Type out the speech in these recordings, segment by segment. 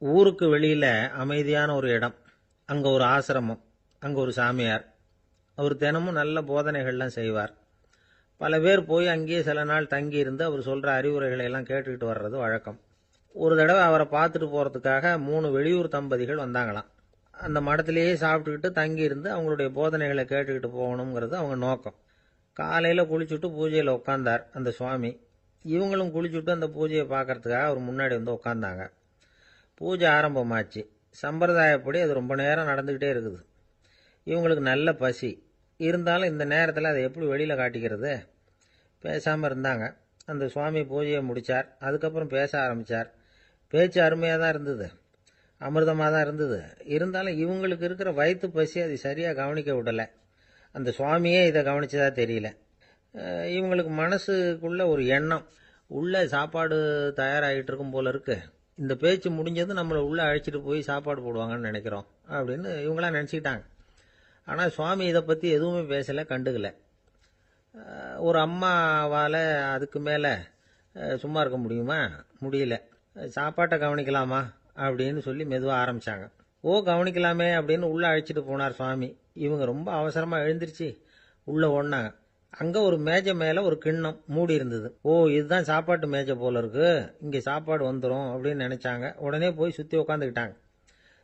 ஊருக்கு வெளியில் அமைதியான ஒரு இடம், அங்கே ஒரு ஆசிரமம், அங்கே ஒரு சாமியார். அவர் தினமும் நல்ல போதனைகள்லாம் செய்வார். பல பேர் போய் அங்கேயே சில நாள் தங்கி இருந்து அவர் சொல்கிற அறிவுரைகளை எல்லாம் கேட்டுக்கிட்டு வர்றது வழக்கம். ஒரு தடவை அவரை பார்த்துட்டு போகிறதுக்காக 3 வெளியூர் தம்பதிகள் வந்தாங்களாம். அந்த மடத்திலேயே சாப்பிட்டுக்கிட்டு தங்கி இருந்து அவங்களுடைய போதனைகளை கேட்டுக்கிட்டு போகணுங்கிறது அவங்க நோக்கம். காலையில் குளிச்சுட்டு பூஜையில் உட்காந்தார் அந்த சுவாமி. இவங்களும் குளிச்சுட்டு அந்த பூஜையை பார்க்கறதுக்காக அவர் முன்னாடி வந்து உட்காந்தாங்க. பூஜை ஆரம்பமாச்சு. சம்பிரதாயப்படி அது ரொம்ப நேரம் நடந்துக்கிட்டே இருக்குது. இவங்களுக்கு நல்ல பசி இருந்தாலும் இந்த நேரத்தில் அதை எப்படி வெளியில் காட்டிக்கிறது? பேசாமல் இருந்தாங்க. அந்த சுவாமி பூஜையை முடித்தார். அதுக்கப்புறம் பேச ஆரம்பித்தார். பேச்சு அருமையாக தான் இருந்தது, அமிர்தமாக தான் இருந்தது. இருந்தாலும் இவங்களுக்கு இருக்கிற வயிற்று பசி அது சரியாக கவனிக்க விடலை. அந்த சுவாமியே இதை கவனிச்சதா தெரியல. இவங்களுக்கு மனசுக்குள்ள ஒரு எண்ணம், உள்ள சாப்பாடு தயாராகிட்டு இருக்கும் போல இருக்கு, இந்த பேச்சு முடிஞ்சது நம்மளை உள்ளே அழைச்சிட்டு போய் சாப்பாடு போடுவாங்கன்னு நினைக்கிறோம் அப்படின்னு இவங்களாம் நினச்சிக்கிட்டாங்க. ஆனால் சுவாமி இதை பற்றி எதுவுமே பேசலை, கண்டுக்கலை. ஒரு அம்மாவால் அதுக்கு மேலே சும்மா இருக்க முடியுமா? முடியல. சாப்பாட்டை கவனிக்கலாமா அப்படின்னு சொல்லி மெதுவாக ஆரம்பித்தாங்க. ஓ, கவனிக்கலாமே அப்படின்னு உள்ளே அழைச்சிட்டு போனார் சுவாமி. இவங்க ரொம்ப அவசரமாக எழுந்திருச்சு உள்ளே ஓடினாங்க. அங்கே ஒரு மேஜை மேலே ஒரு கிண்ணம் மூடி இருந்தது. ஓ, இதுதான் சாப்பாட்டு மேஜை போல இருக்கு, இங்கே சாப்பாடு வந்துடும் அப்படின்னு நினச்சாங்க. உடனே போய் சுற்றி உட்காந்துக்கிட்டாங்க.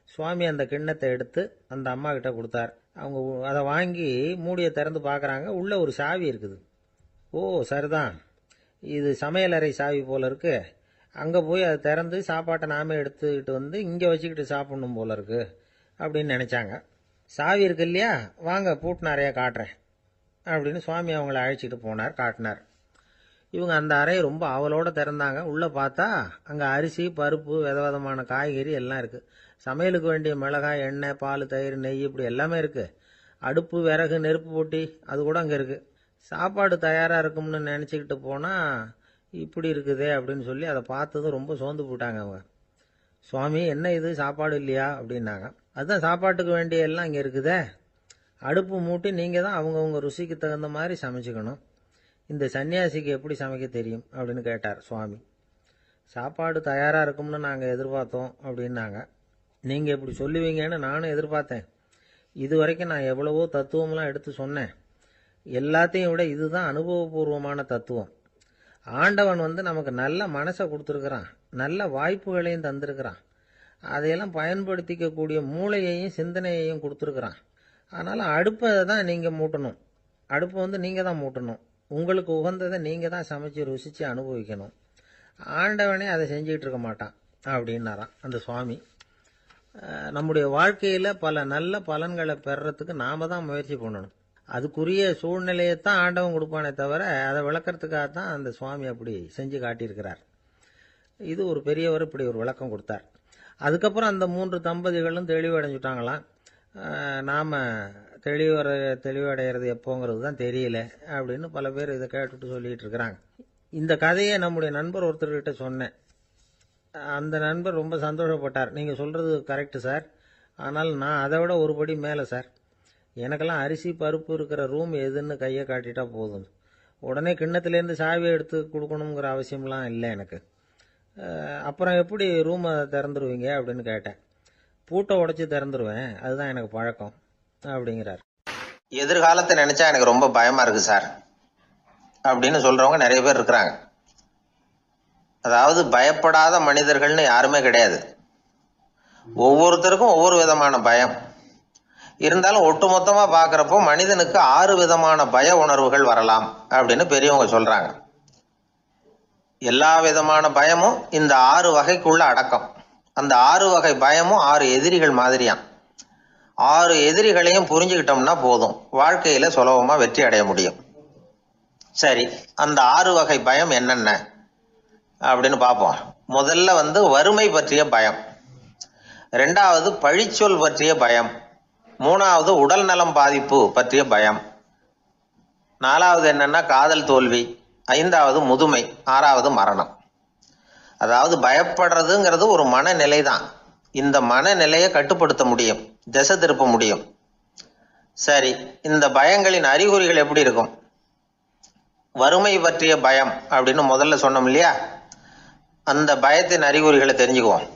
சுவாமி அந்த கிண்ணத்தை எடுத்து அந்த அம்மா கிட்ட கொடுத்தார். அவங்க அதை வாங்கி மூடியை திறந்து பார்க்குறாங்க. உள்ளே ஒரு சாவி இருக்குது. ஓ, சரிதான், இது சமையலறை சாவி போல இருக்கு, அங்கே போய் அதை திறந்து சாப்பாட்டை நாமே எடுத்துக்கிட்டு வந்து இங்கே வச்சுக்கிட்டு சாப்பிடணும் போல இருக்கு அப்படின்னு நினச்சாங்க. சாவி இருக்கு இல்லையா, வாங்க பூட்டு நிறையா காட்டுறேன் அப்படின்னு சுவாமி அவங்கள அழைச்சிட்டு போனார், காட்டினார். இவங்க அந்த அறையை ரொம்ப ஆவலோடு திறந்தாங்க. உள்ளே பார்த்தா அங்கே அரிசி, பருப்பு, விதவிதமான காய்கறி எல்லாம் இருக்குது. சமையலுக்கு வேண்டிய மிளகாய், எண்ணெய், பால், தயிர், நெய் இப்படி எல்லாமே இருக்குது. அடுப்பு, விறகு, நெருப்பு போட்டி அது கூட அங்கே இருக்குது. சாப்பாடு தயாராக இருக்கும்னு நினச்சிக்கிட்டு போனால் இப்படி இருக்குதே அப்படின்னு சொல்லி அதை பார்த்ததும் ரொம்ப சோர்ந்து போட்டாங்க அவங்க. சுவாமி, என்ன இது சாப்பாடு இல்லையா அப்படின்னாங்க. அதுதான் சாப்பாட்டுக்கு வேண்டிய எல்லாம் இங்கே இருக்குதே, அடுப்பு மூட்டி நீங்கள் தான் அவங்கவுங்க ருசிக்கு தகுந்த மாதிரி சமைச்சிக்கணும். இந்த சன்னியாசிக்கு எப்படி சமைக்க தெரியும் அப்படின்னு கேட்டார் சுவாமி. சாப்பாடு தயாராக இருக்கும்னு நாங்கள் எதிர்பார்த்தோம் அப்படின்னாங்க. நீங்கள் இப்படி சொல்லுவீங்கன்னு நானும் எதிர்பார்த்தேன். இது வரைக்கும் நான் எவ்வளவோ தத்துவம்லாம் எடுத்து சொன்னேன். எல்லாத்தையும் விட இதுதான் அனுபவபூர்வமான தத்துவம். ஆண்டவன் நமக்கு நல்ல மனசை கொடுத்துருக்குறான், நல்ல வாய்ப்புகளையும் தந்திருக்கிறான், அதையெல்லாம் பயன்படுத்திக்கக்கூடிய மூளையையும் சிந்தனையையும் கொடுத்துருக்குறான். அதனால் அடுப்பை தான் நீங்கள் மூட்டணும், அடுப்பை நீங்கள் தான் மூட்டணும், உங்களுக்கு உகந்ததை நீங்கள் தான் சமைச்சு ருசித்து அனுபவிக்கணும். ஆண்டவனே அதை செஞ்சுக்கிட்டு இருக்க மாட்டான் அப்படின்னாராம் அந்த சுவாமி. நம்முடைய வாழ்க்கையில் பல நல்ல பலன்களை பெறறதுக்கு நாம் தான் முயற்சி பண்ணணும். அதுக்குரிய சூழ்நிலையைத்தான் ஆண்டவன் கொடுப்பானே தவிர அதை விளக்கறதுக்காக தான் அந்த சுவாமி அப்படி செஞ்சு காட்டியிருக்கிறார். இது ஒரு பெரியவர் இப்படி ஒரு விளக்கம் கொடுத்தார். அதுக்கப்புறம் அந்த 3 தம்பதிகளும் தெளிவடைஞ்சுட்டாங்களாம். நாம் தெளிவடைகிறது எப்போங்கிறது தான் தெரியல அப்படின்னு பல பேர் இதை கேட்டுட்டு சொல்லிகிட்டு இருக்கிறாங்க. இந்த கதையை நம்முடைய நண்பர் ஒருத்தர்கிட்ட சொன்னேன். அந்த நண்பர் ரொம்ப சந்தோஷப்பட்டார். நீங்கள் சொல்கிறது கரெக்டு சார், ஆனால் நான் அதை விட ஒரு படி மேலே சார். எனக்கெல்லாம் அரிசி, பருப்பு இருக்கிற ரூம் எதுன்னு கையை காட்டிட்டா போதும், உடனே கிண்ணத்துலேருந்து சாவியை எடுத்து கொடுக்கணுங்கிற அவசியம்லாம் இல்லை எனக்கு. அப்புறம் எப்படி ரூமை திறந்துருவீங்க அப்படின்னு கேட்டேன். பூட்டை உடைச்சி திறந்துருவேன், அதுதான் எனக்கு பழக்கம் அப்படிங்கிறார். எதிர்காலத்தை நினைச்சா எனக்கு ரொம்ப பயமா இருக்கு சார் அப்படின்னு சொல்றவங்க நிறைய பேர் இருக்கிறாங்க. அதாவது பயப்படாத மனிதர்கள்னு யாருமே கிடையாது. ஒவ்வொருத்தருக்கும் ஒவ்வொரு விதமான பயம் இருந்தாலும் ஒட்டுமொத்தமா பாக்குறப்போ மனிதனுக்கு 6 விதமான பய உணர்வுகள் வரலாம் அப்படின்னு பெரியவங்க சொல்றாங்க. எல்லா விதமான பயமும் இந்த 6 வகைக்குள்ள அடக்கம். அந்த 6 வகை பயமும் 6 எதிரிகள் மாதிரியாம். 6 எதிரிகளையும் புரிஞ்சுக்கிட்டோம்னா போதும், வாழ்க்கையில சுலபமா வெற்றி அடைய முடியும். சரி, அந்த 6 வகை பயம் என்னென்ன அப்படின்னு பார்ப்போம். முதல்ல வறுமை பற்றிய பயம், 2வது பழிச்சொல் பற்றிய பயம், 3வது உடல் நலம் பாதிப்பு பற்றிய பயம், 4வது என்னன்னா காதல் தோல்வி, 5வது முதுமை, 6வது மரணம். அதாவது பயப்படுறதுங்கிறது ஒரு மனநிலை தான். இந்த மனநிலையை கட்டுப்படுத்த முடியும், திசை திருப்ப முடியும். சரி, இந்த பயங்களின் அறிகுறிகள் எப்படி இருக்கும்? வறுமை பற்றிய பயம் அப்படின்னு முதல்ல சொன்னோம் இல்லையா, அந்த பயத்தின் அறிகுறிகளை தெரிஞ்சுக்குவோம்.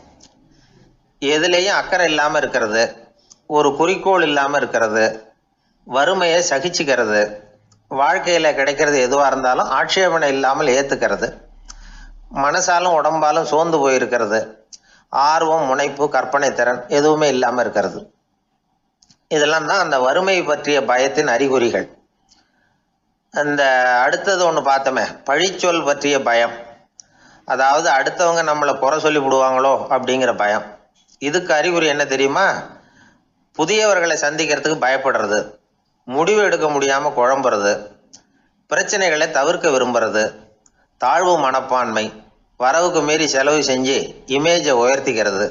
எதுலேயும் அக்கறை இல்லாமல் இருக்கிறது, ஒரு குறிக்கோள் இல்லாமல் இருக்கிறது, வறுமையை சகிச்சுக்கிறது, வாழ்க்கையில் கிடைக்கிறது எதுவாக இருந்தாலும் ஆட்சேபனை இல்லாமல் ஏற்றுக்கிறது, மனசாலும் உடம்பாலும் சோர்ந்து போயிருக்கிறது, ஆர்வம், முனைப்பு, கற்பனை திறன் எதுவுமே இல்லாமல் இருக்கிறது. இதெல்லாம் தான் அந்த வறுமை பற்றிய பயத்தின் அறிகுறிகள். அந்த அடுத்தது ஒன்று பார்த்தோமே, பழிச்சொல் பற்றிய பயம். அதாவது அடுத்தவங்க நம்மளை குறை சொல்லி விடுவாங்களோ அப்படிங்கிற பயம். இதுக்கு அறிகுறி என்ன தெரியுமா? புதியவர்களை சந்திக்கிறதுக்கு பயப்படுறது, முடிவு எடுக்க முடியாமல் குழம்புறது, பிரச்சனைகளை தவிர்க்க விரும்புறது, தாழ்வு மனப்பான்மை, வரவுக்கு மீறி செலவு செஞ்சு இமேஜை உயர்த்திக்கிறது,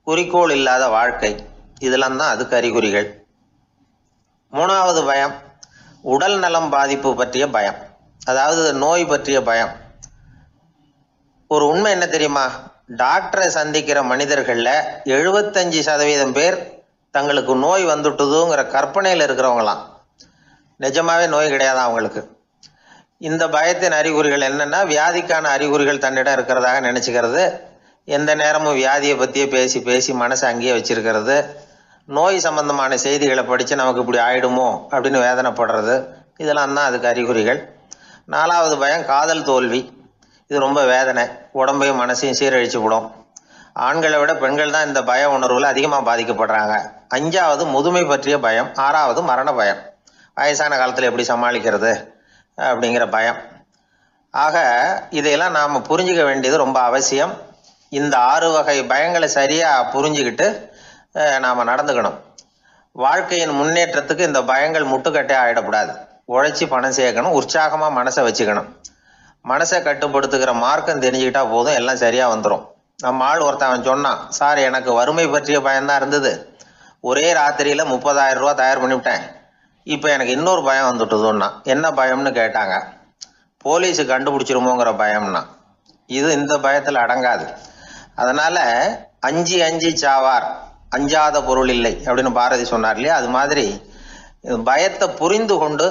குறிக்கோள் இல்லாத வாழ்க்கை. இதெல்லாம் தான் அதுக்கு அறிகுறிகள். மூணாவது பயம் உடல் நலம் பாதிப்பு பற்றிய பயம், அதாவது நோய் பற்றிய பயம். ஒரு உண்மை என்ன தெரியுமா? டாக்டரை சந்திக்கிற மனிதர்களில் 75% பேர் தங்களுக்கு நோய் வந்துட்டுதுங்கிற கற்பனையில் இருக்கிறவங்களாம். நிஜமாவே நோய் கிடையாது அவங்களுக்கு. இந்த பயத்தின் அறிகுறிகள் என்னென்னா, வியாதிக்கான அறிகுறிகள் தன்னிடம் இருக்கிறதாக நினச்சிக்கிறது, எந்த நேரமும் வியாதியை பற்றியே பேசி பேசி மனசை அங்கேயே வச்சிருக்கிறது, நோய் சம்பந்தமான செய்திகளை படித்து நமக்கு இப்படி ஆயிடுமோ அப்படின்னு வேதனைப்படுறது. இதெல்லாம் தான் அதுக்கு அறிகுறிகள். நாலாவது பயம் காதல் தோல்வி. இது ரொம்ப வேதனை, உடம்பையும் மனசையும் சீரழிச்சு விடும். ஆண்களை விட பெண்கள் தான் இந்த பய உணர்வில் அதிகமாக பாதிக்கப்படுறாங்க. அஞ்சாவது முதுமை பற்றிய பயம். ஆறாவது மரண பயம், வயசான காலத்தில் எப்படி சமாளிக்கிறது அப்படிங்கிற பயம். ஆக இதையெல்லாம் நாம் புரிஞ்சிக்க வேண்டியது ரொம்ப அவசியம். இந்த 6 வகை பயங்களை சரியாக புரிஞ்சுக்கிட்டு நாம் நடந்துக்கணும். வாழ்க்கையின் முன்னேற்றத்துக்கு இந்த பயங்கள் முட்டுக்கட்டே ஆகிடக்கூடாது. உழைச்சி பணம் சேர்க்கணும், உற்சாகமாக மனசை வச்சுக்கணும். மனசை கட்டுப்படுத்துகிற மார்க்கம் தெரிஞ்சுக்கிட்டா போதும், எல்லாம் சரியாக வந்துடும். நம்ம ஆள் ஒருத்தன் சொன்னான், சார் எனக்கு வறுமை பற்றிய பயம்தான் இருந்தது, ஒரே ராத்திரியில் 30,000 ரூபா தயார் பண்ணிவிட்டேன், இப்போ எனக்கு இன்னொரு பயம் வந்துட்டுதுன்னா. என்ன பயம்னு கேட்டாங்க. போலீஸு கண்டுபிடிச்சிருமோங்கிற பயம்னா. இது இந்த பயத்தில் அடங்காது. அதனால் அஞ்சி அஞ்சி சாவார், அஞ்சாத பொருள் இல்லை அப்படின்னு பாரதி சொன்னார் இல்லையா? அது மாதிரி பயத்தை புரிந்து கொண்டு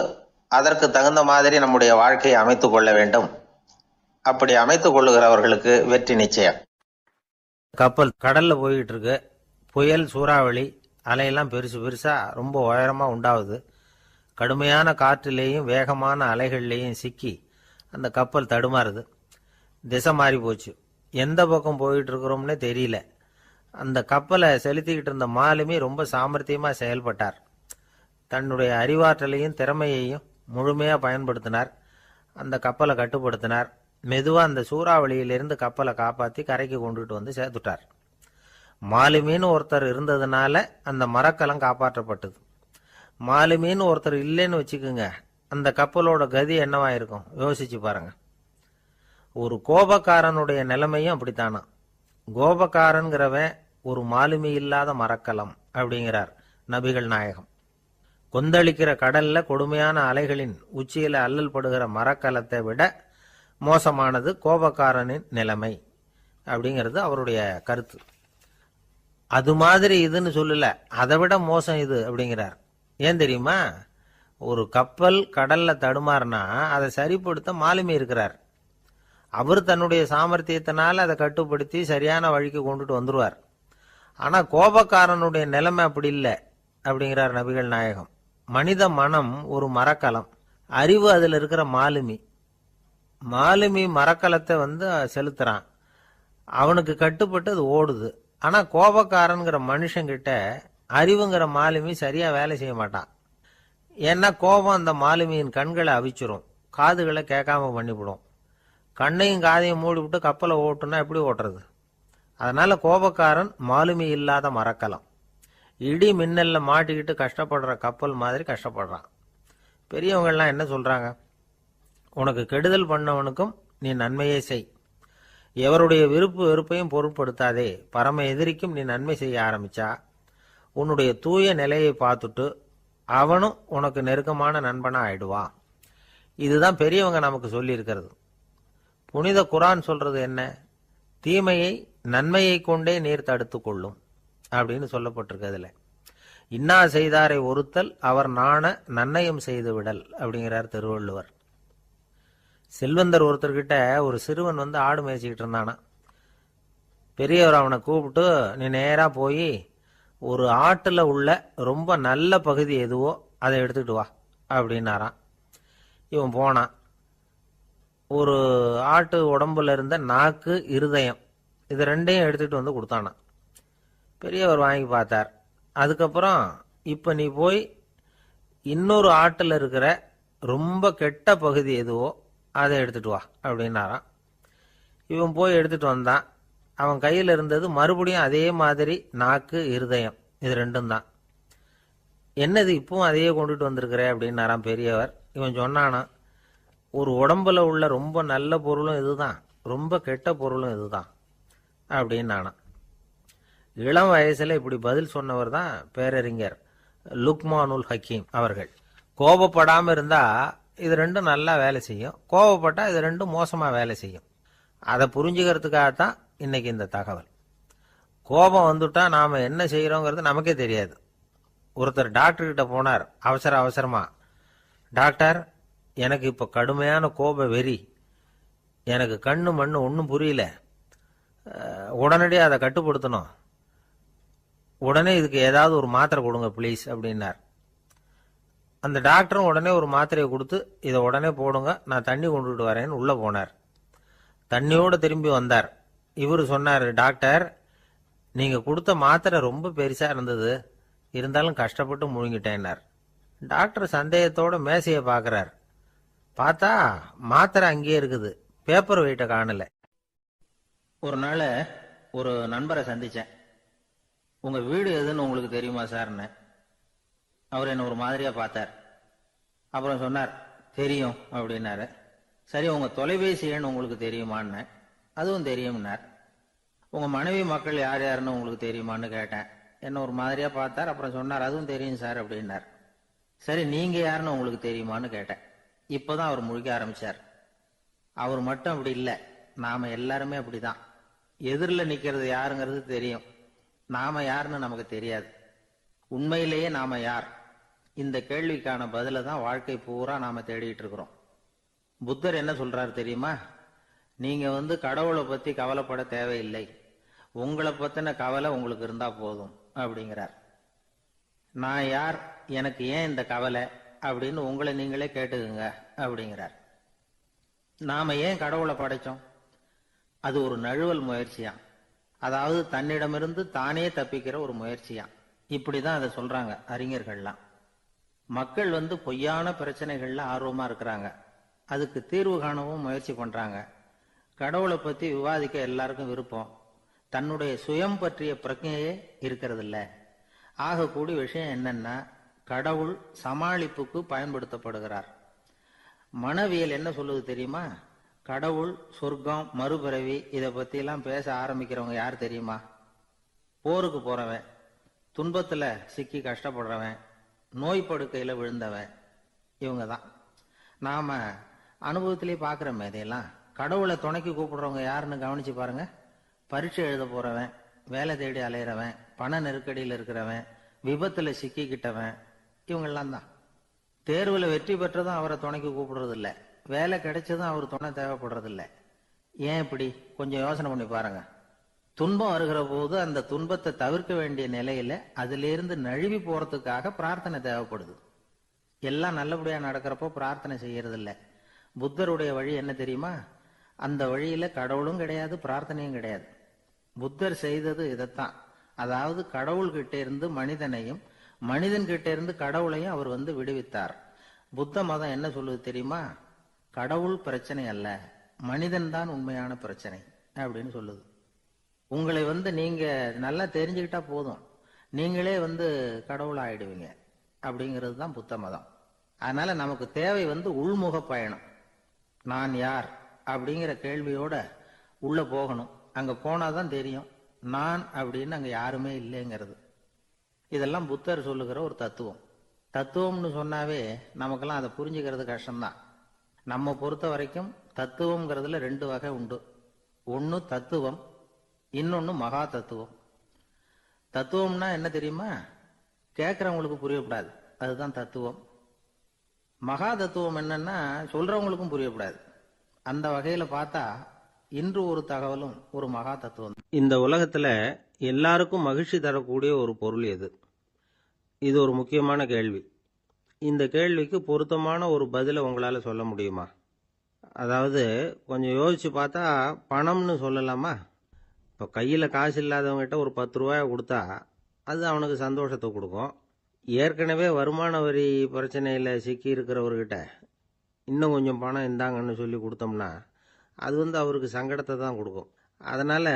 அதற்கு தகுந்த மாதிரி நம்முடைய வாழ்க்கையை அமைத்து கொள்ள வேண்டும். அப்படி அமைத்து கொள்ளுகிறவர்களுக்கு வெற்றி நிச்சயம். கப்பல் கடல்ல போய்கிட்டு இருக்கு. புயல், சூறாவளி, அலையெல்லாம் பெருசு பெருசா ரொம்ப உயரமா உண்டாகுது. கடுமையான காற்றிலேயும் வேகமான அலைகள்லேயும் சிக்கி அந்த கப்பல் தடுமாறுது. திசை மாறி போச்சு. எந்த பக்கம் போயிட்டு இருக்கிறோம்னே தெரியல. அந்த கப்பலை செலுத்திக்கிட்டு இருந்த மாலுமி ரொம்ப சாமர்த்தியமாக செயல்பட்டார். தன்னுடைய அறிவாற்றலையும் திறமையையும் முழுமையாக பயன்படுத்தினார். அந்த கப்பலை கட்டுப்படுத்தினார். மெதுவாக அந்த சூறாவளியிலிருந்து கப்பலை காப்பாற்றி கரைக்கு கொண்டுட்டு வந்து சேர்த்துட்டார். மாலுமின்னு ஒருத்தர் இருந்ததுனால அந்த மரக்கலம் காப்பாற்றப்பட்டது. மாலுமின்னு ஒருத்தர் இல்லைன்னு வச்சுக்கோங்க, அந்த கப்பலோட கதி என்னவாயிருக்கும் யோசிச்சு பாருங்க. ஒரு கோபக்காரனுடைய நிலைமையும் அப்படித்தானா. கோபக்காரன்கிறவன் ஒரு மாலுமி இல்லாத மரக்கலம் அப்படிங்கிறார் நபிகள் நாயகம். கொந்தளிக்கிற கடல்ல கொடுமையான அலைகளின் உச்சியில அல்லல் படுகிற மரக்கலத்தை விட மோசமானது கோபக்காரனின் நிலைமை அப்படிங்கிறது அவருடைய கருத்து. அது மாதிரி இதுன்னு சொல்லல, அதை விட மோசம் இது அப்படிங்கிறார். ஏன் தெரியுமா? ஒரு கப்பல் கடல்ல தடுமாறினா அதை சரிப்படுத்த மாலுமி இருக்கிறார். அவர் தன்னுடைய சாமர்த்தியத்தினால அதை கட்டுப்படுத்தி சரியான வழிக்கு கொண்டுட்டு வந்துடுவார். ஆனா கோபக்காரனுடைய நிலைமை அப்படி இல்லை அப்படிங்கிறார் நபிகள் நாயகம். மனித மனம் ஒரு மரக்கலம், அறிவு அதில் இருக்கிற மாலுமி. மாலுமி மரக்கலத்தை செலுத்துறான், அவனுக்கு கட்டுப்பட்டு அது ஓடுது. ஆனா கோபக்காரன்கிற மனுஷங்கிட்ட அறிவுங்கிற மாலுமி சரியா வேலை செய்ய மாட்டான். ஏன்னா கோபம் அந்த மாலுமியின் கண்களை அவிச்சிரும், காதுகளை கேட்காம பண்ணிவிடும். கண்ணையும் காதையும் மூடிவிட்டு கப்பலை ஓட்டுனா எப்படி ஓட்டுறது? அதனால கோபக்காரன் மாலுமி இல்லாத மரக்கலம். இடி மின்னல்ல மாட்டிக்கிட்டு கஷ்டப்படுற கப்பல் மாதிரி கஷ்டப்படுறான். பெரியவங்கள்லாம் என்ன சொல்றாங்க? உனக்கு கெடுதல் பண்ணவனுக்கும் நீ நன்மையே செய், எவருடைய விருப்பு வெறுப்பையும் பொருட்படுத்தாதே, பரம எதிரிக்கும் நீ நன்மை செய்ய ஆரம்பிச்சா உன்னுடைய தூய நிலையை பார்த்துட்டு அவனும் உனக்கு நெருக்கமான நண்பனா ஆயிடுவான். இதுதான் பெரியவங்க நமக்கு சொல்லி இருக்கிறது. புனித குரான் சொல்றது என்ன? தீமையை நன்மையை கொண்டே நீர் தடுத்து கொள்ளும் அப்படின்னு சொல்லப்பட்டிருக்கு. அதுல இன்னா செய்தாரை ஒருத்தல் அவர் நாண நன்னயம் செய்து விடல் அப்படிங்கிறார் திருவள்ளுவர். செல்வந்தர் ஒருத்தர்கிட்ட ஒரு சிறுவன் ஆடு மேய்ச்சிக்கிட்டு இருந்தானா. பெரியவர் அவனை கூப்பிட்டு, நீ நேராக போய் ஒரு ஆட்டில் உள்ள ரொம்ப நல்ல பகுதி எதுவோ அதை எடுத்துக்கிட்டு வா அப்படின்னாராம். இவன் போனான். ஒரு ஆட்டு உடம்புல இருந்த நாக்கு, இருதயம், இது ரெண்டையும் எடுத்துகிட்டு வந்து கொடுத்தானான். பெரியவர் வாங்கி பார்த்தார். அதுக்கப்புறம், இப்போ நீ போய் இன்னொரு ஆட்டில் இருக்கிற ரொம்ப கெட்ட பகுதி எதுவோ அதை எடுத்துட்டு வா அப்படின்னாராம். இவன் போய் எடுத்துட்டு வந்தான். அவன் கையில் இருந்தது மறுபடியும் அதே மாதிரி நாக்கு, இருதயம், இது ரெண்டும் தான். என்னது இப்பவும் அதையே கொண்டுட்டு வந்திருக்கிற அப்படின்னாராம் பெரியவர். இவன் சொன்னானா, ஒரு உடம்புல உள்ள ரொம்ப நல்ல பொருளும் இதுதான், ரொம்ப கெட்ட பொருளும் இதுதான் அப்படின்னானா. இளம் வயசுல இப்படி பதில் சொன்னவர் தான் பேரறிஞர் லுக்மானுல் ஹக்கீம் அவர்கள். கோபப்படாம இருந்தா இது ரெண்டும் நல்லா வேலை செய்யும், கோபப்பட்டா இது ரெண்டும் மோசமா வேலை செய்யும். அதை புரிஞ்சுக்கிறதுக்காகத்தான் இன்னைக்கு இந்த தகவல். கோபம் வந்துட்டா நாம என்ன செய்யறோங்கிறது நமக்கே தெரியாது. ஒருத்தர் டாக்டர் கிட்ட போனார் அவசரமா. டாக்டர், எனக்கு இப்ப கடுமையான கோப வெறி, எனக்கு கண்ணு மண்ணு ஒன்றும் புரியல, உடனடியாக அதை கட்டுப்படுத்தணும், உடனே இதுக்கு ஏதாவது ஒரு மாத்திரை கொடுங்க ப்ளீஸ் அப்படின்னார். அந்த டாக்டரும் உடனே ஒரு மாத்திரையை கொடுத்து, இதை உடனே போடுங்க, நான் தண்ணி கொண்டுட்டு வரேன்னு உள்ள போனார். தண்ணியோட திரும்பி வந்தார். இவர் சொன்னார், டாக்டர், நீங்க கொடுத்த மாத்திரை ரொம்ப பெருசா இருந்தது, இருந்தாலும் கஷ்டப்பட்டு முழுங்கிட்டேன்னார். டாக்டர் சந்தேகத்தோட மேசையை பார்க்கிறார். பார்த்தா மாத்திரை அங்கேயே இருக்குது, பேப்பர் வெயிட்ட காணல. ஒரு நாள் ஒரு நண்பரை சந்திச்சேன். உங்க வீடு எதுன்னு உங்களுக்கு தெரியுமா சார்ன்னு. அவர் என்ன ஒரு மாதிரியா பார்த்தார். அப்புறம் சொன்னார், தெரியும் அப்படின்னாரு. சரி, உங்க தொலைபேசி எண் உங்களுக்கு தெரியுமான்னு. அதுவும் தெரியும்னார். உங்க மனைவி மக்கள் யார் யாருன்னு உங்களுக்கு தெரியுமான்னு கேட்டேன். என்ன ஒரு மாதிரியா பார்த்தார். அப்புறம் சொன்னார், அதுவும் தெரியும் சார் அப்படின்னார். சரி, நீங்க யாருன்னு உங்களுக்கு தெரியுமான்னு கேட்டேன். இப்பதான் அவர் முழிக்க ஆரம்பிச்சார். அவர் மட்டும் அப்படி இல்லை, நாம எல்லாருமே அப்படிதான். எதிரில் நிக்கிறது யாருங்கிறது தெரியும், நாம யாருன்னு நமக்கு தெரியாது. உண்மையிலேயே நாம யார்? இந்த கேள்விக்கான பதில தான் வாழ்க்கை பூரா நாம தேடிட்டு இருக்கிறோம். புத்தர் என்ன சொல்றாரு தெரியுமா? நீங்க கடவுளை பத்தி கவலைப்பட தேவையில்லை, உங்களை பத்தின கவலை உங்களுக்கு இருந்தா போதும் அப்படிங்கிறார். நான் யார், எனக்கு ஏன் இந்த கவலை அப்படின்னு உங்களை நீங்களே கேட்டுக்குங்க அப்படிங்கிறார். நாம ஏன் கடவுளை படைச்சோம்? அது ஒரு நழுவல் முயற்சியாம், அதாவது தன்னிடமிருந்து தானே தப்பிக்கிற ஒரு முயற்சியாம். இப்படிதான் அதை சொல்றாங்க அறிஞர்கள்லாம். மக்கள் பொய்யான பிரச்சனைகள்ல ஆர்வமா இருக்கிறாங்க, அதுக்கு தீர்வு காணவும் முயற்சி பண்றாங்க. கடவுளை பத்தி விவாதிக்க எல்லாருக்கும் விருப்பம், தன்னுடைய சுயம் பற்றிய பிரஜையே இருக்கிறது இல்ல. ஆகக்கூடிய விஷயம் என்னன்னா, கடவுள் சமாளிப்புக்கு பயன்படுத்தப்படுகிறார். மனவியல் என்ன சொல்லுது தெரியுமா? கடவுள், சொர்க்கம், மறுபிறவி, இதை பத்தி எல்லாம் பேச ஆரம்பிக்கிறவங்க யார் தெரியுமா? போருக்கு போறவன், துன்பத்துல சிக்கி கஷ்டப்படுறவன், நோய் படுக்கையில விழுந்தவன், இவங்க தான். நாம அனுபவத்திலே பார்க்கிறோமே இதையெல்லாம். கடவுளை துணைக்கு கூப்பிடுறவங்க யாருன்னு கவனிச்சு பாருங்க. பரீட்சை எழுத போறவன், வேலை தேடி அலையிறவன், பண நெருக்கடியில் இருக்கிறவன், விபத்துல சிக்கிக்கிட்டவன், இவங்கெல்லாம் தான். தேர்வுல வெற்றி பெற்றதும் அவரை துணைக்கு கூப்பிடுறது இல்லை, வேலை கிடைச்சதும் அவர் துணை தேவைப்படுறது இல்லை. ஏன் இப்படி? கொஞ்சம் யோசனை பண்ணி பாருங்க. துன்பம் வருகிற போது அந்த துன்பத்தை தவிர்க்க வேண்டிய நிலையில அதிலிருந்து நழுவி போறதுக்காக பிரார்த்தனை தேவைப்படுது. எல்லாம் நல்லபடியா நடக்கிறப்போ பிரார்த்தனை செய்யறது இல்லை. புத்தருடைய வழி என்ன தெரியுமா? அந்த வழியில கடவுளும் கிடையாது, பிரார்த்தனையும் கிடையாது. புத்தர் செய்தது இதைத்தான். அதாவது கடவுள்கிட்ட இருந்து மனிதனையும், மனிதன் கிட்ட இருந்து கடவுளையும் அவர் விடுவித்தார். புத்த மதம் என்ன சொல்லுது தெரியுமா? கடவுள் பிரச்சனை அல்ல, மனிதன் தான் உண்மையான பிரச்சனை அப்படின்னு சொல்லுது. உங்களை நீங்க நல்லா தெரிஞ்சுக்கிட்டா போதும், நீங்களே கடவுள் ஆயிடுவீங்க அப்படிங்கிறது தான் புத்த மதம். அதனால நமக்கு தேவை உள்முக பயணம். நான் யார் அப்படிங்கிற கேள்வியோட உள்ள போகணும். அங்க போனாதான் தெரியும் நான் அப்படின்னு அங்க யாருமே இல்லைங்கிறது. இதெல்லாம் புத்தர் சொல்லுகிற ஒரு தத்துவம். தத்துவம்னு சொன்னாவே நமக்கெல்லாம் அதை புரிஞ்சுக்கிறது கஷ்டம்தான். நம்ம பொறுத்த வரைக்கும் தத்துவம்ங்கிறதுல ரெண்டு வகை உண்டு. ஒன்னு தத்துவம், இன்னொன்னு மகா தத்துவம். தத்துவம்னா என்ன தெரியுமா? கேட்கறவங்களுக்கு புரியக்கூடாது, அதுதான் தத்துவம். மகா தத்துவம் என்னன்னா சொல்றவங்களுக்கும் புரியக்கூடாது. அந்த வகையில பார்த்தா இன்று ஒரு தகவலும் ஒரு மகா தத்துவம். இந்த உலகத்துல எல்லாருக்கும் மகிழ்ச்சி தரக்கூடிய ஒரு பொருள் எது? இது ஒரு முக்கியமான கேள்வி. இந்த கேள்விக்கு பொருத்தமான ஒரு பதிலை உங்களால சொல்ல முடியுமா? அதாவது கொஞ்சம் யோசிச்சு பார்த்தா பணம்னு சொல்லலாமா? இப்போ கையில் காசு இல்லாதவங்ககிட்ட ஒரு 10 ரூபாயை கொடுத்தா அது அவனுக்கு சந்தோஷத்தை கொடுக்கும். ஏற்கனவே வருமான வரி பிரச்சனையில் சிக்கி இருக்கிறவர்கிட்ட இன்னும் கொஞ்சம் பணம் இந்தாங்கன்னு சொல்லி கொடுத்தோம்னா அது அவருக்கு சங்கடத்தை தான் கொடுக்கும். அதனால்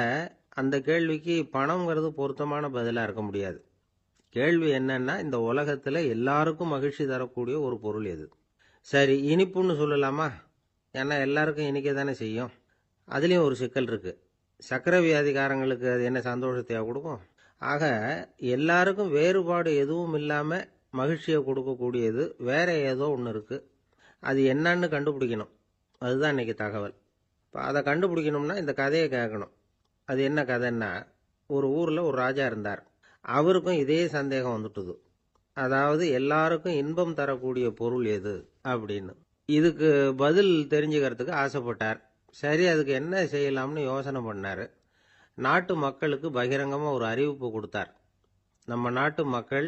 அந்த கேள்விக்கு பணங்கிறது பொருத்தமான பதிலாக இருக்க முடியாது. கேள்வி என்னன்னா, இந்த உலகத்தில் எல்லாருக்கும் மகிழ்ச்சி தரக்கூடிய ஒரு பொருள் எது? சரி, இனிப்புன்னு சொல்லலாமா? ஏன்னா எல்லாருக்கும் இனிக்க தானே செய்யும். அதுலேயும் ஒரு சிக்கல் இருக்கு. சர்க்கரை வியாதிக்காரங்களுக்கு அது என்ன சந்தோஷத்தையா கொடுக்கும்? ஆக எல்லாருக்கும் வேறுபாடு எதுவும் இல்லாமல் மகிழ்ச்சியை கொடுக்கக்கூடியது வேற ஏதோ ஒன்று இருக்கு. அது என்னன்னு கண்டுபிடிக்கணும். அதுதான் இன்னைக்கு தகவல். இப்போ அதை கண்டுபிடிக்கணும்னா இந்த கதையை கேட்கணும். அது என்ன கதைன்னா, ஒரு ஊரில் ஒரு ராஜா இருந்தார். அவருக்கும் இதே சந்தேகம் வந்துட்டுது. அதாவது எல்லாருக்கும் இன்பம் தரக்கூடிய பொருள் எது அப்படின்னு. இதுக்கு பதில் தெரிஞ்சுக்கிறதுக்கு ஆசைப்பட்டார். சரி, அதுக்கு என்ன செய்யலாம்னு யோசனை பண்ணார். நாட்டு மக்களுக்கு பகிரங்கமாக ஒரு அறிவிப்பு கொடுத்தார். நம்ம நாட்டு மக்கள்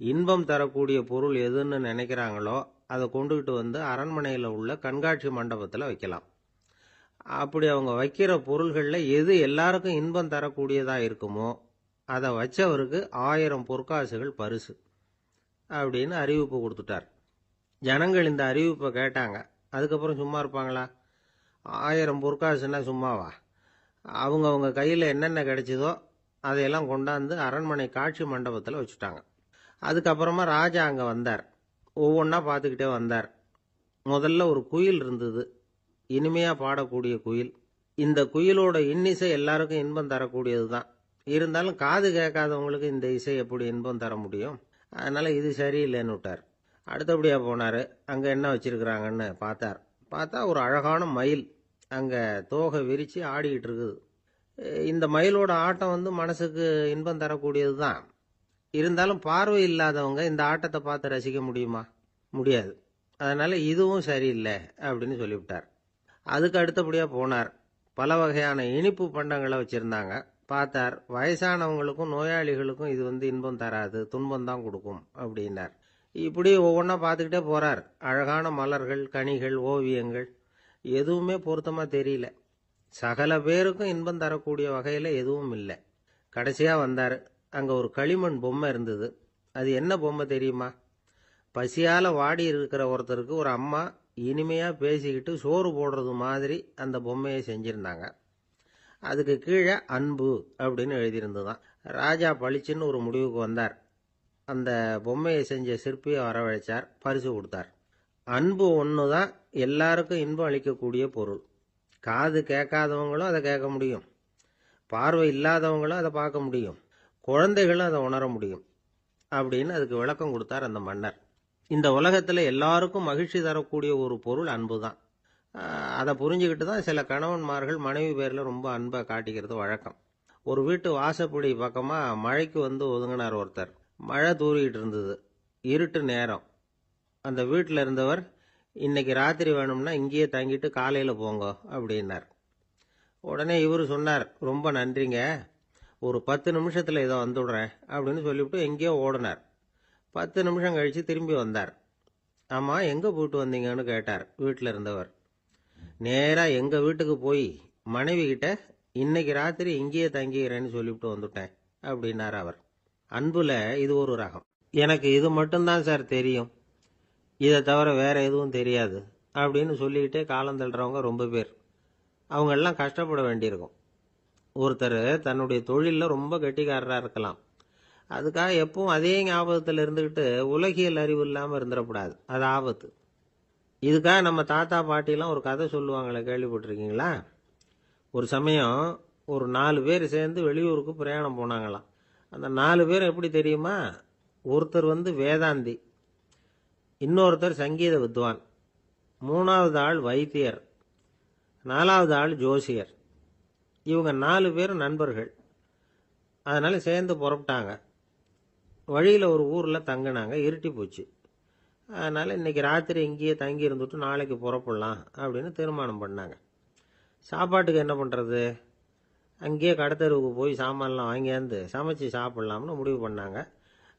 இன்பம் தரக்கூடிய பொருள் எதுன்னு நினைக்கிறாங்களோ அதை கொண்டுகிட்டு வந்து அரண்மனையில் உள்ள கண்காட்சி மண்டபத்தில் வைக்கலாம். அப்படி அவங்க வைக்கிற பொருள்களில் எது எல்லாருக்கும் இன்பம் தரக்கூடியதாக இருக்குமோ அதை வச்சவருக்கு 1000 பொற்காசுகள் பரிசு அப்படின்னு அறிவிப்பு கொடுத்துட்டார். ஜனங்கள் இந்த அறிவிப்பை கேட்டாங்க. அதுக்கப்புறம் சும்மா இருப்பாங்களா? 1000 பொற்காசுன்னா சும்மாவா? அவங்க கையில் என்னென்ன கிடைச்சதோ அதையெல்லாம் கொண்டாந்து அரண்மனை காட்சி மண்டபத்தில் வச்சுட்டாங்க. அதுக்கப்புறமா ராஜா அங்கே வந்தார். ஒவ்வொன்றா பார்த்துக்கிட்டே வந்தார். முதல்ல ஒரு குயில் இருந்தது, இனிமையாக பாடக்கூடிய குயில். இந்த குயிலோட இன்னிசை எல்லாருக்கும் இன்பம் தரக்கூடியது தான். இருந்தாலும் காது கேட்காதவங்களுக்கு இந்த இசை எப்படி இன்பம் தர முடியும்? அதனால் இது சரியில்லைன்னு விட்டார். அடுத்தபடியாக போனார். அங்கே என்ன வச்சுருக்கிறாங்கன்னு பார்த்தா ஒரு அழகான மயில் அங்கே தோகை விரித்து ஆடிக்கிட்டு இருக்குது. இந்த மயிலோட ஆட்டம் மனசுக்கு இன்பம் தரக்கூடியது தான். இருந்தாலும் பார்வை இல்லாதவங்க இந்த ஆட்டத்தை பார்த்து ரசிக்க முடியுமா? முடியாது. அதனால் இதுவும் சரியில்லை அப்படின்னு சொல்லிவிட்டார். அதுக்கு அடுத்தபடியாக போனார். பல வகையான இனிப்பு பண்டங்களை வச்சுருந்தாங்க. பார்த்தார், வயசானவங்களுக்கும் நோயாளிகளுக்கும் இது இன்பம் தராது, துன்பம் தான் கொடுக்கும் அப்படின்னார். இப்படி ஒவ்வொன்றா பார்த்துக்கிட்டே போகிறார். அழகான மலர்கள், கனிகள், ஓவியங்கள் எதுவுமே பொருத்தமாக தெரியல. சகல பேருக்கும் இன்பம் தரக்கூடிய வகையில் எதுவும் இல்லை. கடைசியாக வந்தார். அங்கே ஒரு களிமண் பொம்மை இருந்தது. அது என்ன பொம்மை தெரியுமா? பசியால் வாடி இருக்கிற ஒருத்தருக்கு ஒரு அம்மா இனிமையாக பேசிக்கிட்டு சோறு போடுறது மாதிரி அந்த பொம்மையை செஞ்சுருந்தாங்க. அதுக்கு கீழே அன்பு அப்படின்னு எழுதியிருந்துதான். ராஜா பளிச்சுன்னு ஒரு முடிவுக்கு வந்தார். அந்த பொம்மையை செஞ்ச சிற்பியை வரவழைச்சார், பரிசு கொடுத்தார். அன்பு ஒன்று தான் எல்லாருக்கும் இன்பம் அளிக்கக்கூடிய பொருள். காது கேட்காதவங்களும் அதை கேட்க முடியும், பார்வை இல்லாதவங்களும் அதை பார்க்க முடியும், குழந்தைகளும் அதை உணர முடியும் அப்படின்னு அதுக்கு விளக்கம் கொடுத்தார் அந்த மன்னர். இந்த உலகத்தில் எல்லாருக்கும் மகிழ்ச்சி தரக்கூடிய ஒரு பொருள் அன்பு தான். அதை புரிஞ்சுக்கிட்டு தான் சில கணவன்மார்கள் மனைவி பேரில் ரொம்ப அன்பை காட்டிக்கிறது வழக்கம். ஒரு வீட்டு வாசப்படி பக்கமாக மழைக்கு ஒதுங்கினார் ஒருத்தர். மழை தூரிக்கிட்டு இருந்தது, இருட்டு நேரம். அந்த வீட்டில் இருந்தவர், இன்னைக்கு ராத்திரி வேணும்னா இங்கேயே தங்கிட்டு காலையில் போங்க அப்படின்னார். உடனே இவர் சொன்னார், ரொம்ப நன்றிங்க, ஒரு 10 நிமிஷத்தில் இதை வந்துவிடுறேன் அப்படின்னு சொல்லிவிட்டு எங்கேயோ ஓடினார். 10 நிமிஷம் கழித்து திரும்பி வந்தார். ஆமாம், எங்கே போயிட்டு வந்தீங்கன்னு கேட்டார் வீட்டில் இருந்தவர். நேராக எங்கள் வீட்டுக்கு போய் மனைவி கிட்ட இன்னைக்கு ராத்திரி இங்கேயே தங்கிக்கிறேன்னு சொல்லிவிட்டு வந்துட்டேன் அப்படின்னார் அவர். அன்புல இது ஒரு ரகம். எனக்கு இது மட்டும்தான் சார் தெரியும், இதை தவிர வேற எதுவும் தெரியாது அப்படின்னு சொல்லிக்கிட்டே காலம் தள்ளுறவங்க ரொம்ப பேர். அவங்கெல்லாம் கஷ்டப்பட வேண்டியிருக்கும். ஒருத்தர் தன்னுடைய தொழிலில் ரொம்ப கெட்டிக்காரராக இருக்கலாம். அதுக்காக எப்பவும் அதே ஞாபகத்தில் இருந்துக்கிட்டு உலகியல் அறிவு இல்லாமல் இருந்துடக்கூடாது, அது ஆபத்து. இதுக்காக நம்ம தாத்தா பாட்டிலாம் ஒரு கதை சொல்லுவாங்களே, கேள்விப்பட்டிருக்கீங்களா? ஒரு சமயம் ஒரு 4 பேர் சேர்ந்து வெளியூருக்கு பிரயாணம் போனாங்களாம். அந்த 4 பேர் எப்படி தெரியுமா? ஒருத்தர் வேதாந்தி, இன்னொருத்தர் சங்கீத வித்வான், 3வது ஆள் வைத்தியர், 4வது ஆள் ஜோசியர். இவங்க 4 பேரும் நண்பர்கள். அதனால சேர்ந்து புறப்பட்டாங்க. வழியில் ஒரு ஊரில் தங்கினாங்க. இருட்டி போச்சு. அதனால் இன்னைக்கு ராத்திரி இங்கேயே தங்கி இருந்துட்டு நாளைக்கு புறப்படலாம் அப்படின்னு தீர்மானம் பண்ணாங்க. சாப்பாட்டுக்கு என்ன பண்ணுறது? அங்கேயே கடைத்தெருவுக்கு போய் சாமான்லாம் வாங்கியாந்து சமைச்சு சாப்பிட்லாம்னு முடிவு பண்ணாங்க.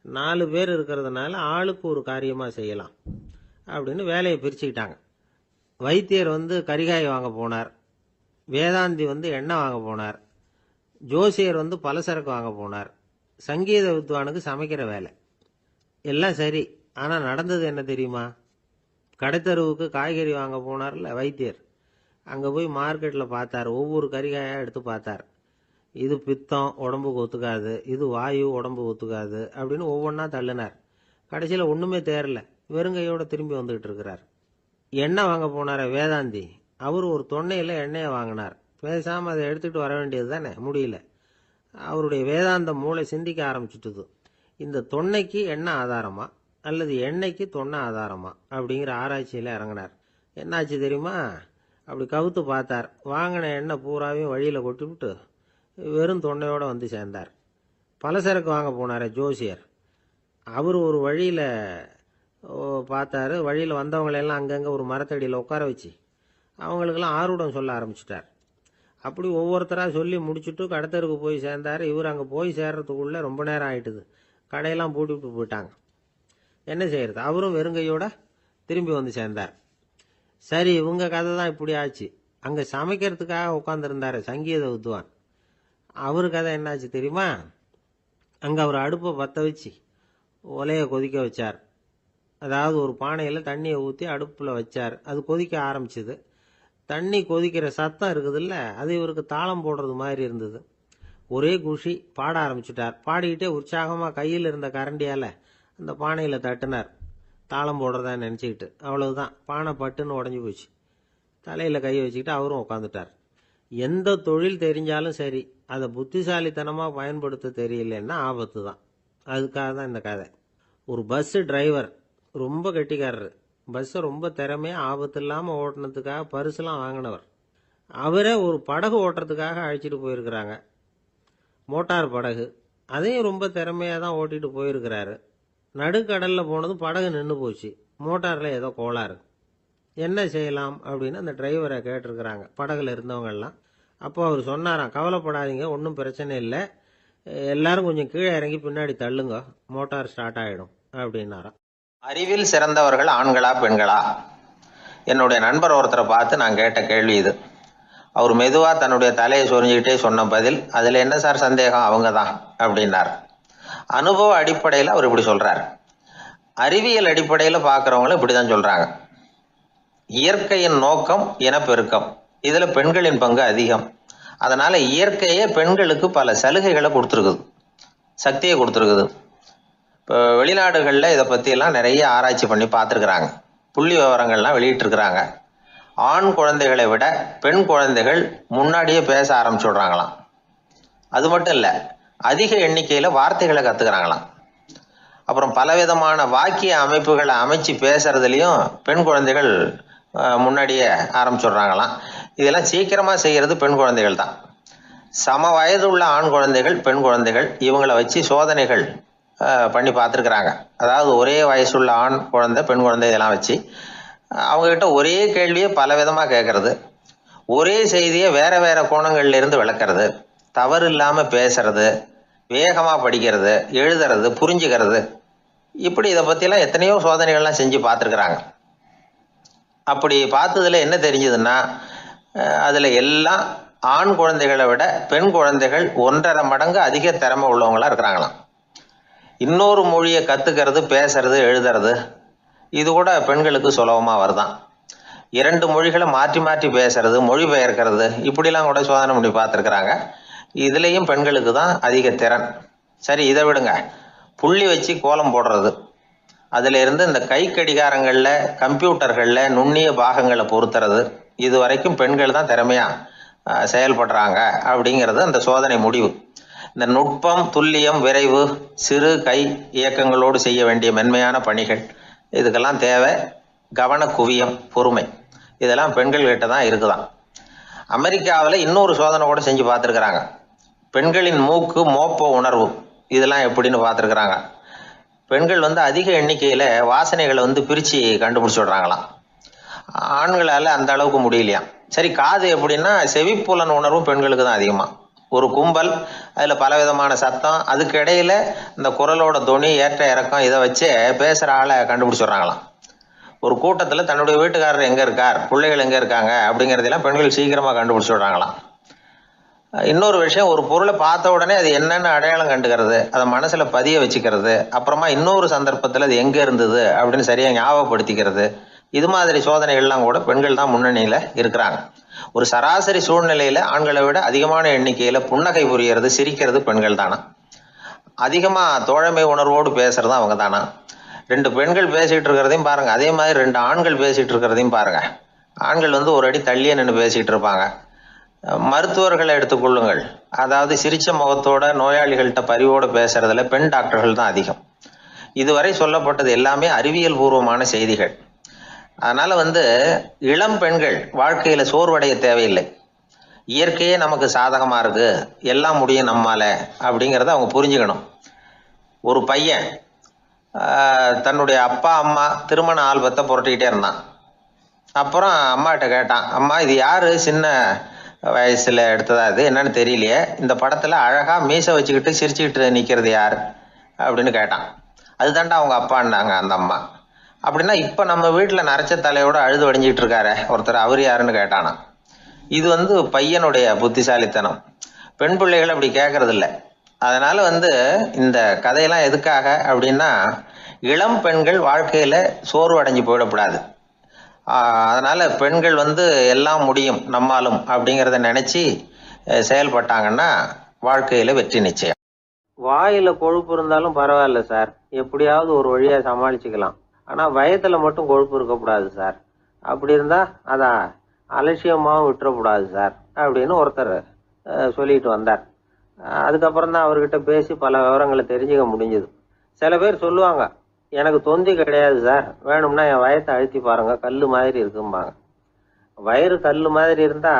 4 பேர் இருக்கிறதுனால ஆளுக்கு ஒரு காரியமாக செய்யலாம் அப்படின்னு வேலையை பிரிச்சுக்கிட்டாங்க. வைத்தியர் கரிகாய் வாங்க போனார், வேதாந்தி எண்ணெய் வாங்க போனார், ஜோசியர் பலசரக்கு வாங்க போனார், சங்கீத வித்வானுக்கு சமைக்கிற வேலை. எல்லாம் சரி, ஆனால் நடந்தது என்ன தெரியுமா? கடைத்தெருவுக்கு காய்கறி வாங்க போனார்ல வைத்தியர், அங்கே போய் மார்க்கெட்டில் பார்த்தார். ஒவ்வொரு கரிகாயாக எடுத்து பார்த்தார். இது பித்தம், உடம்புக்கு ஒத்துக்காது, இது வாயு, உடம்புக்கு ஒத்துக்காது அப்படின்னு ஒவ்வொன்றா தள்ளினார். கடைசியில் ஒன்றுமே தேரல, வெறுங்கையோடு திரும்பி வந்துக்கிட்டு இருக்கிறார். எண்ணெய் வாங்க போனார வேதாந்தி, அவர் ஒரு தொன்னையில் எண்ணெயை வாங்கினார். பேசாமல் அதை எடுத்துகிட்டு வர வேண்டியது தானே, முடியல. அவருடைய வேதாந்த மூளை சிந்திக்க ஆரம்பிச்சுட்டுது. இந்த தொன்னைக்கு எண்ணெய் ஆதாரமா அல்லது எண்ணெய்க்கு தொன்னை ஆதாரமா அப்படிங்கிற ஆராய்ச்சியில் இறங்கினார். என்னாச்சு தெரியுமா? அப்படி கவுத்து பார்த்தார். வாங்கின எண்ணெய் பூராவையும் வழியில் கொட்டிவிட்டு வெறும் தொன்னையோடு வந்து சேர்ந்தார். பலசரக்கு வாங்க போனார் ஜோசியர், அவர் ஒரு வழியில் பார்த்தாரு. வழியில் வந்தவங்களெல்லாம் அங்கங்கே ஒரு மரத்தடியில் உட்கார வச்சு அவங்களுக்கெல்லாம் ஆர்வம் சொல்ல ஆரம்பிச்சிட்டார். அப்படி ஒவ்வொருத்தராக சொல்லி முடிச்சுட்டு கடைத்தருக்கு போய் சேர்ந்தார். இவர் அங்கே போய் சேர்றதுக்குள்ளே ரொம்ப நேரம் ஆகிட்டுது. கடையெல்லாம் பூட்டிவிட்டு போயிட்டாங்க. என்ன செய்யறது? அவரும் வெறுங்கையோட திரும்பி வந்து சேர்ந்தார். சரி, இவங்க கதை தான் இப்படி ஆச்சு. அங்கே சமைக்கிறதுக்காக உட்காந்துருந்தார் சங்கீத வித்வான், அவர் கதை என்னாச்சு தெரியுமா? அங்கே அவர் அடுப்பை பற்ற வச்சு ஒலையை கொதிக்க வச்சார். அதாவது ஒரு பானையில் தண்ணியை ஊற்றி அடுப்பில் வச்சார். அது கொதிக்க ஆரம்பிச்சுது. தண்ணி கொதிக்கிற சத்தம் இருக்குதுல்ல, அது இவருக்கு தாளம் போடுறது மாதிரி இருந்தது. ஒரே குஷி, பாட ஆரம்பிச்சுட்டார். பாடிக்கிட்டே உற்சாகமாக கையில் இருந்த கரண்டியால் அந்த பானையில் தட்டினார், தாளம் போடுறதா நினச்சிக்கிட்டு. அவ்வளவுதான், பானை பட்டுன்னு உடஞ்சி போச்சு. தலையில் கை வச்சுக்கிட்டு அவரும் உட்காந்துட்டார். எந்த தொழில் தெரிஞ்சாலும் சரி, அதை புத்திசாலித்தனமாக பயன்படுத்த தெரியலன்னா ஆபத்து தான். அதுக்காக தான் இந்த கதை. ஒரு பஸ்ஸு டிரைவர் ரொம்ப கெட்டிக்காரரு. பஸ்ஸை ரொம்ப திறமையாக ஆபத்து இல்லாமல் ஓட்டினதுக்காக பரிசுலாம் வாங்கினவர். அவரே ஒரு படகு ஓட்டுறதுக்காக அழைச்சிட்டு போயிருக்கிறாங்க, மோட்டார் படகு. அதையும் ரொம்ப திறமையாக தான் ஓட்டிகிட்டு போயிருக்கிறாரு. நடுக்கடலில் போனதும் படகு நின்று போச்சு. மோட்டாரில் ஏதோ கோளாறு. என்ன செய்யலாம் அப்படின்னு அந்த டிரைவரை கேட்டிருக்கிறாங்க படகுல இருந்தவங்கெல்லாம். அப்போ அவர் சொன்னாராம், கவலைப்படாதீங்க, ஒன்றும் பிரச்சனை இல்லை, எல்லாரும் கொஞ்சம் கீழே இறங்கி பின்னாடி தள்ளுங்க, மோட்டார் ஸ்டார்ட் ஆகிடும் அப்படின்னாராம். அறிவில் சிறந்தவர்கள் ஆண்களா பெண்களா? என்னுடைய நண்பர் ஒருத்தரை பார்த்து நான் கேட்ட கேள்வி இது. அவர் மெதுவாக தன்னுடைய தலையை சொரிஞ்சுக்கிட்டே சொன்ன பதில், அதில் என்ன சார் சந்தேகம், அவங்க தான் அப்படின்னார். அனுபவ அடிப்படையில் அவர் இப்படி சொல்கிறார். அறிவியல் அடிப்படையில் பார்க்குறவங்களும் இப்படி தான் சொல்கிறாங்க. இயற்கையின் நோக்கம் இனப்பெருக்கம், இதில் பெண்களின் பங்கு அதிகம். அதனால் இயற்கையே பெண்களுக்கு பல சலுகைகளை கொடுத்துருக்குது, சக்தியை கொடுத்துருக்குது. இப்போ வெளிநாடுகளில் இதை பற்றியெல்லாம் நிறைய ஆராய்ச்சி பண்ணி பார்த்துருக்குறாங்க. புள்ளி விவரங்கள்லாம் வெளியிட்டிருக்கிறாங்க. ஆண் குழந்தைகளை விட பெண் குழந்தைகள் முன்னாடியே பேச ஆரம்பிச்சுடுறாங்களாம். அது மட்டும் இல்லை, அதிக எண்ணிக்கையில் வார்த்தைகளை கற்றுக்கிறாங்களாம். அப்புறம் பலவிதமான வாக்கிய அமைப்புகளை அமைச்சு பேசுறதுலேயும் பெண் குழந்தைகள் முன்னாடியே ஆரம்பிச்சுடுறாங்களாம். இதெல்லாம் சீக்கிரமாக செய்கிறது பெண் குழந்தைகள் தான். சம வயது உள்ள ஆண் குழந்தைகள், பெண் குழந்தைகள், இவங்களை வச்சு சோதனைகள் பண்ணி பார்த்துருக்குறாங்க. அதாவது ஒரே வயசுள்ள ஆண் குழந்தை, பெண் குழந்தை இதெல்லாம் வச்சு அவங்கக்கிட்ட ஒரே கேள்வியை பல விதமாக கேட்கறது, ஒரே செய்தியை வேற வேற கோணங்கள்லேருந்து விளக்குறது, தவறு இல்லாமல் பேசுறது, வேகமாக படிக்கிறது, எழுதுறது, புரிஞ்சுக்கிறது, இப்படி இதை பற்றிலாம் எத்தனையோ சோதனைகள்லாம் செஞ்சு பார்த்துருக்குறாங்க. அப்படி பார்த்ததுல என்ன தெரிஞ்சதுன்னா, அதில் எல்லாம் ஆண் குழந்தைகளை விட பெண் குழந்தைகள் 1.5 மடங்கு அதிக திறமை உள்ளவங்களாக இருக்கிறாங்களாம். இன்னொரு மொழியை கற்றுக்கிறது, பேசுறது, எழுதுறது, இது கூட பெண்களுக்கு சுலபமாக வருதான். 2 மொழிகளை மாற்றி மாற்றி பேசுறது, மொழிபெயர்க்கிறது, இப்படிலாம் கூட சோதனை பண்ணி பார்த்துருக்குறாங்க. இதுலேயும் பெண்களுக்கு தான் அதிக திறன். சரி, இதை விடுங்க. புள்ளி வச்சு கோலம் போடுறது, அதில் இருந்து இந்த கை கடிகாரங்களில், கம்ப்யூட்டர்களில் நுண்ணிய பாகங்களை பொருத்துறது, இது வரைக்கும் பெண்கள் தான் திறமையாக செயல்படுறாங்க அப்படிங்கிறது அந்த சோதனை முடிவு. இந்த நுட்பம், துல்லியம், விரைவு, சிறு கை இயக்கங்களோடு செய்ய வேண்டிய மென்மையான பணிகள், இதுக்கெல்லாம் தேவை கவன குவியம், பொறுமை. இதெல்லாம் பெண்கள்கிட்ட தான் இருக்குதான். அமெரிக்காவில் இன்னொரு சோதனை கூட செஞ்சு பார்த்துருக்குறாங்க. பெண்களின் மூக்கு மோப்ப உணர்வு, இதெல்லாம் எப்படின்னு பார்த்துருக்குறாங்க. பெண்கள் அதிக எண்ணிக்கையில் வாசனைகளை பிரித்து கண்டுபிடிச்சி விடுறாங்களாம். ஆண்களால் அந்த அளவுக்கு முடியலையாம். சரி, காது எப்படின்னா செவிப்புலன் உணர்வும் பெண்களுக்கு தான் அதிகமாக. ஒரு கும்பல், அதில் பலவிதமான சத்தம், அதுக்கு இடையில இந்த குரலோட தொனி, ஏற்ற இறக்கம், இதை வச்சே பேசுகிற ஆளை கண்டுபிடிச்சிடுறாங்களாம். ஒரு கூட்டத்தில் தன்னுடைய வீட்டுக்காரர் எங்கே இருக்கார், பிள்ளைகள் எங்கே இருக்காங்க அப்படிங்கிறதெல்லாம் பெண்கள் சீக்கிரமாக கண்டுபிடிச்சிடுறாங்களாம். இன்னொரு விஷயம், ஒரு பொருளை பார்த்த உடனே அது என்னென்னு அடையாளம் கண்டுக்கிறது, அதை மனசில் பதிய வச்சுக்கிறது, அப்புறமா இன்னொரு சந்தர்ப்பத்தில் அது எங்கே இருந்தது அப்படின்னு சரியாக ஞாபகப்படுத்திக்கிறது, இது மாதிரி சோதனைகள்லாம் கூட பெண்கள் தான் முன்னணியில் இருக்கிறாங்க. ஒரு சராசரி சூழ்நிலையில் ஆண்களை விட அதிகமான எண்ணிக்கையில் புன்னகை புரியறது, சிரிக்கிறது பெண்கள் தானா. அதிகமாக தோழமை உணர்வோடு பேசுறது அவங்க தானா. 2 பெண்கள் பேசிகிட்டு இருக்கிறதையும் பாருங்கள், அதே மாதிரி 2 ஆண்கள் பேசிகிட்டு இருக்கிறதையும் பாருங்கள். ஆண்கள் ஒரு அடி தள்ளியே நின்று பேசிகிட்டு இருப்பாங்க. மருத்துவர்களை எடுத்துக்கொள்ளுங்கள், அதாவது சிரிச்ச முகத்தோட நோயாளிகள்கிட்ட பரிவோடு பேசுறதுல பெண் டாக்டர்கள் தான் அதிகம். இதுவரை சொல்லப்பட்டது எல்லாமே அறிவியல் பூர்வமான செய்திகள். அதனால இளம் பெண்கள் வாழ்க்கையில சோர்வடைய தேவையில்லை. இயற்கையே நமக்கு சாதகமா இருக்கு, எல்லாம் முடியும் நம்மால அப்படிங்கிறத அவங்க புரிஞ்சுக்கணும். ஒரு பையன் தன்னுடைய அப்பா அம்மா திருமண ஆல்பத்தை புரட்டிக்கிட்டே இருந்தான். அப்புறம் அம்மாகிட்ட கேட்டான், அம்மா இது யாரு சின்ன வயசுல எடுத்ததா, இது என்னன்னு தெரியலையே, இந்த படத்துல அழகா மீசை வச்சுக்கிட்டு சிரிச்சுக்கிட்டு நிக்கிறது யார் அப்படின்னு கேட்டான். அதுதான்டா அவங்க அப்பான்னாங்க அந்த அம்மா. அப்படின்னா இப்ப நம்ம வீட்டுல நரைச்ச தலையோட அழுது வடிஞ்சிட்டு இருக்காரு ஒருத்தர், அவர் யாருன்னு கேட்டானா. இது பையனுடைய புத்திசாலித்தனம். பெண் பிள்ளைகள் அப்படி கேட்கறது இல்லை. அதனால இந்த கதையெல்லாம் எதுக்காக அப்படின்னா, இளம் பெண்கள் வாழ்க்கையில சோர்வு அடைஞ்சு போயிடக்கூடாது. அதனால பெண்கள் எல்லாம் முடியும் நம்மாலும் அப்படிங்கிறத நினைச்சு செயல்பட்டாங்கன்னா வாழ்க்கையில வெற்றி நிச்சயம். வாயில கொழுப்பு இருந்தாலும் பரவாயில்ல சார், எப்படியாவது ஒரு வழியா சமாளிச்சுக்கலாம். ஆனா வயத்துல மட்டும் கொழுப்பு இருக்கக்கூடாது சார், அப்படி இருந்தா அதான் அலட்சியமாகவும் விட்டுறக்கூடாது சார் அப்படின்னு ஒருத்தர் சொல்லிட்டு வந்தார். அதுக்கப்புறம் தான் அவர்கிட்ட பேசி பல விவரங்களை தெரிஞ்சுக்க முடிஞ்சது. சில பேர் சொல்லுவாங்க, எனக்கு தொந்தி கிடையாது சார், வேணும்னா என் வயத்தை அழுத்தி பாருங்க, கல் மாதிரி இருக்கும்பாங்க. வயிறு கல் மாதிரி இருந்தா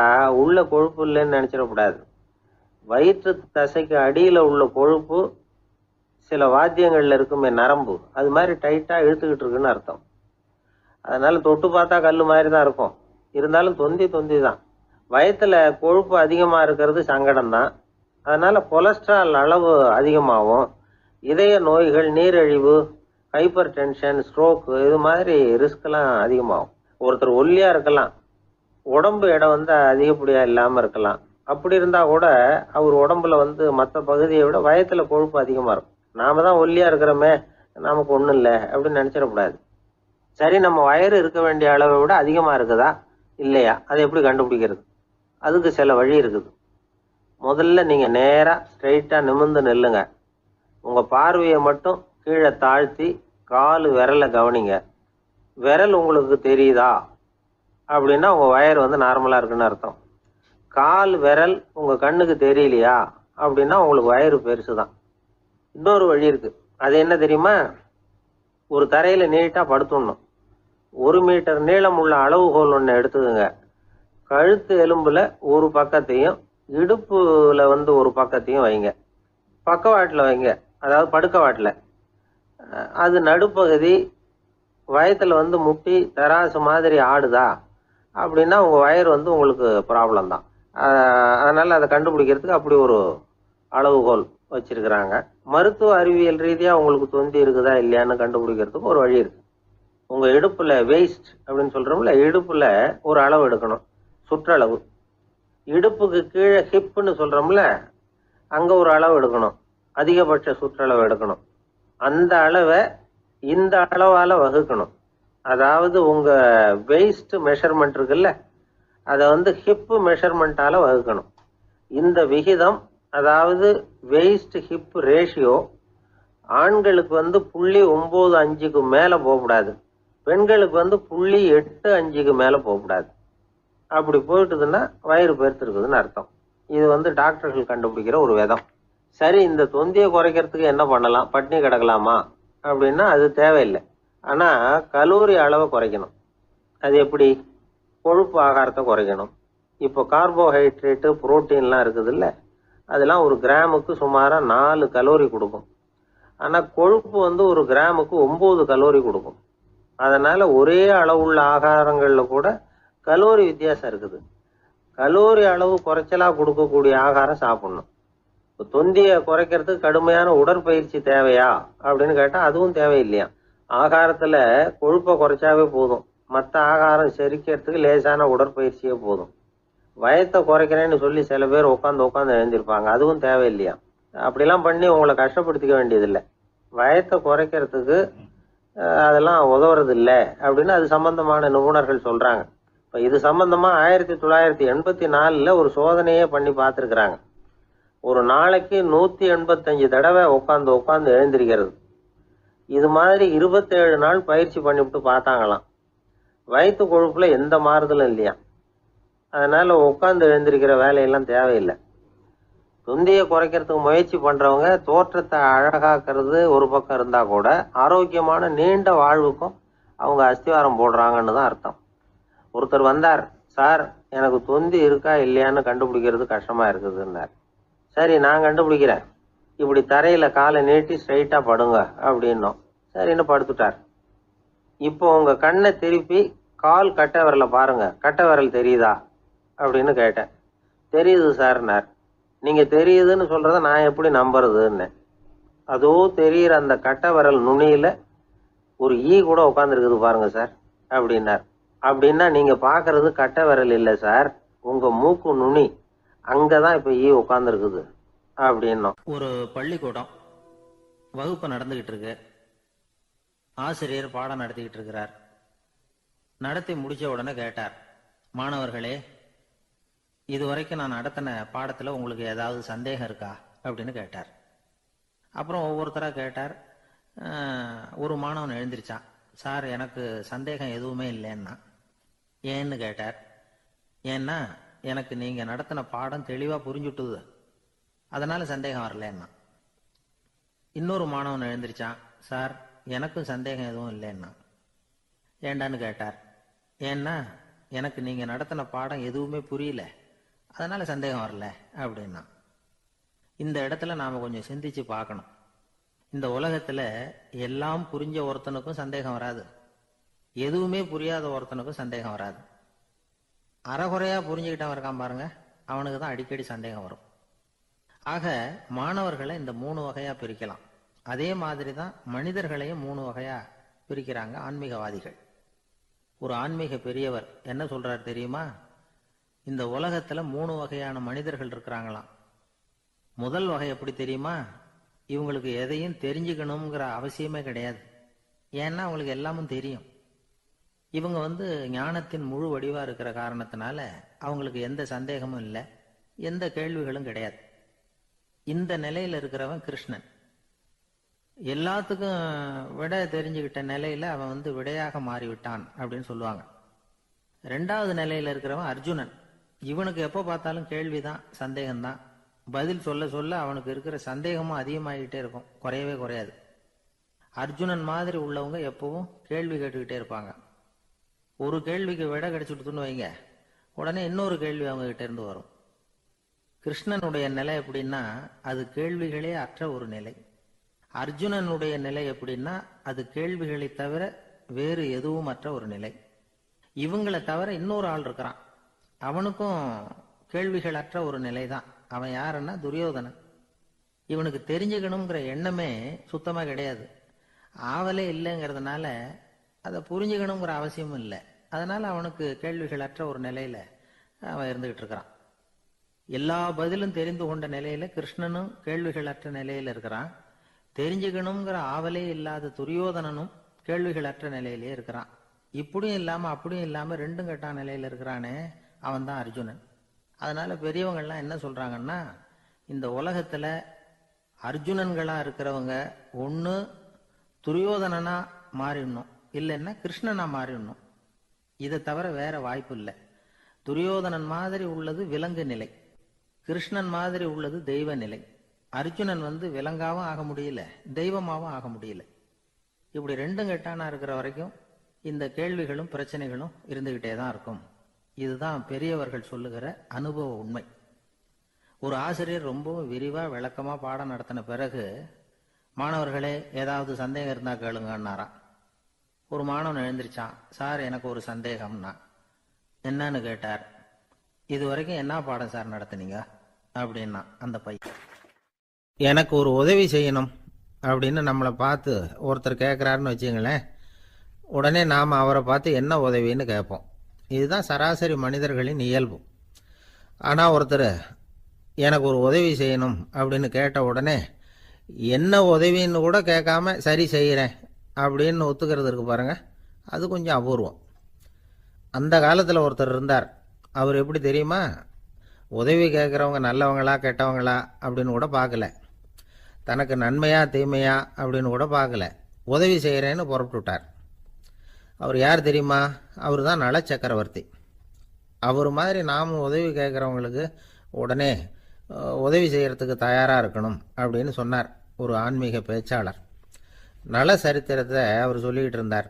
உள்ள கொழுப்பு இல்லைன்னு நினைச்சிடக்கூடாது. வயிற்று தசைக்கு அடியில உள்ள கொழுப்பு சில வாத்தியங்கள்ல இருக்குமே நரம்பு, அது மாதிரி டைட்டா இழுத்துக்கிட்டு இருக்குன்னு அர்த்தம். அதனால தொட்டு பார்த்தா கல் மாதிரி தான் இருக்கும், இருந்தாலும் தொந்தி தான். வயத்துல கொழுப்பு அதிகமா இருக்கிறது சங்கடம் தான். அதனால கொலஸ்ட்ரால் அளவு அதிகமாகும், இதய நோய்கள், நீரிழிவு, ஹைப்பர் டென்ஷன், ஸ்ட்ரோக்கு, இது மாதிரி ரிஸ்க் எல்லாம் அதிகமாகும். ஒருத்தர் ஒல்லியா இருக்கலாம், உடம்பு இடம் அதிகப்படியா இல்லாம இருக்கலாம். அப்படி இருந்தா கூட அவர் உடம்புல மற்ற பகுதியை விட வயத்துல கொழுப்பு அதிகமா இருக்கும். நாம தான் ஒல்லியா இருக்கிறோமே, நமக்கு ஒண்ணும் இல்லை அப்படின்னு நினைச்சிடக்கூடாது. சரி, நம்ம வயிறு இருக்க வேண்டிய அளவை விட அதிகமா இருக்குதா இல்லையா, அதை எப்படி கண்டுபிடிக்கிறது? அதுக்கு சில வழி இருக்குது. முதல்ல நீங்க நேரா ஸ்ட்ரைட்டா நிமிர்ந்து நில்லுங்க. உங்க பார்வையை மட்டும் கீழே தாழ்த்தி கால் விரலை கவனிங்க. விரல் உங்களுக்கு தெரியுதா அப்படின்னா உங்க வயர் நார்மலா இருக்குன்னு அர்த்தம். கால் விரல் உங்க கண்ணுக்கு தெரியலையா அப்படின்னா உங்களுக்கு வயிறு பெருசுதான். இன்னொரு வழி இருக்கு, அது என்ன தெரியுமா? ஒரு தரையில நீட்டா படுத்துடணும். 1 மீட்டர் நீளம் உள்ள அளவுகோல் ஒன்று எடுத்துதுங்க. கழுத்து எலும்புல ஒரு பக்கத்தையும் இடுப்புல ஒரு பக்கத்தையும் வைங்க. பக்கவாட்டில் வைங்க, அதாவது படுக்கவாட்டில். அது நடுப்பகுதி வயத்துல முட்டி தராசு மாதிரி ஆடுதா அப்படின்னா உங்க வயர் உங்களுக்கு ப்ராப்ளம் தான். அதனால அதை கண்டுபிடிக்கிறதுக்கு அப்படி ஒரு அளவுகோல் வச்சிருக்கிறாங்க. மருத்துவ அறிவியல் ரீதியா உங்களுக்கு தொந்தி இருக்குதா இல்லையான்னு கண்டுபிடிக்கிறதுக்கு ஒரு வழி இருக்கு. உங்க இடுப்புல வெயிஸ்ட் அப்படின்னு சொல்றோம்ல, இடுப்புல ஒரு அளவு எடுக்கணும், சுற்றளவு. இடுப்புக்கு கீழே ஹிப்னு சொல்றோம்ல, அங்க ஒரு அளவு எடுக்கணும், அதிகபட்ச சுற்றளவு எடுக்கணும். அந்த அளவை இந்த அளவால வகுக்கணும். அதாவது உங்க வெயிஸ்ட் மெஷர்மெண்ட் இருக்குல்ல, அதை ஹிப் மெஷர்மெண்டால வகுக்கணும். இந்த விகிதம், அதாவது வெயிஸ்ட் ஹிப் ரேஷியோ, ஆண்களுக்கு 0.95க்கு மேல போகக்கூடாது, பெண்களுக்கு 0.85க்கு மேல போகக்கூடாது. அப்படி போயிட்டுதுன்னா வயிறு பெருத்திருக்குதுன்னு அர்த்தம். இது டாக்டர்கள் கண்டுபிடிக்கிற ஒரு விதம். சரி, இந்த தொந்தியை குறைக்கிறதுக்கு என்ன பண்ணலாம்? பட்னி கிடக்கலாமா அப்படின்னா அது தேவையில்லை. ஆனா கலோரி அளவை குறைக்கணும். அது எப்படி? கொழுப்பு ஆகாரத்தை குறைக்கணும். இப்போ கார்போஹைட்ரேட்டு, புரோட்டீன்லாம் இருக்குது இல்லை, அதெல்லாம் ஒரு கிராமுக்கு சுமாரா 4 கலோரி கொடுக்கும். ஆனா கொழுப்பு ஒரு கிராமுக்கு 9 கலோரி கொடுக்கும். அதனால ஒரே அளவுள்ள ஆகாரங்கள்ல கூட கலோரி வித்தியாசம் இருக்குது. கலோரி அளவு குறைச்சலா கொடுக்கக்கூடிய ஆகாரம் சாப்பிடணும். இப்போ தொந்தியை குறைக்கிறதுக்கு கடுமையான உடற்பயிற்சி தேவையா அப்படின்னு கேட்டா அதுவும் தேவையில்லையா. ஆகாரத்துல கொழுப்பை குறைச்சாவே போதும். மற்ற ஆகாரம் செரிக்கிறதுக்கு லேசான உடற்பயிற்சியே போதும். வயத்தை குறைக்கிறேன்னு சொல்லி சில பேர் உட்காந்து எழுந்திருப்பாங்க, அதுவும் தேவையில்லையா. அப்படிலாம் பண்ணி உங்களை கஷ்டப்படுத்திக்க வேண்டியதில்லை. வயத்தை குறைக்கிறதுக்கு அதெல்லாம் உதவுறது இல்லை அப்படின்னு அது சம்பந்தமான நிபுணர்கள் சொல்றாங்க. இப்போ இது சம்பந்தமா 1984 ஒரு சோதனையே பண்ணி பார்த்துருக்குறாங்க. ஒரு நாளைக்கு 185 தடவை உட்காந்து எழுந்திருக்கிறது. இது மாதிரி 27 நாள் பயிற்சி பண்ணிவிட்டு பார்த்தாங்களாம். வயிற்று கொழுப்புல எந்த மாறுதலும் இல்லையா. அதனால உட்காந்து எழுந்திருக்கிற வேலையெல்லாம் தேவையில்லை. தொந்தியை குறைக்கிறதுக்கு முயற்சி பண்றவங்க தோற்றத்தை அழகாக்குறது ஒரு பக்கம் இருந்தா கூட ஆரோக்கியமான நீண்ட வாழ்வுக்கும் அவங்க அஸ்திவாரம் போடுறாங்கன்னு தான் அர்த்தம். ஒருத்தர் வந்தார், சார் எனக்கு தொந்தி இருக்கா இல்லையான்னு கண்டுபிடிக்கிறது கஷ்டமா இருக்குதுன்னார். சரி நான் கண்டுபிடிக்கிறேன், இப்படி தரையில காலை நீட்டி ஸ்ட்ரைட்டா படுங்க அப்படின்னோம். சரின்னு படுத்துட்டார். இப்போ உங்க கண்ணை திருப்பி கால் கட்டை விரல பாருங்க, கட்டை விரல் தெரியுதா அப்படின்னு கேட்டேன். தெரியுது சார்னார். நீங்க தெரியுதுன்னு சொல்றத நான் எப்படி நம்புறதுன்னு. அதோ தெரியுற அந்த கட்டை விரல் நுனியில ஒரு ஈ கூட உட்காந்துருக்குது பாருங்க சார் அப்படின்னார். அப்படின்னா நீங்க பாக்குறது கட்டை விரல் இல்லை சார், உங்க மூக்கு நுனி, அங்கதான் இப்ப ஈ உட்காந்துருக்குது அப்படின்னோம். ஒரு பள்ளிக்கூடம் வகுப்பு நடந்துகிட்டு இருக்கு. ஆசிரியர் பாடம் நடத்திக்கிட்டு இருக்கிறார். நடத்தி முடிச்ச உடனே கேட்டார், மாணவர்களே இதுவரைக்கும் நான் நடத்தின பாடத்துல உங்களுக்கு ஏதாவது சந்தேகம் இருக்கா அப்படின்னு கேட்டார். அப்புறம் ஒவ்வொருத்தரா கேட்டார். ஒரு மாணவன் எழுந்திருச்சான். சார் எனக்கு சந்தேகம் எதுவுமே இல்லைன்னா. ஏன்னு கேட்டார். ஏன்னா எனக்கு நீங்க நடத்தின பாடம் தெளிவா புரிஞ்சுட்டுது, அதனால சந்தேகம் வரலன்னா. இன்னொரு மாணவன் எழுந்திருச்சான். சார் எனக்கும் சந்தேகம் எதுவும் இல்லைன்னா. ஏண்டான்னு கேட்டார். ஏன்னா எனக்கு நீங்க நடத்தின பாடம் எதுவுமே புரியல, அதனால சந்தேகம் வரல அப்படின்னா. இந்த இடத்துல நாம கொஞ்சம் சிந்திச்சு பார்க்கணும். இந்த உலகத்துல எல்லாம் புரிஞ்ச ஒருத்தனுக்கும் சந்தேகம் வராது, எதுவுமே புரியாத ஒருத்தனுக்கும் சந்தேகம் வராது. அறகுறையா புரிஞ்சுக்கிட்டவன் இருக்கான் பாருங்க, அவனுக்கு தான் அடிக்கடி சந்தேகம் வரும். ஆக மாணவர்களை இந்த 3 வகையா பிரிக்கலாம். அதே மாதிரி தான் மனிதர்களையும் 3 வகையா பிரிக்கிறாங்க ஆன்மீகவாதிகள். ஒரு ஆன்மீக பெரியவர் என்ன சொல்றார் தெரியுமா? இந்த உலகத்துல 3 வகையான மனிதர்கள் இருக்கிறாங்களாம். முதல் வகை எப்படி தெரியுமா? இவங்களுக்கு எதையும் தெரிஞ்சுக்கணுங்கிற அவசியமே கிடையாது. ஏன்னா அவங்களுக்கு எல்லாமும் தெரியும். இவங்க ஞானத்தின் முழு வடிவா இருக்கிற காரணத்தினால அவங்களுக்கு எந்த சந்தேகமும் இல்லை, எந்த கேள்விகளும் கிடையாது. இந்த நிலையில இருக்கிறவன் கிருஷ்ணன். எல்லாத்துக்கும் விட தெரிஞ்சுக்கிட்ட நிலையில அவன் விடையாக மாறிவிட்டான் அப்படின்னு சொல்லுவாங்க. 2வது நிலையில இருக்கிறவன் அர்ஜுனன். இவனுக்கு எப்போ பார்த்தாலும் கேள்விதான், சந்தேகம்தான். பதில் சொல்ல சொல்ல அவனுக்கு இருக்கிற சந்தேகமும் அதிகமாகிட்டே இருக்கும், குறையவே குறையாது. அர்ஜுனன் மாதிரி உள்ளவங்க எப்பவும் கேள்வி கேட்டுக்கிட்டே இருப்பாங்க. ஒரு கேள்விக்கு விட கிடைச்சுட்டுன்னு வைங்க, உடனே இன்னொரு கேள்வி அவங்க கிட்ட இருந்து வரும். கிருஷ்ணனுடைய நிலை எப்படின்னா அது கேள்விகளே அற்ற ஒரு நிலை. அர்ஜுனனுடைய நிலை எப்படின்னா அது கேள்விகளை தவிர வேறு எதுவும் அற்ற ஒரு நிலை. இவங்களை தவிர இன்னொரு ஆள் இருக்கிறான், அவனுக்கும் கேள்விகள் அற்ற ஒரு நிலை தான். அவன் யாருன்னா துரியோதனன். இவனுக்கு தெரிஞ்சுக்கணுங்கிற எண்ணமே சுத்தமா கிடையாது. ஆவலே இல்லைங்கிறதுனால அதை புரிஞ்சுக்கணுங்கிற அவசியமும் இல்லை. அதனால அவனுக்கு கேள்விகள் அற்ற ஒரு நிலையில அவன் இருந்துகிட்டு இருக்கிறான். எல்லா பதிலும் தெரிந்து கொண்ட நிலையில கிருஷ்ணனும் கேள்விகள் அற்ற நிலையில இருக்கிறான். தெரிஞ்சுக்கணுங்கிற ஆவலே இல்லாத துரியோதனனும் கேள்விகள் அற்ற நிலையிலே இருக்கிறான். இப்படியும் இல்லாம அப்படியும் இல்லாம ரெண்டும் கெட்டான நிலையில இருக்கிறானே, அவன் தான் அர்ஜுனன். அதனால பெரியவங்கள்லாம் என்ன சொல்றாங்கன்னா, இந்த உலகத்துல அர்ஜுனன்களா இருக்கிறவங்க ஒண்ணு துரியோதனனா மாறிடணும், இல்லைன்னா கிருஷ்ணனா மாறிடணும். இதை தவிர வேற வாய்ப்பு இல்லை. துரியோதனன் மாதிரி உள்ளது விலங்கு நிலை, கிருஷ்ணன் மாதிரி உள்ளது தெய்வ நிலை. அர்ஜுனன் விலங்காவும் ஆக முடியல, தெய்வமாவும் ஆக முடியல. இப்படி ரெண்டும் கெட்டானா இருக்கிற வரைக்கும் இந்த கேள்விகளும் பிரச்சனைகளும் இருந்துகிட்டே தான் இருக்கும். இதுதான் பெரியவர்கள் சொல்லுகிற அனுபவ உண்மை. ஒரு ஆசிரியர் ரொம்பவும் விரிவா விளக்கமா பாடம் நடத்தின பிறகு, மாணவர்களே ஏதாவது சந்தேகம் இருந்தா கேளுங்கன்னாராம். ஒரு மாணவன் எழுந்திருச்சான். சார் எனக்கு ஒரு சந்தேகம்னா. என்னன்னு கேட்டார். இது வரைக்கும் என்ன பாடம் சார் நடத்துனீங்க அப்படின்னா அந்த பையன். எனக்கு ஒரு உதவி செய்யணும் அப்படின்னு நம்மளை பார்த்து ஒருத்தர் கேட்குறாருன்னு வச்சுங்களேன், உடனே நாம் அவரை பார்த்து என்ன உதவின்னு கேட்போம். இதுதான் சராசரி மனிதர்களின் இயல்பு. ஆனால் ஒருத்தர் எனக்கு ஒரு உதவி செய்யணும் அப்படின்னு கேட்ட உடனே என்ன உதவின்னு கூட கேட்காம சரி செய்கிறேன் அப்படின்னு ஒத்துக்கிறது இருக்கு பாருங்க, அது கொஞ்சம் அபூர்வம். அந்த காலத்தில் ஒருத்தர் இருந்தார். அவர் எப்படி தெரியுமா? உதவி கேட்குறவங்க நல்லவங்களா கெட்டவங்களா அப்படின்னு கூட பார்க்கல, தனக்கு நன்மையா தீமையா அப்படின்னு கூட பார்க்கல, உதவி செய்கிறேன்னு புறப்பட்டுட்டார். அவர் யார் தெரியுமா? அவர் தான் நல சக்கரவர்த்தி. அவர் மாதிரி நாமும் உதவி கேட்குறவங்களுக்கு உடனே உதவி செய்கிறதுக்கு தயாராக இருக்கணும் அப்படின்னு சொன்னார் ஒரு ஆன்மீக பேச்சாளர். நல சரித்திரத்தை அவர் சொல்லிக்கிட்டு இருந்தார்.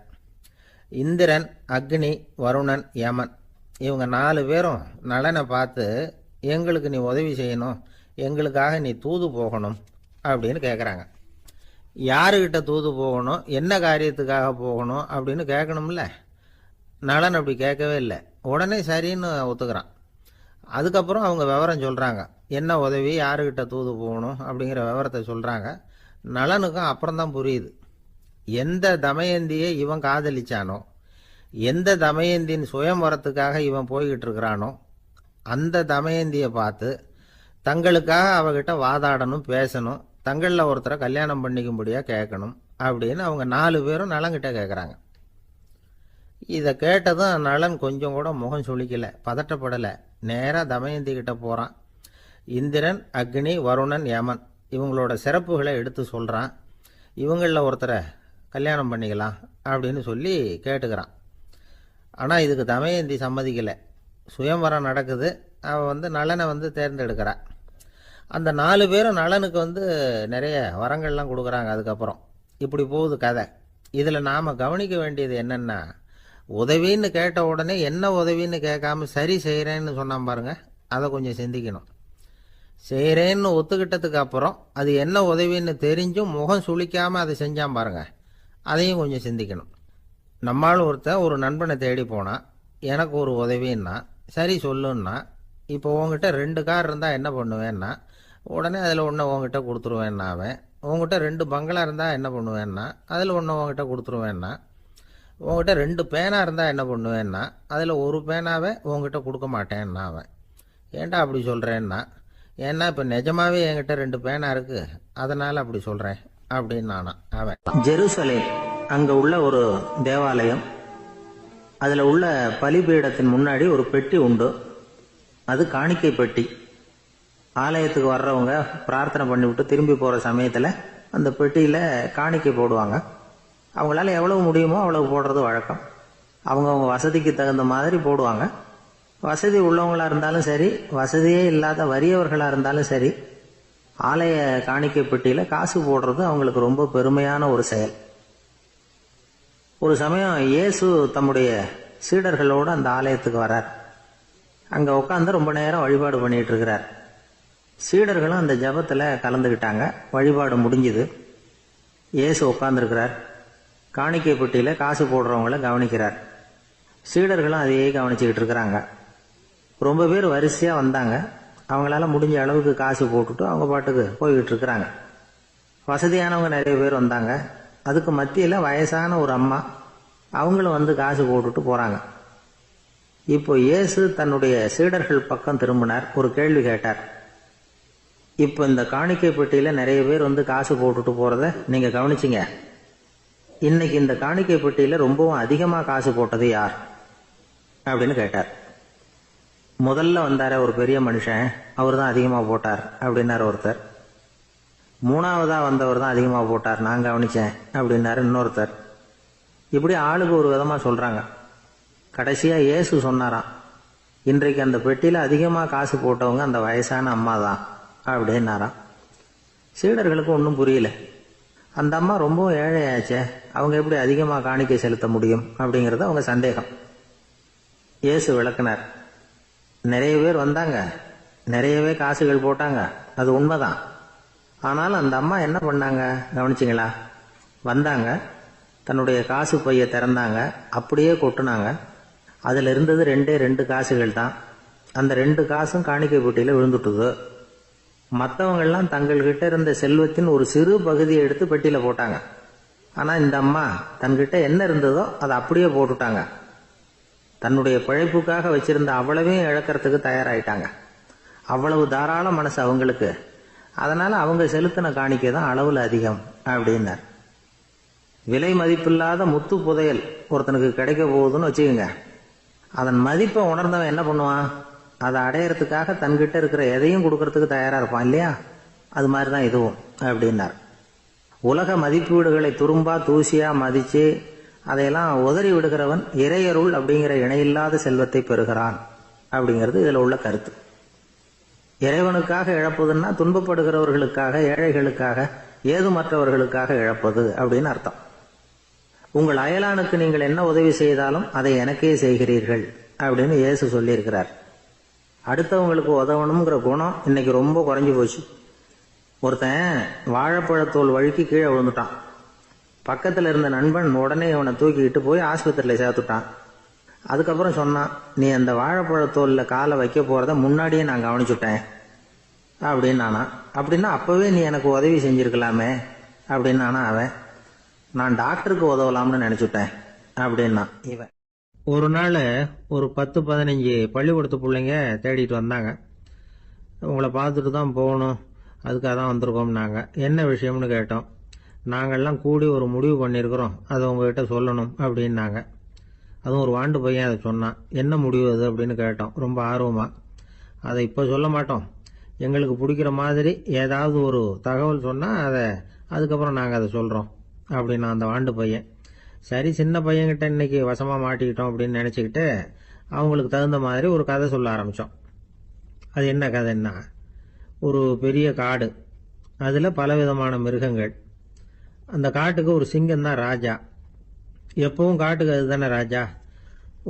இந்திரன், அக்னி, வருணன், யமன் இவங்க 4 பேரும் நலனை பார்த்து எங்களுக்கு நீ உதவி செய்யணும், எங்களுக்காக நீ தூது போகணும் அப்படின்னு கேட்குறாங்க. யாருக்கிட்ட தூது போகணும், என்ன காரியத்துக்காக போகணும் அப்படின்னு கேட்கணும்ல. நலன் அப்படி கேட்கவே இல்லை, உடனே சரின்னு ஒத்துக்கிறான். அதுக்கப்புறம் அவங்க விவரம் சொல்கிறாங்க, என்ன உதவி, யாருக்கிட்ட தூது போகணும் அப்படிங்கிற விவரத்தை சொல்கிறாங்க. நலனுக்கும் அப்புறம்தான் புரியுது, எந்த தமயந்தியை இவன் காதலிச்சானோ, எந்த தமயந்தின் சுயம்வரத்துக்காக இவன் போய்கிட்டு இருக்கிறானோ அந்த தமயந்தியை பார்த்து தங்களுக்காக அவகிட்ட வாதாடணும், பேசணும், தங்களில் ஒருத்தரை கல்யாணம் பண்ணிக்கும்படியாக கேட்கணும் அப்படின்னு அவங்க 4 பேரும் நலன்கிட்ட கேட்குறாங்க. இதை கேட்டதும் நலன் கொஞ்சம் கூட முகம் சுளிக்கலை, பதட்டப்படலை. நேராக தமயந்தி கிட்ட போகிறான். இந்திரன், அக்னி, வருணன், யமன் இவங்களோட சிறப்புகளை எடுத்து சொல்கிறான். இவங்களில் ஒருத்தரை கல்யாணம் பண்ணிக்கலாம் அப்படின்னு சொல்லி கேட்டுக்கிறான். ஆனால் இதுக்கு தமயந்தி சம்மதிக்கலை. சுயம்வரம் நடக்குது, அவள் நலனை தேர்ந்தெடுக்கிறா. அந்த 4 பேரும் நலனுக்கு நிறைய வரங்கள்லாம் கொடுக்குறாங்க. அதுக்கப்புறம் இப்படி போகுது கதை. இதில் நாம் கவனிக்க வேண்டியது என்னென்னா, உதவின்னு கேட்ட உடனே என்ன உதவின்னு கேட்காம சரி செய்கிறேன்னு சொன்னான் பாருங்க, அதை கொஞ்சம் சிந்திக்கணும். செய்கிறேன்னு ஒத்துக்கிட்டதுக்கு அப்புறம் அது என்ன உதவின்னு தெரிஞ்சும் முகம் சுளிக்காமல் அதை செஞ்சான் பாருங்க, அதையும் கொஞ்சம் சிந்திக்கணும். நம்மால் ஒருத்தன் ஒரு நண்பனை தேடி போனான், எனக்கு ஒரு உதவின்னா சரி சொல்லுன்னா, இப்போ உங்ககிட்ட 2 கார் இருந்தால் என்ன பண்ணுவேன்னா, உடனே அதில் ஒன்று உங்ககிட்ட கொடுத்துருவேன்னா, அவன் உங்ககிட்ட 2 பங்களா இருந்தால் என்ன பண்ணுவேன்னா, அதில் ஒன்று உங்ககிட்ட கொடுத்துருவேன்னா, உங்ககிட்ட 2 பேனா இருந்தால் என்ன பண்ணுவேன்னா, அதில் ஒரு பேனாவை உங்ககிட்ட கொடுக்க மாட்டேன்னா அவன். ஏன்டா அப்படி சொல்கிறேன்னா, ஏன்னா இப்போ நிஜமாவே என்கிட்ட 2 பேனா இருக்குது, அதனால் அப்படி சொல்கிறேன் அப்படின்னு நானான் அவன். ஜெருசலேம் அங்கே உள்ள ஒரு தேவாலயம், அதில் உள்ள பலிபீடத்தின் முன்னாடி ஒரு பெட்டி உண்டு. அது காணிக்கை பெட்டி. ஆலயத்துக்கு வர்றவங்க பிரார்த்தனை பண்ணிவிட்டு திரும்பி போகிற சமயத்தில் அந்த பெட்டியில் காணிக்கை போடுவாங்க. அவங்களால எவ்வளவு முடியுமோ அவ்வளவு போடுறது வழக்கம். அவங்கவுங்க வசதிக்கு தகுந்த மாதிரி போடுவாங்க. வசதி உள்ளவங்களாக இருந்தாலும் சரி, வசதியே இல்லாத வறியவர்களாக இருந்தாலும் சரி, ஆலய காணிக்கை பெட்டியில் காசு போடுறது அவங்களுக்கு ரொம்ப பெருமையான ஒரு செயல். ஒரு சமயம் இயேசு தம்முடைய சீடர்களோடு அந்த ஆலயத்துக்கு வரார். அங்கே உட்காந்து ரொம்ப நேரம் வழிபாடு பண்ணிட்டு இருக்கிறார். சீடர்களும் அந்த ஜபத்தில் கலந்துக்கிட்டாங்க. வழிபாடு முடிஞ்சுது. இயேசு உட்காந்துருக்கிறார். காணிக்கை பெட்டியில் காசு போடுறவங்கள கவனிக்கிறார். சீடர்களும் அதையே கவனிச்சுக்கிட்டு இருக்கிறாங்க. ரொம்ப பேர் வரிசையாக வந்தாங்க. அவங்களால முடிஞ்ச அளவுக்கு காசு போட்டுட்டு அவங்க பாட்டுக்கு போய்கிட்டு இருக்கிறாங்க. வசதியானவங்க நிறைய பேர் வந்தாங்க. அதுக்கு மத்தியில் வயசான ஒரு அம்மா, அவங்களும் காசு போட்டுட்டு போகிறாங்க. இப்போ இயேசு தன்னுடைய சீடர்கள் பக்கம் திரும்பினார். ஒரு கேள்வி கேட்டார். இப்போ இந்த காணிக்கை பெட்டியில் நிறைய பேர் காசு போட்டுட்டு போகிறத நீங்கள் கவனிச்சிங்க. இன்னைக்கு இந்த காணிக்கை பெட்டியில் ரொம்பவும் அதிகமாக காசு போட்டது யார் அப்படின்னு கேட்டார். முதல்ல வந்தார ஒரு பெரிய மனுஷன், அவர் தான் அதிகமாக போட்டார் அப்படின்னாரு ஒருத்தர். 3ஆவதாக வந்தவர் தான் அதிகமாக போட்டார், நான் கவனித்தேன் அப்படின்னாரு இன்னொருத்தர். இப்படி ஆளுக்கு ஒரு விதமாக சொல்கிறாங்க. கடைசியாக இயேசு சொன்னாராம், இன்றைக்கு அந்த பெட்டியில் அதிகமாக காசு போட்டவங்க அந்த வயசான அம்மா தான் அப்படின்னாராம். சீடர்களுக்கு ஒன்றும் புரியல. அந்த அம்மா ரொம்பவும் ஏழையாச்சே, அவங்க எப்படி அதிகமாக காணிக்கை செலுத்த முடியும் அப்படிங்கிறது அவங்க சந்தேகம். இயேசு விளக்குனார். நிறைய பேர் வந்தாங்க, நிறையவே காசுகள் போட்டாங்க, அது உண்மைதான். ஆனாலும் அந்த அம்மா என்ன பண்ணாங்க கவனிச்சிங்களா? வந்தாங்க, தன்னுடைய காசு பையை திறந்தாங்க, அப்படியே கொட்டுனாங்க. அதில் இருந்தது 2 காசுகள் தான். அந்த 2 காசும் காணிக்கை பெட்டியில் விழுந்துட்டுது. மற்றவங்கெல்லாம் தங்கள்கிட்ட இருந்த செல்வத்தின் ஒரு சிறு பகுதியை எடுத்து பெட்டியில் போட்டாங்க. ஆனால் இந்த அம்மா தன்கிட்ட என்ன இருந்ததோ அதை அப்படியே போட்டுட்டாங்க. தன்னுடைய பிழைப்புக்காக வச்சிருந்த அவ்வளவையும் இழக்கிறதுக்கு தயாராயிட்டாங்க. அவ்வளவு தாராள மனசு அவங்களுக்கு. அதனால அவங்க செலுத்தின காணிக்கை தான் அளவில் அதிகம் அப்படின்னார். விலை மதிப்பில்லாத முத்து புதையல் ஒருத்தனுக்கு கிடைக்க போகுதுன்னு வச்சுக்கோங்க. அதன் மதிப்பை உணர்ந்தவன் என்ன பண்ணுவான்? அதை அடையறதுக்காக தன்கிட்ட இருக்கிற எதையும் கொடுக்கறதுக்கு தயாரா இருப்பான் இல்லையா? அது மாதிரி தான் இதுவும் அப்படின்னார். உலக மதிப்பீடுகளை துரும்பா தூசியா மதிச்சு அதையெல்லாம் உதறி விடுகிறவன் இறையருள் அப்படிங்கிற இணையில்லாத செல்வத்தை பெறுகிறான் அப்படிங்கிறது இதுல உள்ள கருத்து. இறைவனுக்காக இழப்பதுன்னா துன்பப்படுகிறவர்களுக்காக, ஏழைகளுக்காக, ஏதுமற்றவர்களுக்காக இழப்பது அப்படின்னு அர்த்தம். உங்கள் அயலானுக்கு நீங்கள் என்ன உதவி செய்தாலும் அதை எனக்கே செய்கிறீர்கள் அப்படின்னு இயேசு சொல்லியிருக்கிறார். அடுத்தவங்களுக்கு உதவணுங்கிற குணம் இன்னைக்கு ரொம்ப குறைஞ்சி போச்சு. ஒருத்தன் வாழைப்பழத்தோல் வழுக்கி கீழே விழுந்துட்டான். பக்கத்தில் இருந்த நண்பன் உடனே அவனை தூக்கிக்கிட்டு போய் ஆஸ்பத்திரியில் சேர்த்துட்டான். அதுக்கப்புறம் சொன்னான், நீ அந்த வாழைப்பழத்தோலில் காலை வைக்க போகிறத முன்னாடியே நான் கவனிச்சுட்டேன் அப்படின்னு நானா. அப்படின்னா அப்போவே நீ எனக்கு உதவி செஞ்சிருக்கலாமே அப்படின்னு நானா அவன். நான் டாக்டருக்கு உதவலாம்னு நினச்சிட்டேன் அப்படின்னா இவன். ஒரு நாள் ஒரு 10-15 பள்ளிக்கூடத்து பிள்ளைங்க தேடிட்டு வந்தாங்க. உங்களை பார்த்துட்டு தான் போகணும், அதுக்காக தான் வந்திருக்கோம்னாங்க. என்ன விஷயம்னு கேட்டோம். நாங்கள்லாம் கூடி ஒரு முடிவு பண்ணியிருக்கிறோம், அதை உங்ககிட்ட சொல்லணும் அப்படின்னாங்க. அதுவும் ஒரு வாண்டு பையன் அதை சொன்னான். என்ன முடிவு அது அப்படின்னு கேட்டோம் ரொம்ப ஆர்வமாக. அதை இப்போ சொல்ல மாட்டோம், எங்களுக்கு பிடிக்கிற மாதிரி ஏதாவது ஒரு தகவல் சொன்னால் அதுக்கப்புறம் நாங்கள் அதை சொல்கிறோம் அப்படின்னா அந்த வாண்டு பையன். சரி, சின்ன பையன்கிட்ட இன்னைக்கு வசமாக மாட்டிக்கிட்டோம் அப்படின்னு நினச்சிக்கிட்டு அவங்களுக்கு தகுந்த மாதிரி ஒரு கதை சொல்ல ஆரம்பித்தோம். அது என்ன கதைன்னா, ஒரு பெரிய காடு, அதில் பலவிதமான மிருகங்கள். அந்த காட்டுக்கு ஒரு சிங்கம் தான் ராஜா. எப்பவும் காட்டுக்கு அது தானே ராஜா.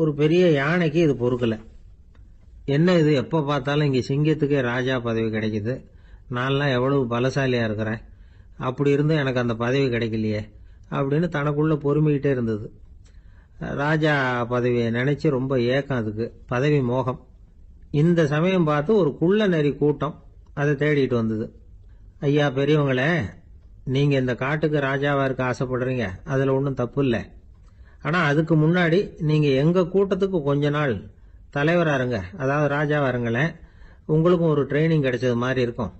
ஒரு பெரிய யானைக்கு இது பொறுக்கலை. என்ன இது, எப்போ பார்த்தாலும் இங்கே சிங்கத்துக்கே ராஜா பதவி கிடைக்குது, நான்லாம் எவ்வளவு பலசாலியாக இருக்கிறேன், அப்படி இருந்தும் எனக்கு அந்த பதவி கிடைக்கலையே அப்படின்னு தனக்குள்ளே பொறுமிக்கிட்டே இருந்தது. ராஜா பதவியை நினச்சி ரொம்ப ஏக்கம், அதுக்கு பதவி மோகம். இந்த சமயம் பார்த்து ஒரு குள்ள நரி கூட்டம் அதை தேடிட்டு வந்தது. ஐயா பெரியவங்களே, நீங்கள் இந்த காட்டுக்கு ராஜாவாக இருக்க ஆசைப்படுறீங்க, அதில் ஒன்றும் தப்பு இல்லை. ஆனால் அதுக்கு முன்னாடி நீங்கள் எங்கள் கூட்டத்துக்கு கொஞ்ச நாள் தலைவராக இருங்க, அதாவது ராஜாவாக இருங்களேன், உங்களுக்கும் ஒரு ட்ரைனிங் கிடைச்சது மாதிரி இருக்கும்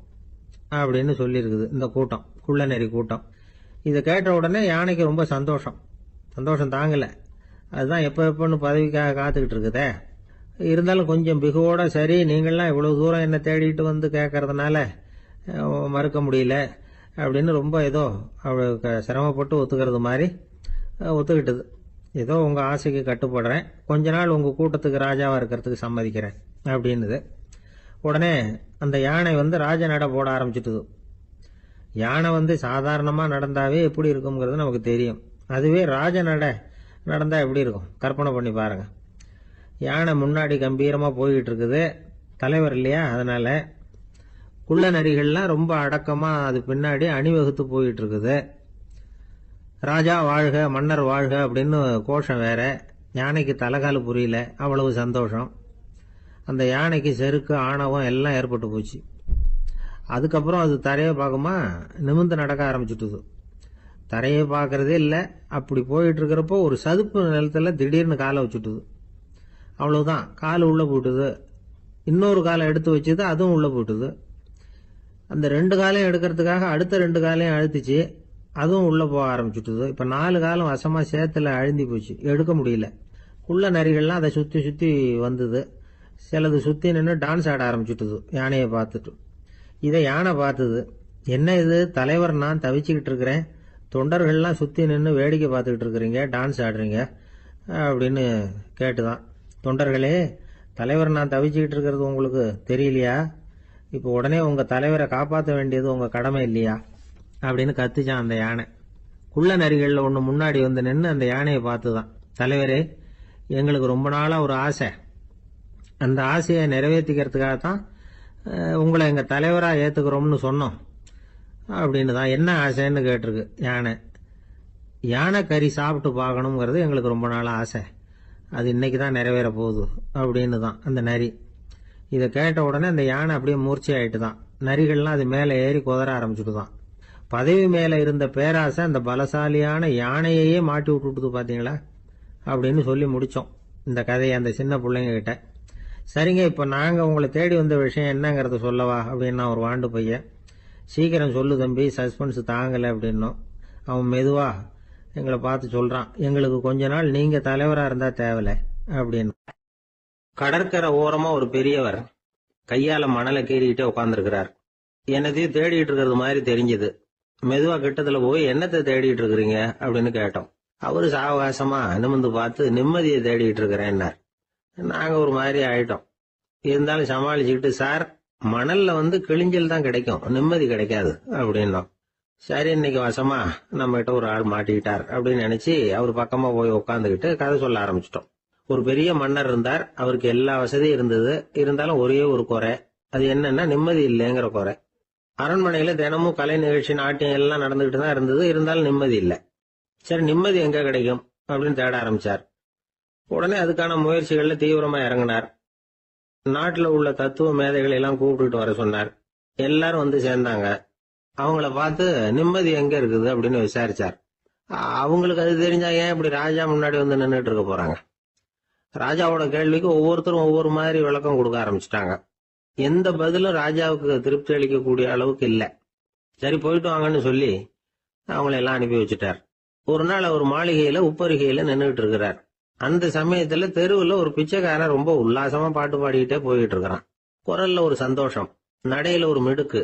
அப்படின்னு சொல்லியிருக்குது இந்த கூட்டம், குள்ளநெறி கூட்டம். இதை கேட்ட உடனே யானைக்கு ரொம்ப சந்தோஷம் தாங்கலை. அதுதான் எப்போன்னு பதவிக்காக காத்துக்கிட்டு இருக்குதே. இருந்தாலும் கொஞ்சம் பிகுவோட, சரி நீங்கள்லாம் இவ்வளோ தூரம் என்னை தேடிட்டு வந்து கேட்கறதுனால மறுக்க முடியல அப்படின்னு ரொம்ப ஏதோ அவளுக்கு சிரமப்பட்டு ஒத்துக்கிறது மாதிரி ஒத்துக்கிட்டது. ஏதோ உங்கள் ஆசைக்கு கட்டுப்படுறேன், கொஞ்ச நாள் உங்கள் கூட்டத்துக்கு ராஜாவாக இருக்கிறதுக்கு சம்மதிக்கிறேன் அப்படின்னுது. உடனே அந்த யானை ராஜ நட போட ஆரம்பிச்சுட்டுது. யானை சாதாரணமாக நடந்தாவே எப்படி இருக்குங்கிறது நமக்கு தெரியும். அதுவே ராஜ நட நடந்தால் எப்படி இருக்கும் கற்பனை பண்ணி பாருங்க. யானை முன்னாடி கம்பீரமாக போய்கிட்டு இருக்குது, தலைவர் இல்லையா, அதனால குள்ள நரிகள்லாம் ரொம்ப அடக்கமாக அது பின்னாடி அணிவகுத்து போயிட்டு இருக்குது. ராஜா வாழ்க, மன்னர் வாழ்க அப்படின்னு கோஷம் வேற. யானைக்கு தலைகால் புரியல, அவ்வளவு சந்தோஷம். அந்த யானைக்கு செருக்கு, ஆணவம் எல்லாம் ஏற்பட்டு போச்சு. அதுக்கப்புறம் அது தரையை பார்க்குமா, நிமிர்ந்து நடக்க ஆரம்பிச்சுட்டுது. தரையை பார்க்கறதே இல்லை. அப்படி போயிட்டு இருக்கிறப்போ ஒரு சதுப்பு நிலத்தில் திடீர்னு காலை வச்சுட்டுது. அவ்வளவுதான், கால் உள்ளே போட்டுது. இன்னொரு காலை எடுத்து வச்சுது, அதுவும் உள்ளே போட்டுது. அந்த 2 காலையும் எடுக்கிறதுக்காக அடுத்த 2 காலையும் அழுத்திச்சு, அதுவும் உள்ளே போக ஆரம்பிச்சுட்டுது. இப்போ 4 காலம் வசமாக சேத்துல அழுந்தி போச்சு, எடுக்க முடியல. குள்ள நரிகள்லாம் அதை சுற்றி சுற்றி வந்தது. சிலது சுற்றி நின்று டான்ஸ் ஆட ஆரம்பிச்சுட்டுது யானையை பார்த்துட்டு. இதை யானை பார்த்தது. என்ன இது, தலைவர் நான் தவிச்சுக்கிட்டு இருக்கிறேன், தொண்டர்கள்லாம் சுற்றி நின்று வேடிக்கை பார்த்துக்கிட்டு இருக்கிறீங்க, டான்ஸ் ஆடுறீங்க அப்படின்னு கேட்டுதான். தொண்டர்களே, தலைவர் நான் தவிச்சுக்கிட்டு இருக்கிறது உங்களுக்கு தெரியலையா? இப்போ உடனே உங்கள் தலைவரை காப்பாற்ற வேண்டியது உங்கள் கடமை இல்லையா அப்படின்னு கத்துச்சான் அந்த யானை. குள்ள நரிகளில் ஒன்று முன்னாடி நின்று அந்த யானையை பார்த்து தான், தலைவரே எங்களுக்கு ரொம்ப நாளாக ஒரு ஆசை, அந்த ஆசையை நிறைவேற்றிக்கிறதுக்காகத்தான் உங்களை எங்கள் தலைவராக ஏற்றுக்கிறோம்னு சொன்னோம் அப்படின்னு தான். என்ன ஆசைன்னு கேட்டிருக்கு யானை. யானை கறி சாப்பிட்டு பார்க்கணுங்கிறது எங்களுக்கு ரொம்ப நாளாக ஆசை, அது இன்னைக்கு தான் நிறைவேற போகுது அப்படின்னு தான் அந்த நரி. இதை கேட்ட உடனே அந்த யானை அப்படியே மூர்ச்சி ஆயிட்டு தான். நரிகள்லாம் அது மேலே ஏறி குதற ஆரம்பிச்சுட்டுதான். பதவி மேல இருந்த பேராசை அந்த பலசாலியான யானையையே மாட்டி விட்டுட்டுது பாத்தீங்களா அப்படின்னு சொல்லி முடிச்சோம் இந்த கதையை அந்த சின்ன பிள்ளைங்க கிட்ட. சரிங்க, இப்ப நாங்க உங்களை தேடி வந்த விஷயம் என்னங்கறத சொல்லவா அப்படின்னா ஒரு வாண்டு பையன். சீக்கிரம் சொல்லு தம்பி, சஸ்பென்ஸ் தாங்கல அப்படின்னும். அவன் மெதுவா எங்களை பார்த்து சொல்றான், எங்களுக்கு கொஞ்ச நாள் நீங்க தலைவரா இருந்தா தேவல அப்படின்னு. கடற்கரை ஓரமா ஒரு பெரியவர் கையால மணலை கீறிக்கிட்டே உட்காந்துருக்கிறார். என்னத்தையும் தேடிட்டு இருக்கிறது மாதிரி தெரிஞ்சது. மெதுவா கிட்டத்துல போய் என்னத்தை தேடிட்டு இருக்கிறீங்க அப்படின்னு கேட்டோம். அவரு சாவகாசமா நிமிர்ந்து பார்த்து நிம்மதியை தேடிட்டு இருக்கிறேன்னார். நாங்க ஒரு மாதிரி ஆயிட்டோம். இருந்தாலும் சமாளிச்சுக்கிட்டு, சார் மணல்ல கிழிஞ்சல் தான் கிடைக்கும், நிம்மதி கிடைக்காது அப்படின்னோம். சரி, இன்னைக்கு வசமா நம்ம கிட்ட ஒரு ஆள் மாட்டிக்கிட்டார் அப்படின்னு நினைச்சு அவர் பக்கமா போய் உட்காந்துக்கிட்டு கதை சொல்ல ஆரம்பிச்சிட்டோம். ஒரு பெரிய மன்னர் இருந்தார். அவருக்கு எல்லா வசதியும் இருந்தது. இருந்தாலும் ஒரே ஒரு குறை. அது என்னன்னா நிம்மதி இல்லைங்கிற குறை. அரண்மனையில தினமும் கலை நிகழ்ச்சி, நாட்டியம் எல்லாம் நடந்துகிட்டு தான் இருந்தது. இருந்தாலும் நிம்மதி இல்லை. சரி, நிம்மதி எங்க கிடைக்கும் அப்படின்னு தேட ஆரம்பிச்சார். உடனே அதுக்கான முயற்சிகள்ல தீவிரமா இறங்கினார். நாட்டுல உள்ள தத்துவ மேதைகளை எல்லாம் கூப்பிட்டுட்டு வர சொன்னார். எல்லாரும் சேர்ந்தாங்க. அவங்கள பார்த்து நிம்மதி எங்க இருக்குது அப்படின்னு விசாரிச்சார். அவங்களுக்கு அது தெரிஞ்சா ஏன் இப்படி ராஜா முன்னாடி நின்றுட்டு இருக்க போறாங்க? ராஜாவோட கேள்விக்கு ஒவ்வொருத்தரும் ஒவ்வொரு மாதிரி விளக்கம் கொடுக்க ஆரம்பிச்சுட்டாங்க. எந்த பதிலும் ராஜாவுக்கு திருப்தி அளிக்கக்கூடிய அளவுக்கு இல்ல. சரி, போயிட்டு வாங்கன்னு சொல்லி அவங்கள எல்லாம் அனுப்பி வச்சுட்டார். ஒரு நாள் அவர் மாளிகையில உப்பருகையில நின்றுட்டு இருக்கிறார். அந்த சமயத்துல தெருவுல ஒரு பிச்சைக்காரன் ரொம்ப உல்லாசமா பாட்டு பாடிக்கிட்டே போயிட்டு இருக்கிறான். குரல்ல ஒரு சந்தோஷம், நடையில ஒரு மிடுக்கு.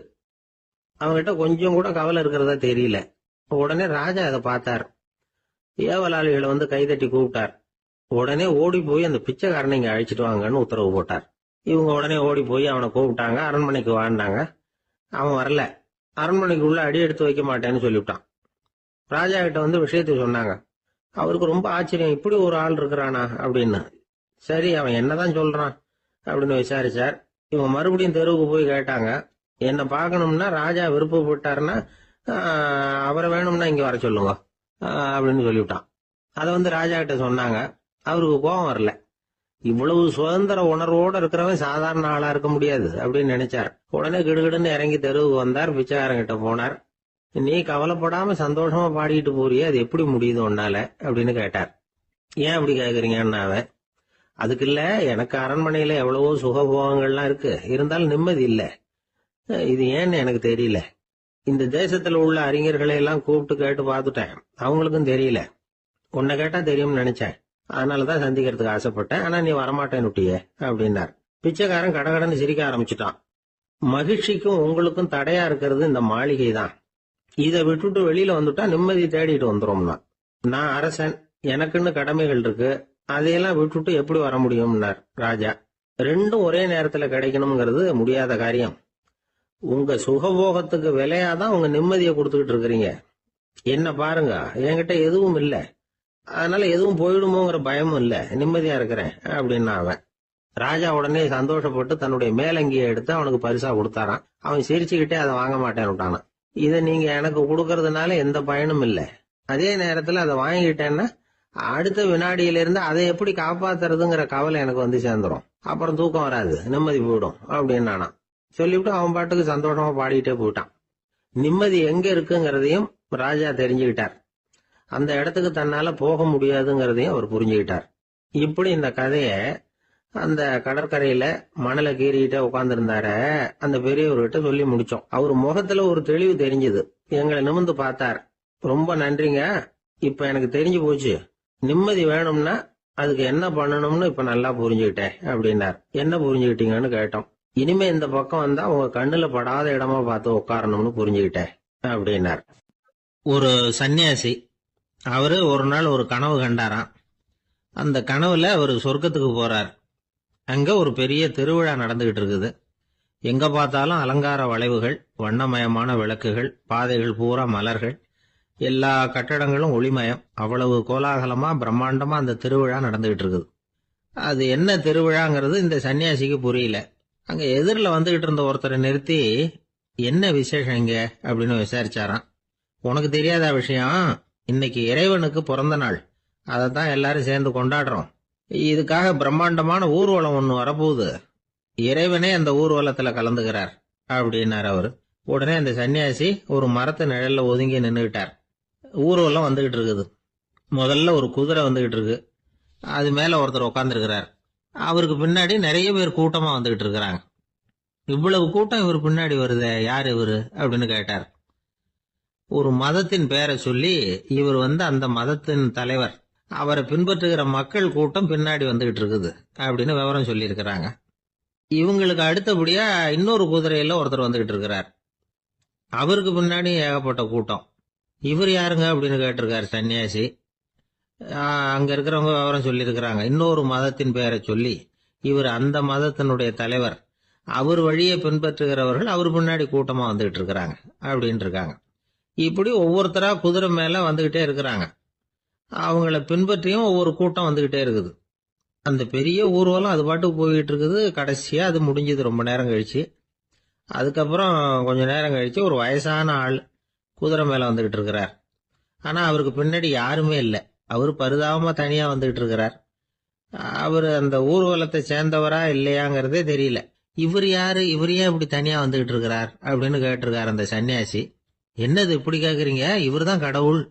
அவன்கிட்ட கொஞ்சம் கூட கவலை இருக்கிறதா தெரியல. உடனே ராஜா அதை பார்த்தார். ஏவலாளிகளை கைதட்டி கூப்பிட்டார். உடனே ஓடி போய் அந்த பிச்சைக்காரனை இங்க அழைச்சிட்டு வாங்கன்னு உத்தரவு போட்டார். இவங்க உடனே ஓடி போய் அவனை கூப்பிட்டாங்க. அரண்மனைக்கு வாழ்ந்தாங்க. அவன் வரல. அரண்மனைக்கு உள்ள அடி எடுத்து வைக்க மாட்டேன்னு சொல்லிவிட்டான். ராஜா கிட்ட விஷயத்தை சொன்னாங்க. அவருக்கு ரொம்ப ஆச்சரியம், இப்படி ஒரு ஆள் இருக்கிறானா அப்படின்னு. சரி, அவன் என்னதான் சொல்றான் அப்படின்னு விசாரிச்சார். இவங்க மறுபடியும் தெருவுக்கு போய் கேட்டாங்க. என்ன பார்க்கணும்னா ராஜா விருப்பப்பட்டாருன்னா அவரை வேணும்னா இங்க வர சொல்லுங்க அப்படின்னு சொல்லிவிட்டான். அதை ராஜா கிட்ட சொன்னாங்க. அவருக்கு கோபம் வரல. இவ்வளவு சுதந்திர உணர்வோட இருக்கிறவன் சாதாரண ஆளா இருக்க முடியாது அப்படின்னு நினைச்சார். உடனே கிடுகிடுன்னு இறங்கி தெருவுக்கு வந்தார். பிச்சைக்காரங்கிட்ட போனார். நீ கவலைப்படாம சந்தோஷமா பாடிட்டு போறியே, அது எப்படி முடியுது உன்னால அப்படின்னு கேட்டார். ஏன் அப்படி கேக்குறீங்கன்னு அவன், அதுக்கு இல்ல, எனக்கு அரண்மனையில எவ்வளவோ சுகபோகங்கள்லாம் இருக்கு, இருந்தாலும் நிம்மதி இல்ல. இது ஏன்னு எனக்கு தெரியல. இந்த தேசத்துல உள்ள அறிஞர்களை எல்லாம் கூப்பிட்டு கேட்டு பார்த்துட்டேன், அவங்களுக்கும் தெரியல. உன்னை கேட்டா தெரியும்னு நினைச்சேன், அதனாலதான் சந்திக்கிறதுக்கு ஆசைப்பட்டேன். ஆனா நீ வரமாட்டேன்னுட்டியே அப்படின்னார். பிச்சைக்காரன் கடகடன்னு சிரிக்க ஆரம்பிச்சுட்டான். மகிழ்ச்சிக்கும் உங்களுக்கும் தடையா இருக்கிறது இந்த மாளிகை தான். இதை விட்டுட்டு வெளியில வந்துட்டா நிம்மதி தேடிட்டு வந்துரும்னா. நான் அரசன், எனக்குன்னு கடமைகள் இருக்கு, அதையெல்லாம் விட்டுட்டு எப்படி வர முடியும்னார் ராஜா. ரெண்டும் ஒரே நேரத்துல கிடைக்கணுங்கிறது முடியாத காரியம். உங்க சுகபோகத்துக்கு விலையாதான் உங்க நிம்மதியை கொடுத்துக்கிட்டு இருக்கிறீங்க. என்ன பாருங்க, என்கிட்ட எதுவும் இல்ல, அதனால எதுவும் போயிடுமோங்கிற பயமும் இல்ல, நிம்மதியா இருக்கிறேன் அப்படின்னா அவன். ராஜா உடனே சந்தோஷப்பட்டு தன்னுடைய மேலங்கியை எடுத்து அவனுக்கு பரிசா கொடுத்தாரான். அவன் சிரிச்சுக்கிட்டே அதை வாங்க மாட்டேன்னு விட்டானான். இதை நீங்க எனக்கு கொடுக்கறதுனால எந்த பயனும் இல்ல, அதே நேரத்துல அதை வாங்கிட்டேன்னா அடுத்த வினாடியில இருந்து அதை எப்படி காப்பாத்துறதுங்கிற கவலை எனக்கு சேர்ந்துடும், அப்புறம் தூக்கம் வராது, நிம்மதி போயிடும் அப்படின்னு சொல்லிவிட்டு அவன் பாட்டுக்கு சந்தோஷமா பாடிட்டே போயிட்டான். நிம்மதி எங்க இருக்குங்கிறதையும் ராஜா தெரிஞ்சுக்கிட்டார். அந்த இடத்துக்கு தன்னால போக முடியாதுங்கிறதையும் அவர் புரிஞ்சுக்கிட்டார். இப்படி இந்த கதைய அந்த கடற்கரையில மணலை கீறிக்கிட்டே உட்கார்ந்துருந்தார அந்த பெரியவர்கிட்ட சொல்லி முடிச்சோம். அவர் முகத்துல ஒரு தெளிவு தெரிஞ்சது. எங்களை நிமிர்ந்து பார்த்தார். ரொம்ப நன்றிங்க, இப்ப எனக்கு தெரிஞ்சு போச்சு, நிம்மதி வேணும்னா அதுக்கு என்ன பண்ணணும்னு இப்ப நல்லா புரிஞ்சுக்கிட்டேன் அப்படின்னார். என்ன புரிஞ்சுக்கிட்டீங்கன்னு கேட்டோம். இனிமே இந்த பக்கம் வந்தா உங்க கண்ணுல படாத இடமா பார்த்து உட்காரணும்னு புரிஞ்சுக்கிட்டேன் அப்படின்னார். ஒரு சன்னியாசி, அவரு ஒரு நாள் ஒரு கனவு கண்டாராம். அந்த கனவுல அவர் சொர்க்கத்துக்கு போறார். அங்க ஒரு பெரிய திருவிழா நடந்துகிட்டு இருக்குது. எங்க பார்த்தாலும் அலங்கார வளைவுகள், வண்ணமயமான விளக்குகள், பாதைகள் பூரா மலர்கள், எல்லா கட்டடங்களும் ஒளிமயம். அவ்வளவு கோலாகலமா பிரம்மாண்டமா அந்த திருவிழா நடந்துகிட்டு இருக்குது. அது என்ன திருவிழாங்கிறது இந்த சன்னியாசிக்கு புரியல. அங்க எதிரில் வந்துகிட்டு இருந்த ஒருத்தரை நிறுத்தி, என்ன விசேஷம் இங்க அப்படின்னு விசாரிச்சாராம். உனக்கு தெரியாத விஷயம், இன்னைக்கு இறைவனுக்கு பிறந்த நாள், அதைத்தான் எல்லாரும் சேர்ந்து கொண்டாடுறோம். இதுக்காக பிரம்மாண்டமான ஊர்வலம் ஒண்ணு வரப்போகுது. இறைவனே அந்த ஊர்வலத்துல கலந்துகிறார் அப்படின்னார் அவரு. உடனே அந்த சன்னியாசி ஒரு மரத்து நிழல்ல ஒதுங்கி நின்றுகிட்டார். ஊர்வலம் வந்துகிட்டு இருக்குது. முதல்ல ஒரு குதிரை வந்துகிட்டு இருக்கு. அது மேல ஒருத்தர் உட்காந்துருக்கிறார். அவருக்கு பின்னாடி நிறைய பேர் கூட்டமா வந்துகிட்டு இருக்கிறாங்க. இவ்வளவு கூட்டம் இவர் பின்னாடி வருதே, யார் இவரு அப்படின்னு கேட்டார். ஒரு மதத்தின் பெயரை சொல்லி இவர் அந்த மதத்தின் தலைவர், அவரை பின்பற்றுகிற மக்கள் கூட்டம் பின்னாடி வந்துகிட்டு இருக்குது அப்படின்னு விவரம் சொல்லி இருக்கிறாங்க. இவங்களுக்கு அடுத்தபடியா இன்னொரு குதிரையில ஒருத்தர் வந்துகிட்டு இருக்கிறார். அவருக்கு பின்னாடி ஏகப்பட்ட கூட்டம். இவர் யாருங்க அப்படின்னு கேட்டிருக்காரு சன்னியாசி. அங்க இருக்கிறவங்க விவரம் சொல்லி இருக்கிறாங்க. இன்னொரு மதத்தின் பெயரை சொல்லி இவர் அந்த மதத்தினுடைய தலைவர், அவர் வழியை பின்பற்றுகிறவர்கள் அவர் பின்னாடி கூட்டமா வந்துகிட்டு இருக்கிறாங்க அப்படின்னு இருக்காங்க. இப்படி ஒவ்வொருத்தரா குதிரை மேல வந்துகிட்டே இருக்கிறாங்க. அவங்கள பின்பற்றியும் ஒவ்வொரு கூட்டம் வந்துகிட்டே இருக்குது. அந்த பெரிய ஊர்வலம் அது பாட்டுக்கு போயிட்டு இருக்குது. கடைசியா அது முடிஞ்சது ரொம்ப நேரம் கழிச்சு. அதுக்கப்புறம் கொஞ்ச நேரம் கழிச்சு ஒரு வயசான ஆள் குதிரை மேல வந்துகிட்டு இருக்கிறார். ஆனா அவருக்கு பின்னாடி யாருமே இல்லை. அவரு பரிதாபமா தனியா வந்துகிட்டு இருக்கிறார். அவரு அந்த ஊர்வலத்தை சேர்ந்தவரா இல்லையாங்கிறதே தெரியல. இவர் யாரு, இவர் ஏன் இப்படி தனியா வந்துகிட்டு இருக்கிறார் அப்படின்னு கேட்டிருக்காரு அந்த சன்னியாசி. என்னது இப்படி கேக்குறீங்க? இவர் தான் கடவுள்.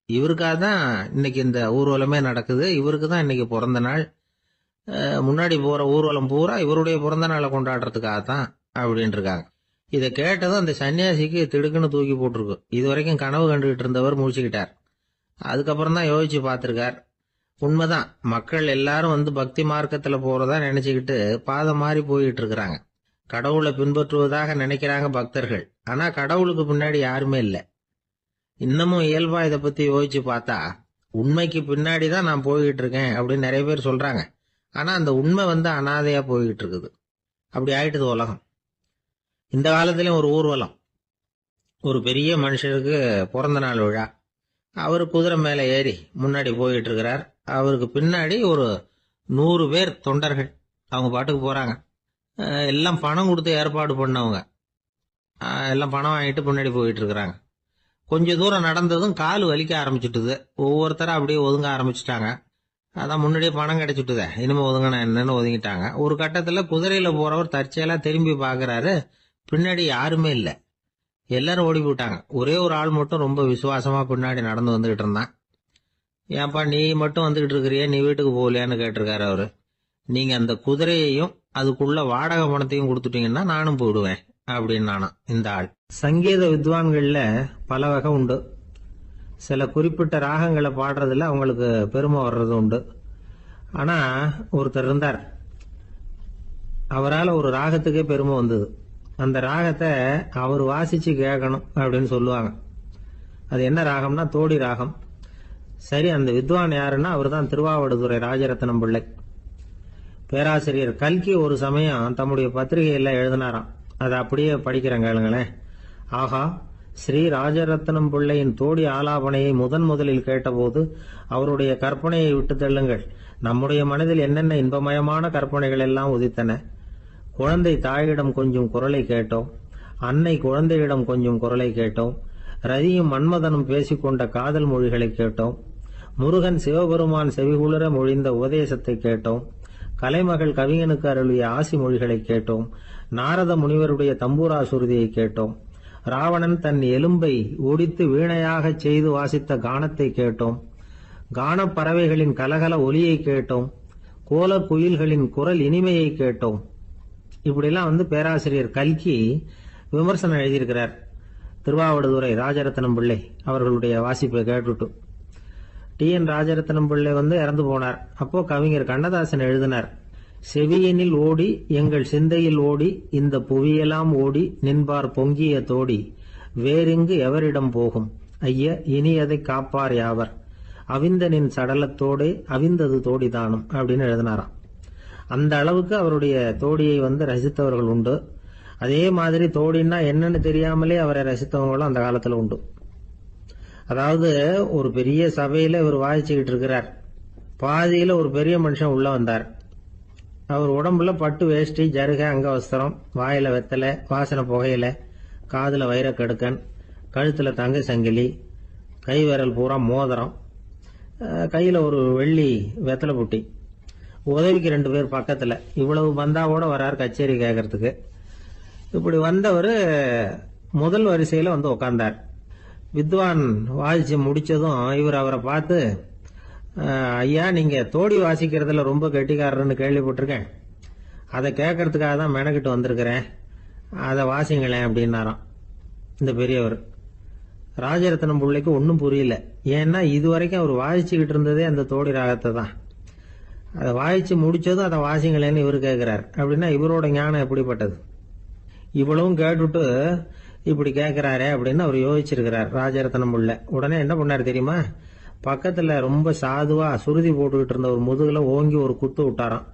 இவருக்காக தான் இன்னைக்கு இந்த ஊர்வலமே நடக்குது. இவருக்கு தான் இன்னைக்கு பிறந்த நாள். முன்னாடி போற ஊர்வலம் பூரா இவருடைய பிறந்த நாளை கொண்டாடுறதுக்காக தான் அப்படின்னு இருக்காங்க. இதை கேட்டதும் அந்த சன்னியாசிக்கு திடுக்குன்னு தூக்கி போட்டிருக்கு. இது வரைக்கும் கனவு கண்டுகிட்டு இருந்தவர் முடிச்சுக்கிட்டார். அதுக்கப்புறம் தான் யோசிச்சு பார்த்திருக்கார். உண்மைதான், மக்கள் எல்லாரும் பக்தி மார்க்கத்துல போறதா நினைச்சுக்கிட்டு பாதம் மாறி போயிட்டு இருக்கிறாங்க. கடவுளை பின்பற்றுவதாக நினைக்கிறாங்க பக்தர்கள். ஆனா கடவுளுக்கு பின்னாடி யாருமே இல்லை. இன்னமும் இயல்பா இதை பத்தி யோசிச்சு பார்த்தா உண்மைக்கு பின்னாடி தான் நான் போய்கிட்டு இருக்கேன் அப்படின்னு நிறைய பேர் சொல்றாங்க. ஆனா அந்த உண்மை அனாதையா போய்கிட்டு இருக்குது. அப்படி ஆயிட்டுது உலகம். இந்த காலத்திலயும் ஒரு ஊர்வலம். ஒரு பெரிய மனுஷருக்கு பிறந்த நாள் விழா. அவரு குதிரை மேல ஏறி முன்னாடி போயிட்டு இருக்கிறார். அவருக்கு பின்னாடி ஒரு 100 பேர் தொண்டர்கள் அவங்க பாட்டுக்கு போறாங்க. எல்லாம் பணம் கொடுத்து ஏற்பாடு பண்ணவங்க. எல்லாம் பணம் வாங்கிட்டு பின்னாடி போயிட்டு இருக்கிறாங்க. கொஞ்ச தூரம் நடந்ததும் கால் வலிக்க ஆரம்பிச்சுட்டுது. ஒவ்வொருத்தரா அப்படியே ஒதுங்க ஆரம்பிச்சுட்டாங்க. அதான் முன்னாடியே பணம் கிடைச்சிட்டுதே, இனிமே ஒதுங்கின என்னன்னு ஒதுங்கிட்டாங்க. ஒரு கட்டத்துல குதிரையில போறவர் தற்செயலா திரும்பி பாக்குறாரு. பின்னாடி யாருமே இல்லை. எல்லாரும் ஓடி போயிட்டாங்க. ஒரே ஒரு ஆள் மட்டும் ரொம்ப விசுவாசமா பின்னாடி நடந்து வந்துகிட்டு இருந்தான். ஏன்பா நீ மட்டும் வந்துகிட்டு இருக்கிறிய, நீ வீட்டுக்கு போகலையான்னு கேட்டிருக்காரு அவரு. நீங்க அந்த குதிரையையும் அதுக்குள்ள வாடகை பணத்தையும் கொடுத்துட்டீங்கன்னா நானும் போயிடுவேன் அப்படின்னு நானா இந்த ஆள். சங்கீத வித்வான்கள்ல பல வகை உண்டு. சில குறிப்பிட்ட ராகங்களை பாடுறதுல அவங்களுக்கு பெருமை வர்றது உண்டு. ஆனா ஒருத்தர் இருந்தார், அவரால் ஒரு ராகத்துக்கே பெருமை வந்தது. அந்த ராகத்தை அவர் வாசிச்சு கேட்கணும் அப்படின்னு சொல்லுவாங்க. அது என்ன ராகம்னா தோடி ராகம். சரி, அந்த வித்வான் யாருன்னா அவர் தான் திருவாவடுதுறை ராஜரத்னம் பிள்ளை. பேராசிரியர் கல்கி ஒரு சமயம் தம்முடைய பத்திரிகையில எழுதினாராம். அதை அப்படியே படிக்கிறேன் கேளுங்களேன். ஆகா, ஸ்ரீ ராஜரத்னம் பிள்ளையின் தோடி ஆலாபனையை முதலில் கேட்டபோது அவருடைய கற்பனையை விட்டு தள்ளுங்கள். நம்முடைய மனதில் என்னென்ன இன்பமயமான கற்பனைகள் எல்லாம் உதித்தன. குழந்தை தாயிடம் கொஞ்சம் குரலை கேட்டோம். அன்னை குழந்தையிடம் கொஞ்சம் குரலை கேட்டோம். ரதியும் மன்மதனும் பேசிக்கொண்ட காதல் மொழிகளை கேட்டோம். முருகன் சிவபெருமான் செவிகுளிர மொழிந்த உபதேசத்தை கேட்டோம். கலைமகள் கவிஞனுக்கு அருளிய ஆசி மொழிகளை கேட்டோம். நாரத முனிவருடைய தம்பூரா சுருதியை கேட்டோம். ராவணன் தன் எலும்பை ஒடித்து வீணையாகச் செய்து வாசித்த கானத்தை கேட்டோம். கானப் பறவைகளின் கலகல ஒலியை கேட்டோம். கோல குயில்களின் குரல் இனிமையை கேட்டோம். இப்படிலாம் பேராசிரியர் கல்கி விமர்சனம் எழுதியிருக்கிறார். திருவாவடுதுறை ராஜரத்னம் பிள்ளை அவர்களுடைய வாசிப்பை கேட்டுட்டு டி.என். ராஜரத்னம் பிள்ளை இறந்து போனார். அப்போ கவிஞர் கண்ணதாசன் எழுதினார், செவியனில் ஓடி எங்கள் சிந்தையில் ஓடி இந்த புவியெல்லாம் ஓடி நின்பார் பொங்கிய தோடி வேறிங்கு எவரிடம் போகும் ஐய இனி அதை காப்பார் யாவர் அவிந்தனின் சடலத்தோடே அவிந்தது தோடிதானும் அப்படின்னு எழுதினாராம். அந்த அளவுக்கு அவருடைய தோடியை ரசித்தவர்கள் உண்டு. அதே மாதிரி தோடின்னா என்னன்னு தெரியாமலே அவரை ரசித்தவங்களும் அந்த காலத்துல உண்டு. அதாவது ஒரு பெரிய சபையில இவர் வாசிச்சுக்கிட்டு இருக்கிறார். பாதியில ஒரு பெரிய மனுஷன் உள்ள வந்தார். அவர் உடம்புல பட்டு வேஷ்டி, ஜருக, அங்கவஸ்திரம், வாயில வெத்தலை, வாசனை புகையில, காதுல வைரக்கடுக்கன், கழுத்துல தங்க சங்கிலி, கை விரல் பூரா மோதிரம், கையில ஒரு வெள்ளி வெத்தலை புட்டி. உதவிக்கு 2 பேர் பக்கத்துல. இவ்வளவு பந்தாவோட வரார் கச்சேரி கேட்கறதுக்கு. இப்படி வந்தவர் முதல் வரிசையில வந்து உக்காந்தார். வித்வான் வாசிச்சு முடிச்சதும் இவர் அவரை பார்த்து, ஐயா, நீங்க தோடி வாசிக்கிறதுல ரொம்ப கெட்டிக்காரர்னு கேள்விப்பட்டிருக்கேன், அதை கேட்கறதுக்காக தான் மெனக்கிட்டு வந்திருக்கிறேன், அதை வாசிங்களேன் அப்படின்னாராம் இந்த பெரியவர். ராஜரத்னம் பிள்ளைக்கு ஒன்றும் புரியல. ஏன்னா இதுவரைக்கும் அவர் வாசிச்சுக்கிட்டு இருந்ததே அந்த தோடி ராகத்தை தான். அதை வாசிச்சு முடிச்சதும் அதை வாசிங்களேன்னு இவர் கேட்கிறார். அப்படின்னா இவரோட ஞானம் எப்படிப்பட்டது? இவ்வளவும் கேட்டுட்டு இப்படி கேட்கிறாரே அப்படின்னு அவர் யோசிச்சிருக்கிறார் ராஜரத்னம் பிள்ளை. உடனே என்ன பண்ணாரு தெரியுமா? பக்கத்துல ரொம்ப சாதுவா சுருதி போட்டுக்கிட்டு இருந்த ஒரு முதுகுல ஓங்கி ஒரு குத்து விட்டாராம்.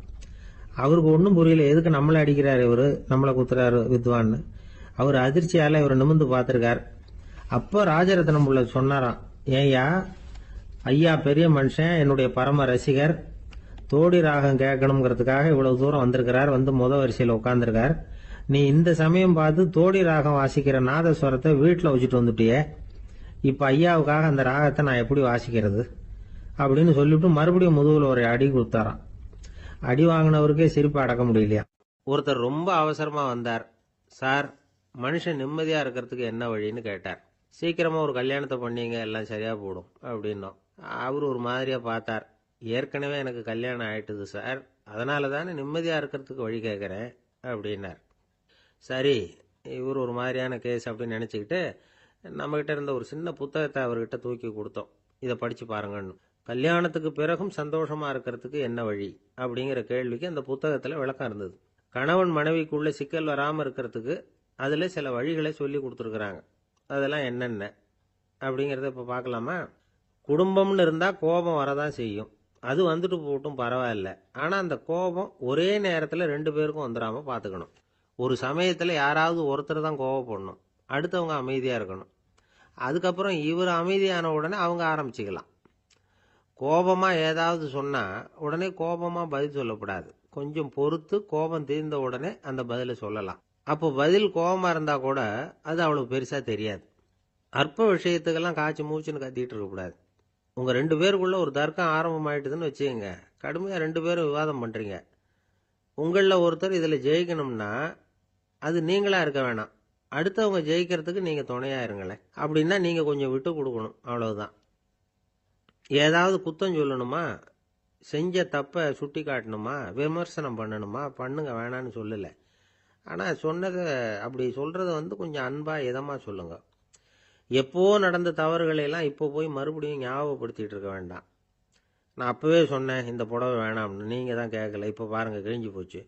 அவருக்கு ஒன்றும் புரியல, எதுக்கு நம்மளை அடிக்கிறாரு இவரு, நம்மளை குத்துறாரு வித்வான்னு. அவர் அதிர்ச்சியால இவர் நிமிர்ந்து பார்த்திருக்கார். அப்ப ராஜரத்னம் பிள்ளை சொன்னாராம், ஏய்யா, ஐயா பெரிய மனுஷன், என்னுடைய பரம ரசிகர், தோடி ராகம் கேட்கணுங்கிறதுக்காக இவ்வளவு தூரம் வந்திருக்கிறார், வந்து முத வரிசையில் உட்கார்ந்துருக்கார். நீ இந்த சமயம் பார்த்து தோடி ராகம் வாசிக்கிற நாதஸ்வரத்தை வீட்டில் வச்சுட்டு வந்துட்டியே, இப்ப ஐயாவுக்காக அந்த ராகத்தை நான் எப்படி வாசிக்கிறது அப்படின்னு சொல்லிவிட்டு மறுபடியும் முதுகுல ஒரு அடி கொடுத்தாராம். அடி வாங்கினவருக்கே சிரிப்பு அடக்க முடியலையா. ஒருத்தர் ரொம்ப அவசரமா வந்தார். சார், மனுஷன் நிம்மதியா இருக்கிறதுக்கு என்ன வழின்னு கேட்டார். சீக்கிரமா ஒரு கல்யாணத்தை பண்ணீங்க, எல்லாம் சரியா போடும் அப்படின்னோம். அவர் ஒரு மாதிரியா பார்த்தார். ஏற்கனவே எனக்கு கல்யாணம் ஆயிட்டுது சார், அதனால தானே நிம்மதியா இருக்கிறதுக்கு வழி கேட்கறேன் அப்படின்னார். சரி, இவர் ஒரு மாதிரியான கேஸ் அப்படின்னு நினைச்சுக்கிட்டு நம்மகிட்ட இருந்த ஒரு சின்ன புத்தகத்தை அவர்கிட்ட தூக்கி கொடுத்தோம். இதை படிச்சு பாருங்கன்னு. கல்யாணத்துக்கு பிறகும் சந்தோஷமா இருக்கிறதுக்கு என்ன வழி அப்படிங்கிற கேள்விக்கு அந்த புத்தகத்துல விளக்கம் இருந்தது. கணவன் மனைவிக்குள்ள சிக்கல் வராம இருக்கிறதுக்கு அதுல சில வழிகளை சொல்லி கொடுத்துருக்குறாங்க. அதெல்லாம் என்னென்ன அப்படிங்கிறத இப்ப பார்க்கலாமா? குடும்பம்னு இருந்தா கோபம் வரதான் செய்யும். அது வந்துட்டு போட்டும் பரவாயில்ல. ஆனா அந்த கோபம் ஒரே நேரத்துல 2 பேருக்கும் வந்துடாம பாத்துக்கணும். ஒரு சமயத்துல யாராவது ஒருத்தர் தான் கோபப்படணும், அடுத்தவங்க அமைதியா இருக்கணும். அதுக்கப்புறம் இவர் அமைதியான உடனே அவங்க ஆரம்பிச்சுக்கலாம். கோபமா ஏதாவது சொன்னா உடனே கோபமா பதில் சொல்லக்கூடாது. கொஞ்சம் பொறுத்து கோபம் தீர்ந்த உடனே அந்த பதிலை சொல்லலாம். அப்போ பதில் கோபமா இருந்தா கூட அது அவ்வளவு பெருசா தெரியாது. அற்ப விஷயத்துக்கெல்லாம் காய்ச்சி மூச்சுன்னு கத்திட்டு இருக்கக்கூடாது. உங்க 2 பேருக்குள்ள ஒரு தர்க்கம் ஆரம்பம் ஆயிட்டுதுன்னு வச்சுக்கோங்க. கடுமையா 2 பேரும் விவாதம் பண்றீங்க. உங்கள ஒருத்தர் இதுல ஜெயிக்கணும்னா அது நீங்களா இருக்க வேணாம், அடுத்தவங்க ஜெயிக்கிறதுக்கு நீங்க துணையா இருங்களேன். அப்படின்னா நீங்க கொஞ்சம் விட்டு கொடுக்கணும், அவ்வளவுதான். ஏதாவது குத்தம் சொல்லணுமா, செஞ்ச தப்ப சுட்டி காட்டணுமா, விமர்சனம் பண்ணணுமா, பண்ணுங்க, வேணான்னு சொல்லல. ஆனா சொன்னதை அப்படி சொல்றத கொஞ்சம் அன்பா இதமா சொல்லுங்க. எப்போ நடந்த தவறுகளை எல்லாம் இப்போ போய் மறுபடியும் ஞாபகப்படுத்திட்டு இருக்க வேண்டாம். நான் அப்பவே சொன்னேன் இந்த புடவை வேணாம்னு, நீங்க தான் கேட்கல, இப்போ பாருங்க கிழிஞ்சு போச்சு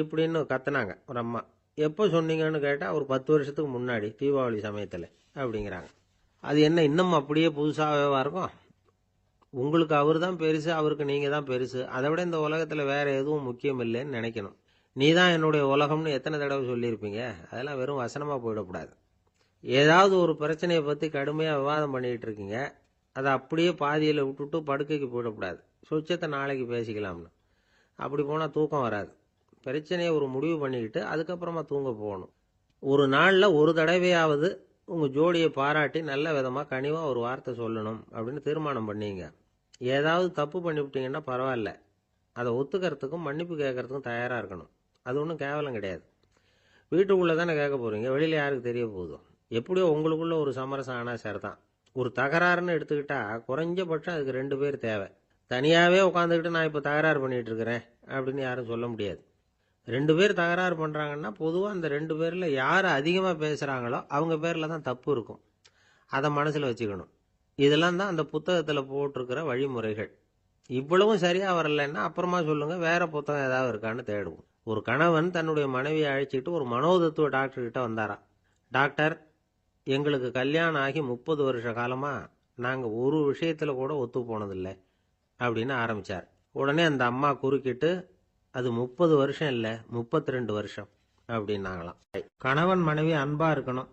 இப்படின்னு கத்துனாங்க ஒரு அம்மா. எப்போ சொன்னீங்கன்னு கேட்டா ஒரு 10 வருஷத்துக்கு முன்னாடி தீபாவளி சமயத்துல அப்படிங்கிறாங்க. அது என்ன இன்னும் அப்படியே புதுசாகவே இருக்கும்? உங்களுக்கு அவர் தான் பெருசு, அவருக்கு நீங்க தான் பெருசு. அதை விட இந்த உலகத்துல வேற எதுவும் முக்கியம் இல்லைன்னு நினைக்கணும். நீ தான் என்னுடைய உலகம்னு எத்தனை தடவை சொல்லியிருப்பீங்க? அதெல்லாம் வெறும் வசனமா போயிடக்கூடாது. ஏதாவது ஒரு பிரச்சனையை பத்தி கடுமையா விவாதம் பண்ணிட்டு இருக்கீங்க, அதை அப்படியே பாதியில விட்டுட்டு படுக்கைக்கு போயிடக்கூடாது. சொச்சத்தை நாளைக்கு பேசிக்கலாம்னு. அப்படி போனா தூக்கம் வராது. பிரச்சனையை ஒரு முடிவு பண்ணிக்கிட்டு அதுக்கப்புறமா தூங்க போகணும். ஒரு நாள்ல ஒரு தடவையாவது உங்க ஜோடியை பாராட்டி நல்ல விதமா கனிவா ஒரு வார்த்தை சொல்லணும் அப்படின்னு தீர்மானம் பண்ணீங்க. ஏதாவது தப்பு பண்ணிவிட்டீங்கன்னா பரவாயில்ல, அதை ஒத்துக்கிறதுக்கும் மன்னிப்பு கேட்கறதுக்கும் தயாரா இருக்கணும். அது ஒன்றும் கேவலம் கிடையாது. வீட்டுக்குள்ள தானே கேட்க போறீங்க, வெளியில யாருக்கு தெரிய போதும்? எப்படியோ உங்களுக்குள்ள ஒரு சமரசம் ஆனா சரிதான். ஒரு தகராறுன்னு எடுத்துக்கிட்டா குறைஞ்சபட்சம் அதுக்கு 2 பேர் தேவை. தனியாவே உட்காந்துக்கிட்டு நான் இப்ப தகராறு பண்ணிட்டு இருக்கிறேன் அப்படின்னு யாரும் சொல்ல முடியாது. 2 பேர் தகராறு பண்றாங்கன்னா பொதுவா அந்த 2 பேர்ல யாரு அதிகமா பேசுறாங்களோ அவங்க பேர்ல தான் தப்பு இருக்கும். அதை மனசுல வச்சுக்கணும். இதெல்லாம் தான் அந்த புத்தகத்துல போட்டிருக்கிற வழிமுறைகள். இவ்வளவும் சரியா வரலன்னா அப்புறமா சொல்லுங்க, வேற புத்தகம் ஏதாவது இருக்கான்னு தேடுவோம். ஒரு கணவன் தன்னுடைய மனைவியை அழைச்சிட்டு ஒரு மனோதத்துவ டாக்டர் கிட்ட வந்தாராம். டாக்டர், எங்களுக்கு கல்யாணம் ஆகி 30 வருஷ காலமா நாங்க ஒரு விஷயத்துல கூட ஒத்து போனதில்லை அப்படின்னு ஆரம்பிச்சார். உடனே அந்த அம்மா குறுக்கிட்டு, அது 30 வருஷம் இல்ல 32 வருஷம் அப்படின்னாங்களாம். கணவன் மனைவி அன்பா இருக்கணும்,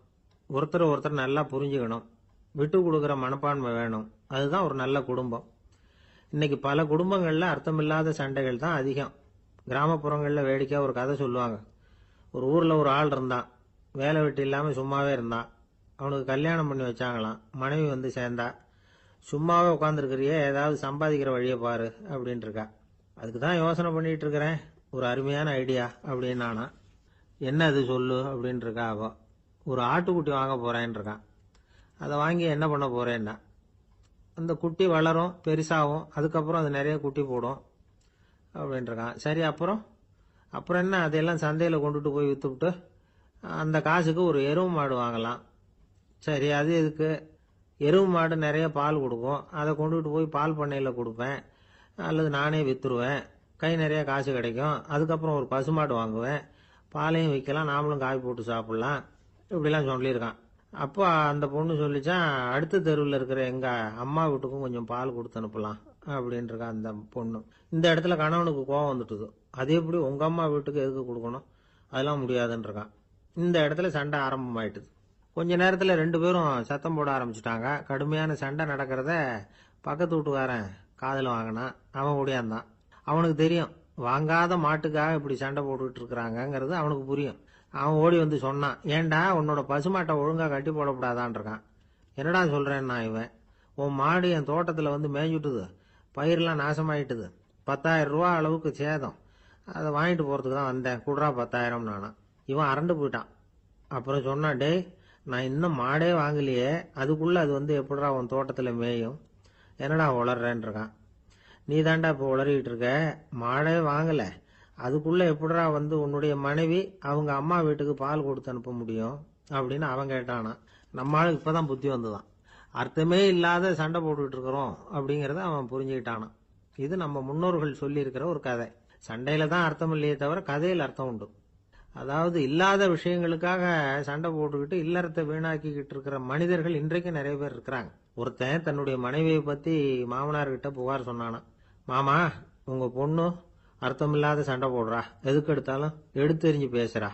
ஒருத்தர் ஒருத்தர் நல்லா புரிஞ்சுக்கணும், விட்டு கொடுக்குற மனப்பான்மை வேணும். அதுதான் ஒரு நல்ல குடும்பம். இன்னைக்கு பல குடும்பங்கள்ல அர்த்தமில்லாத சண்டைகள் தான் அதிகம். கிராமப்புறங்கள்ல வேடிக்கையா ஒரு கதை சொல்லுவாங்க. ஒரு ஊர்ல ஒரு ஆள் இருந்தான், வேலை வெட்டி இல்லாம சும்மாவே இருந்தான். அவனுக்கு கல்யாணம் பண்ணி வச்சாங்களாம். மனைவி வந்து சேர்ந்தா. சும்மாவே உட்காந்துருக்கிறியே, ஏதாவது சம்பாதிக்கிற வழியை பாரு அப்படின்ட்டு இருக்கா. அதுக்கு தான் யோசனை பண்ணிட்டு இருக்கிறேன், ஒரு அருமையான ஐடியா அப்படின்னு நானா. என்ன அது சொல்லு அப்படின்ட்டு இருக்கா அவ. ஒரு ஆட்டுக்குட்டி வாங்க போறேன்னு இருக்கான். அதை வாங்கி என்ன பண்ண போறேன்னா, அந்த குட்டி வளரும், பெருசாகும், அதுக்கப்புறம் அது நிறைய குட்டி போடும் அப்படின்ட்டு இருக்கான். சரி, அப்புறம் அப்புறம் என்ன, அதையெல்லாம் சந்தையில் கொண்டுட்டு போய் விற்றுவிட்டு அந்த காசுக்கு ஒரு எருவு மாடு வாங்கலாம். சரி, அது எதுக்கு? எருவு மாடு நிறைய பால் கொடுக்கும், அதை கொண்டுகிட்டு போய் பால் பண்ணையில் கொடுப்பேன், அல்லது நானே விற்றுருவேன், கை நிறைய காசு கிடைக்கும். அதுக்கப்புறம் ஒரு பசுமாடு வாங்குவேன், பாலையும் விற்கலாம், நாமளும் காய் போட்டு சாப்பிட்லாம், இப்படிலாம் சொல்லியிருக்கான். அப்போ அந்த பொண்ணு சொல்லிச்சான், அடுத்த தெருவில் இருக்கிற எங்கள் அம்மா வீட்டுக்கும் கொஞ்சம் பால் கொடுத்து அனுப்பலாம் அப்படின்ட்டு அந்த பொண்ணு. இந்த இடத்துல கணவனுக்கு கோவம் வந்துட்டுது. அது எப்படி உங்கள் அம்மா வீட்டுக்கு எதுக்கு கொடுக்கணும், அதெல்லாம் முடியாதுன்னு இருக்கான். இந்த இடத்துல சண்டை ஆரம்பமாயிட்டுது. கொஞ்ச நேரத்தில் 2 பேரும் சத்தம் போட ஆரம்பிச்சிட்டாங்க. கடுமையான சண்டை நடக்கிறத பக்கத்து வீட்டுக்காரன் காதில் வாங்கினான். அவன் ஓடியாந்தான். அவனுக்கு தெரியும், வாங்காத மாட்டுக்காக இப்படி சண்டை போட்டுக்கிட்டு இருக்கிறாங்கங்கிறது அவனுக்கு புரியும். அவன் ஓடி வந்து சொன்னான், ஏண்டா உன்னோட பசுமாட்டை ஒழுங்காக கட்டி போடக்கூடாதான்னு இருக்கான். என்னடா சொல்கிறேன்னா இவன், உன் மாடு என் தோட்டத்தில் வந்து மேய்ஞ்சுட்டுது, பயிரெலாம் நாசமாயிட்டுது, 10,000 ரூபா அளவுக்கு சேதம், அதை வாங்கிட்டு போகிறதுக்கு தான் வந்தேன், குடுறா 10,000 நானா. இவன் அரண்டு போயிட்டான். அப்புறம் சொன்னான், டேய் நான் இன்னும் மாடே வாங்கலையே, அதுக்குள்ளே அது வந்து எப்படிடா உன் தோட்டத்தில் மேயும், என்னடா உளர்றேன்னு இருக்கான். நீ தாண்டா இப்போ உளறிக்கிட்டு இருக்க, மாடே வாங்கலை, அதுக்குள்ளே எப்படிடா வந்து உன்னுடைய மனைவி அவங்க அம்மா வீட்டுக்கு பால் கொடுத்து அனுப்ப முடியும் அப்படின்னு அவன் கேட்டானா. நம்ம ஆளுக்கு இப்போ தான் புத்தி வந்துதான். அர்த்தமே இல்லாத சண்டை போட்டுக்கிட்டு இருக்கிறோம் அப்படிங்கிறத அவன் புரிஞ்சுக்கிட்டானான். இது நம்ம முன்னோர்கள் சொல்லியிருக்கிற ஒரு கதை. சண்டையில தான் அர்த்தம் இல்லையே தவிர கதையில் அர்த்தம் உண்டு. அதாவது இல்லாத விஷயங்களுக்காக சண்டை போட்டுக்கிட்டு இல்லறத்தை வீணாக்கிக்கிட்டு இருக்கிற மனிதர்கள் இன்றைக்கு நிறைய பேர் இருக்கிறாங்க. ஒருத்தன் தன்னுடைய மனைவியை பற்றி மாமனார்கிட்ட புகார் சொன்னானா, மாமா உங்க பொண்ணு அர்த்தமில்லாத சண்டை போடுறா, எதுக்கு எடுத்தாலும் எடுத்தெறிஞ்சு பேசுறா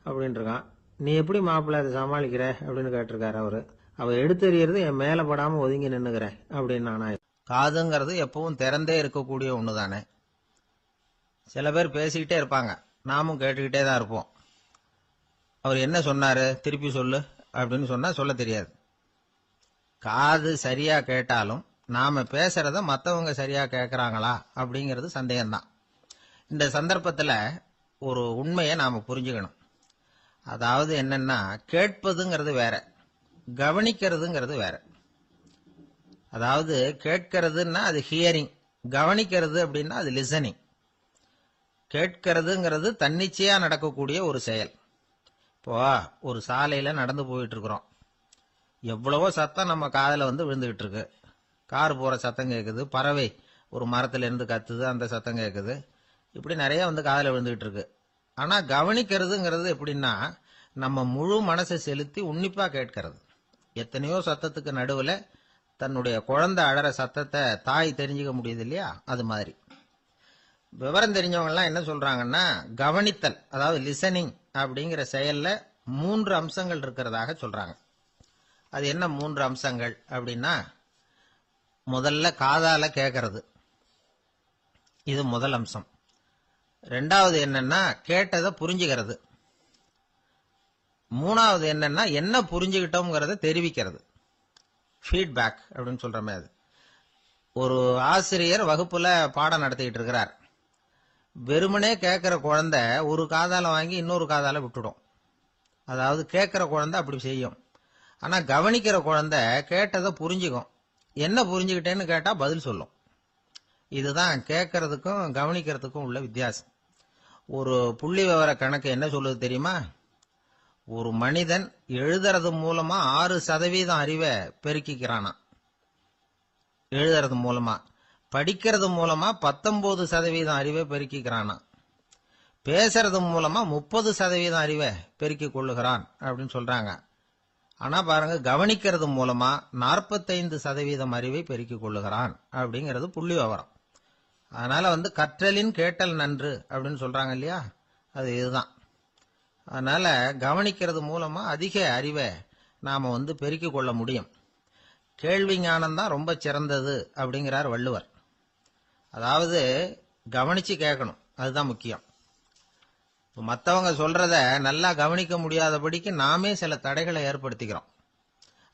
அப்படின்னு இருக்கான். நீ எப்படி மாப்பிள்ளை அதை சமாளிக்கிற அப்படின்னு கேட்டிருக்காரு அவரு. அவ எடுத்தெறியறது என் மேல படாம ஒதுங்கி நின்னுக்கிற அப்படின்னு நானா. காதுங்கிறது எப்பவும் திறந்தே இருக்கக்கூடிய ஒன்று தானே. சில பேர் பேசிக்கிட்டே இருப்பாங்க, நாமும் கேட்டுக்கிட்டே தான் இருப்போம். அவர் என்ன சொன்னாரு திருப்பி சொல்லு அப்படின்னு சொன்னா சொல்ல தெரியாது. காது சரியா கேட்டாலும் நாம பேசுறத மற்றவங்க சரியா கேட்கறாங்களா அப்படிங்கிறது சந்தேகம்தான். இந்த சந்தர்ப்பத்தில் ஒரு உண்மையை நாம புரிஞ்சுக்கணும். அதாவது என்னன்னா, கேட்பதுங்கிறது வேற, கவனிக்கிறதுங்கிறது வேற. அதாவது கேட்கறதுன்னா அது ஹியரிங், கவனிக்கிறது அப்படின்னா அது லிசனிங். கேட்கறதுங்கிறது தன்னிச்சையா நடக்கக்கூடிய ஒரு செயல். இப்போ ஒரு சாலையில நடந்து போயிட்டு இருக்கிறோம், எவ்வளவோ சத்தம் நம்ம காதில் வந்து விழுந்துகிட்டு இருக்கு. கார் போற சத்தம் கேட்குது, பறவை ஒரு மரத்துல இருந்து கத்துது, அந்த சத்தம் கேட்குது, இப்படி நிறைய வந்து காதில் விழுந்துகிட்டு இருக்கு. ஆனா கவனிக்கிறதுங்கிறது எப்படின்னா, நம்ம முழு மனசை செலுத்தி உன்னிப்பா கேட்கறது. எத்தனையோ சத்தத்துக்கு நடுவுல தன்னுடைய குழந்தை அழற சத்தத்தை தாய் தெரிஞ்சுக்க முடியுது இல்லையா, அது மாதிரி. விவரம் தெரிஞ்சவங்க எல்லாம் என்ன சொல்றாங்கன்னா, கவனித்தல் அதாவது லிசனிங் அப்படிங்கிற செயல்ல 3 அம்சங்கள் இருக்கிறதாக சொல்றாங்க. அது என்ன 3 அம்சங்கள் அப்படின்னா, முதல்ல காதால கேட்கறது, இது முதல் அம்சம். 2வது என்னன்னா கேட்டதை புரிஞ்சுக்கிறது. 3வது என்னன்னா என்ன புரிஞ்சுக்கிட்டோம்ங்கிறத தெரிவிக்கிறது, ஃபீட்பேக் அப்படின்னு சொல்ற மாதிரி. ஒரு ஆசிரியர் வகுப்புல பாடம் நடத்திக்கிட்டு இருக்கிறார். வெறுமனே கேட்கிற குழந்தை ஒரு காதால வாங்கி இன்னொரு காதால விட்டுடும். அதாவது கேட்கிற குழந்தை அப்படி செய்யும். ஆனா கவனிக்கிற குழந்தை கேட்டதை புரிஞ்சுக்கும். என்ன புரிஞ்சுக்கிட்டேன்னு கேட்டா பதில் சொல்லும். இதுதான் கேட்கறதுக்கும் கவனிக்கிறதுக்கும் உள்ள வித்தியாசம். ஒரு புள்ளி விவர கணக்கு என்ன சொல்லுது தெரியுமா? ஒரு மனிதன் எழுதுறது மூலமா 6% அறிவை பெருக்கிக்கிறானா, எழுதுறது மூலமா. படிக்கிறது மூலமா 19% அறிவை பெருக்கிக்கிறானா. பேசுறது மூலமா 30% அறிவை பெருக்கிக் கொள்ளுகிறான் அப்படின்னு சொல்றாங்க. ஆனா பாருங்க, கவனிக்கிறது மூலமா 45% அறிவை பெருக்கிக் கொள்ளுகிறான் அப்படிங்கிறது புள்ளி விவரம். அதனால வந்து கற்றலின் கேட்டல் நன்று அப்படின்னு சொல்றாங்க இல்லையா, அது இதுதான். அதனால கவனிக்கிறது மூலமா அதிக அறிவை நாம வந்து பெருக்கிக் கொள்ள முடியும். கேள்வி ஞானம் தான் ரொம்ப சிறந்தது அப்படிங்கிறார் வள்ளுவர். அதாவது கவனிச்சு கேட்கணும், அதுதான் முக்கியம். மற்றவங்க சொல்றத நல்லா கவனிக்க முடியாதபடிக்கு நாமே சில தடைகளை ஏற்படுத்திக்கிறோம்.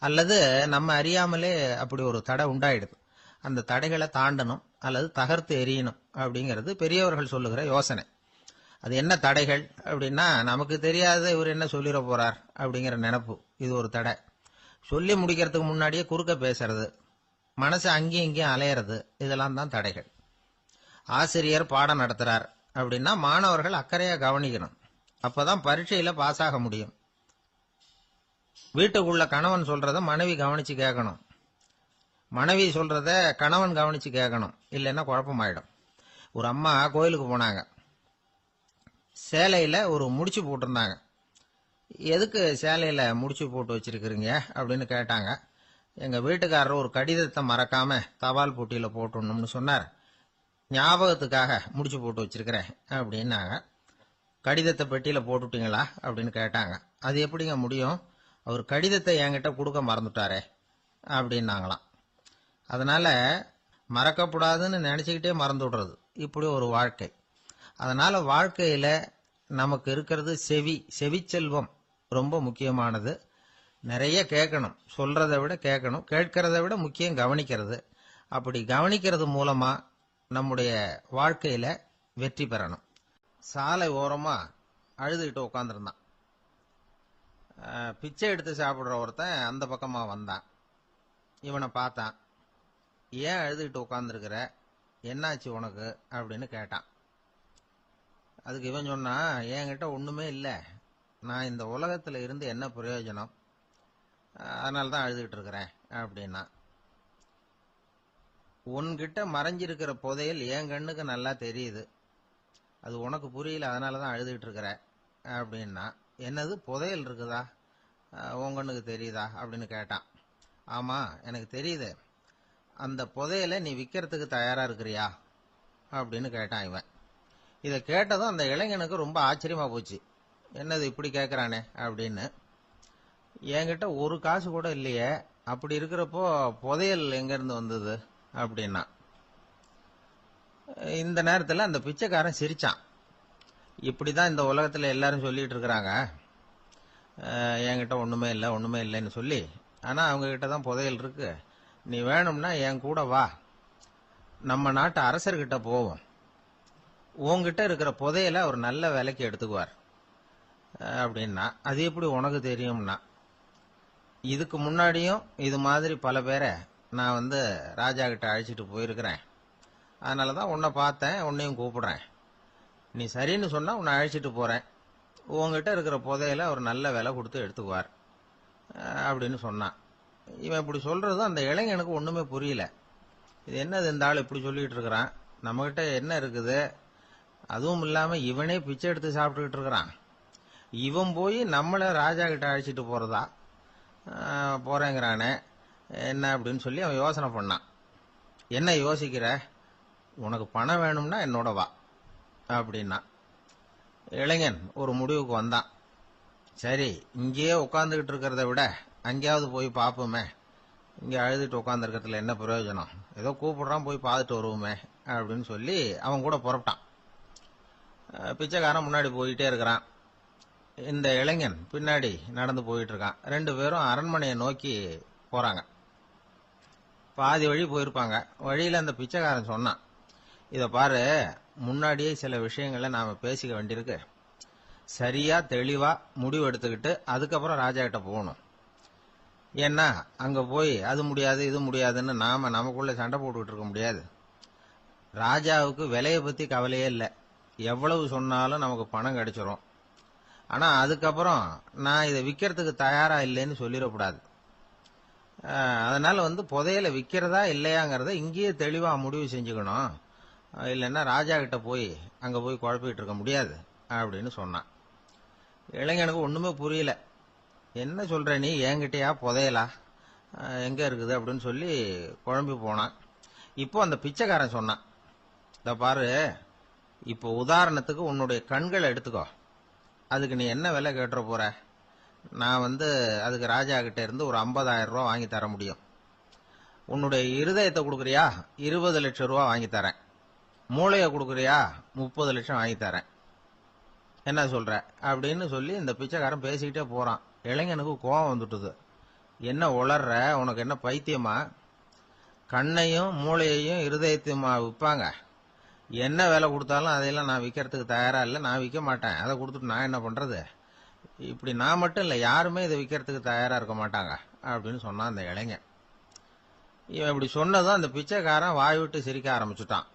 அல்லது நம்ம அறியாமலே அப்படி ஒரு தடை உண்டாயிடுது. அந்த தடைகளை தாண்டணும் அல்லது தகர்த்து எறியணும் அப்படிங்கிறது பெரியவர்கள் சொல்லுகிற யோசனை. அது என்ன தடைகள் அப்படின்னா, நமக்கு தெரியாத இவர் என்ன சொல்லிட போறார் அப்படிங்கிற நினைப்பு, இது ஒரு தடை. சொல்லி முடிக்கிறதுக்கு முன்னாடியே குறுக்க பேசுறது, மனசு அங்கேயும் இங்கேயும் அலையிறது, இதெல்லாம் தான் தடைகள். ஆசிரியர் பாடம் நடத்துறார் அப்படின்னா மாணவர்கள் அக்கறையா கவனிக்கணும். அப்பதான் பரீட்சையில பாஸ் ஆக முடியும். வீட்டுக்குள்ள கணவன் சொல்றத மனைவி கவனிச்சு கேட்கணும், மனைவி சொல்றத கணவன் கவனிச்சு கேட்கணும், இல்லைன்னா குழப்பமாயிடும். ஒரு அம்மா கோயிலுக்கு போனாங்க. சேலையில ஒரு முடிச்சு போட்டிருந்தாங்க. எதுக்கு சேலையில முடிச்சு போட்டு வச்சிருக்கிறீங்க அப்படின்னு கேட்டாங்க. எங்க வீட்டுக்காரர் ஒரு கடிதத்தை மறக்காம தபால் போட்டியில போட்டுடணும்னு சொன்னார். ஞாபகத்துக்காக முடிச்சு போட்டு வச்சிருக்கிறேன் அப்படின்னாங்க. கடிதத்தை பெட்டியில போட்டுட்டீங்களா அப்படின்னு கேட்டாங்க. அது எப்படிங்க முடியும், அவர் கடிதத்தை என்கிட்ட கொடுக்க மறந்துட்டாரே அப்படின்னாங்களாம். அதனால மறக்கப்படாதுன்னு நினைச்சுக்கிட்டே மறந்து விடுறது, இப்படி ஒரு வாழ்க்கை. அதனால வாழ்க்கையில நமக்கு இருக்கிறது செவிச்செல்வம் ரொம்ப முக்கியமானது. நிறைய கேட்கணும், சொல்றதை விட கேட்கணும், கேட்கறத விட முக்கியம் கவனிக்கிறது. அப்படி கவனிக்கிறது மூலமா நம்முடைய வாழ்க்கையில வெற்றி பெறணும். சாலை ஓரமா அழுதுகிட்டு உட்காந்துருந்தான். பிச்சை எடுத்து சாப்பிடுற ஒருத்தன் அந்த பக்கமா வந்தான். இவனை பார்த்தான். ஏன் அழுதுகிட்டு உட்காந்துருக்கிற, என்னாச்சு உனக்கு அப்படின்னு கேட்டான். அதுக்கு இவன் சொன்னா, என்கிட்ட ஒண்ணுமே இல்லை, நான் இந்த உலகத்துல இருந்து என்ன பிரயோஜனம், அதனால தான் அழுதுகிட்டு இருக்கிறேன் அப்படின்னா. உன்கிட்ட மறைஞ்சிருக்கிற புதையல் என் கண்ணுக்கு நல்லா தெரியுது, அது உனக்கு புரியல, அதனால தான் அழுதுகிட்டு இருக்கிற அப்படின்னா. என்னது புதையல் இருக்குதா, உன் கண்ணுக்கு தெரியுதா அப்படின்னு கேட்டான். ஆமா எனக்கு தெரியுது, அந்த புதையலை நீ விற்கிறதுக்கு தயாரா இருக்கிறியா அப்படின்னு கேட்டான் இவன். இதை கேட்டதும் அந்த இளைஞனுக்கு ரொம்ப ஆச்சரியமா போச்சு. என்னது இப்படி கேட்கறானே அப்படின்னு. என்கிட்ட ஒரு காசு கூட இல்லையே, அப்படி இருக்கிறப்போ புதையல் எங்க இருந்து வந்தது அப்படின்னா. இந்த நேரத்தில் அந்த பிச்சைக்காரன் சிரிச்சான். இப்படிதான் இந்த உலகத்துல எல்லாரும் சொல்லிட்டு இருக்கிறாங்க, என்கிட்ட ஒண்ணுமே இல்லை ஒண்ணுமே இல்லைன்னு சொல்லி. ஆனா அவங்க கிட்ட தான் புதையல் இருக்கு. நீ வேணும்னா என் கூட வா, நம்ம நாட்டு அரசர்கிட்ட போவோம், உங்ககிட்ட இருக்கிற புதையலை அவர் நல்ல விலைக்கு எடுத்துக்குவார் அப்படின்னா. அது எப்படி உனக்கு தெரியும்னா, இதுக்கு முன்னாடியும் இது மாதிரி பல பேரை நான் ராஜா கிட்ட அழைச்சிட்டு போயிருக்கிறேன், அதனாலதான் உன்னை பார்த்தேன், உன்னையும் கூப்பிடுறேன், நீ சரின்னு சொன்னா உன்னை அழைச்சிட்டு போறேன், உங்ககிட்ட இருக்கிற புதையலை அவர் நல்ல விலை கொடுத்து எடுத்துக்குவார் அப்படின்னு சொன்னான். இவன் இப்படி சொல்றதும் அந்த இளைஞனுக்கு ஒண்ணுமே புரியல. இது என்னது இந்த ஆள் இப்படி சொல்லிட்டு இருக்கிறான், நம்மகிட்ட என்ன இருக்குது, அதுவும் இல்லாம இவனே பிச்சை எடுத்து சாப்பிட்டுக்கிட்டு இருக்கிறான், இவன் போய் நம்மள ராஜா கிட்ட அழைச்சிட்டு போறதா, போறேங்கிறானே என்ன அப்படின்னு சொல்லி அவன் யோசனை பண்ணான். என்ன யோசிக்கிற, உனக்கு பணம் வேணும்னா என்னோட வா அப்படின்னா. இளைஞன் ஒரு முடிவுக்கு வந்தான். சரி, இங்கேயே உட்காந்துக்கிட்டு இருக்கிறத விட அங்கேயாவது போய் பார்ப்போமே, இங்கே அழுதுட்டு உட்காந்துருக்கிறதுல என்ன பிரயோஜனம், ஏதோ கூப்பிடுறான் போய் பார்த்துட்டு வருவோமே அப்படின்னு சொல்லி அவன் கூட புறப்பட்டான். பிச்சைக்காரன் முன்னாடி போயிட்டே இருக்கிறான், இந்த இளைஞன் பின்னாடி நடந்து போயிட்டு இருக்கான். ரெண்டு பேரும் அரண்மனையை நோக்கி போறாங்க. பாதி வழி போயிருப்பாங்க. வழியில அந்த பிச்சைக்காரன் சொன்னான், இத பாரு, முன்னாடியே சில விஷயங்களை நாம பேசிக்க வேண்டியிருக்கு, சரியா தெளிவா முடிவு எடுத்துக்கிட்டு அதுக்கப்புறம் ராஜா கிட்ட போகணும். ஏன்னா அங்க போய் அது முடியாது இது முடியாதுன்னு நாம நமக்குள்ள சண்டை போட்டுக்கிட்டு இருக்க முடியாது. ராஜாவுக்கு விலையை பத்தி கவலையே இல்லை, எவ்வளவு சொன்னாலும் நமக்கு பணம் கிடைச்சிரும். ஆனா அதுக்கப்புறம் நான் இதை விற்கிறதுக்கு தயாரா இல்லைன்னு சொல்லிடக்கூடாது. அதனால புதையலை விற்கிறதா இல்லையாங்கிறத இங்கேயே தெளிவா முடிவு செஞ்சுக்கணும், இல்லைன்னா ராஜா கிட்ட போய் அங்க போய் குழப்பிட்டு இருக்க முடியாது அப்படின்னு சொன்னான். இளைஞனுக்கு ஒண்ணுமே புரியல. என்ன சொல்ற நீ, என்கிட்டயா புதையலா, எங்க இருக்குது அப்படின்னு சொல்லி குழம்பி போனான். இப்போ அந்த பிச்சைக்காரன் சொன்னான், இத பாரு, இப்போ உதாரணத்துக்கு உன்னுடைய கண்களை எடுத்துக்கோ, அதுக்கு நீ என்ன விலை கேட்டுற போற, நான் அதுக்கு ராஜா கிட்ட இருந்து ஒரு 50,000 ரூபா வாங்கி தர முடியும். உன்னுடைய இருதயத்தை கொடுக்குறியா, 20 லட்சம் ரூபா வாங்கி தரேன். மூளையை கொடுக்குறியா, 30 லட்சம் வாங்கி தரேன். என்ன சொல்ற அப்படின்னு சொல்லி இந்த பிச்சைக்காரன் பேசிக்கிட்டே போறான். இளைஞனுக்கு கோபம் வந்துட்டுது. என்ன உளர்ற, உனக்கு என்ன பைத்தியமா? கண்ணையும் மூளையையும் இருதயத்தையுமா விற்பாங்க? என்ன விலை கொடுத்தாலும் அதையெல்லாம் நான் விற்கிறதுக்கு தயாரா இல்லை, நான் விற்க மாட்டேன். அதை கொடுத்துட்டு நான் என்ன பண்றது? இப்படி நான் மட்டும் இல்லை, யாருமே இதை விற்கிறதுக்கு தயாரா இருக்க மாட்டாங்க அப்படின்னு சொன்னான் அந்த இளைஞன். இவன் இப்படி சொன்னதும் அந்த பிச்சைக்காரன் வாய் விட்டு சிரிக்க ஆரம்பிச்சுட்டான்.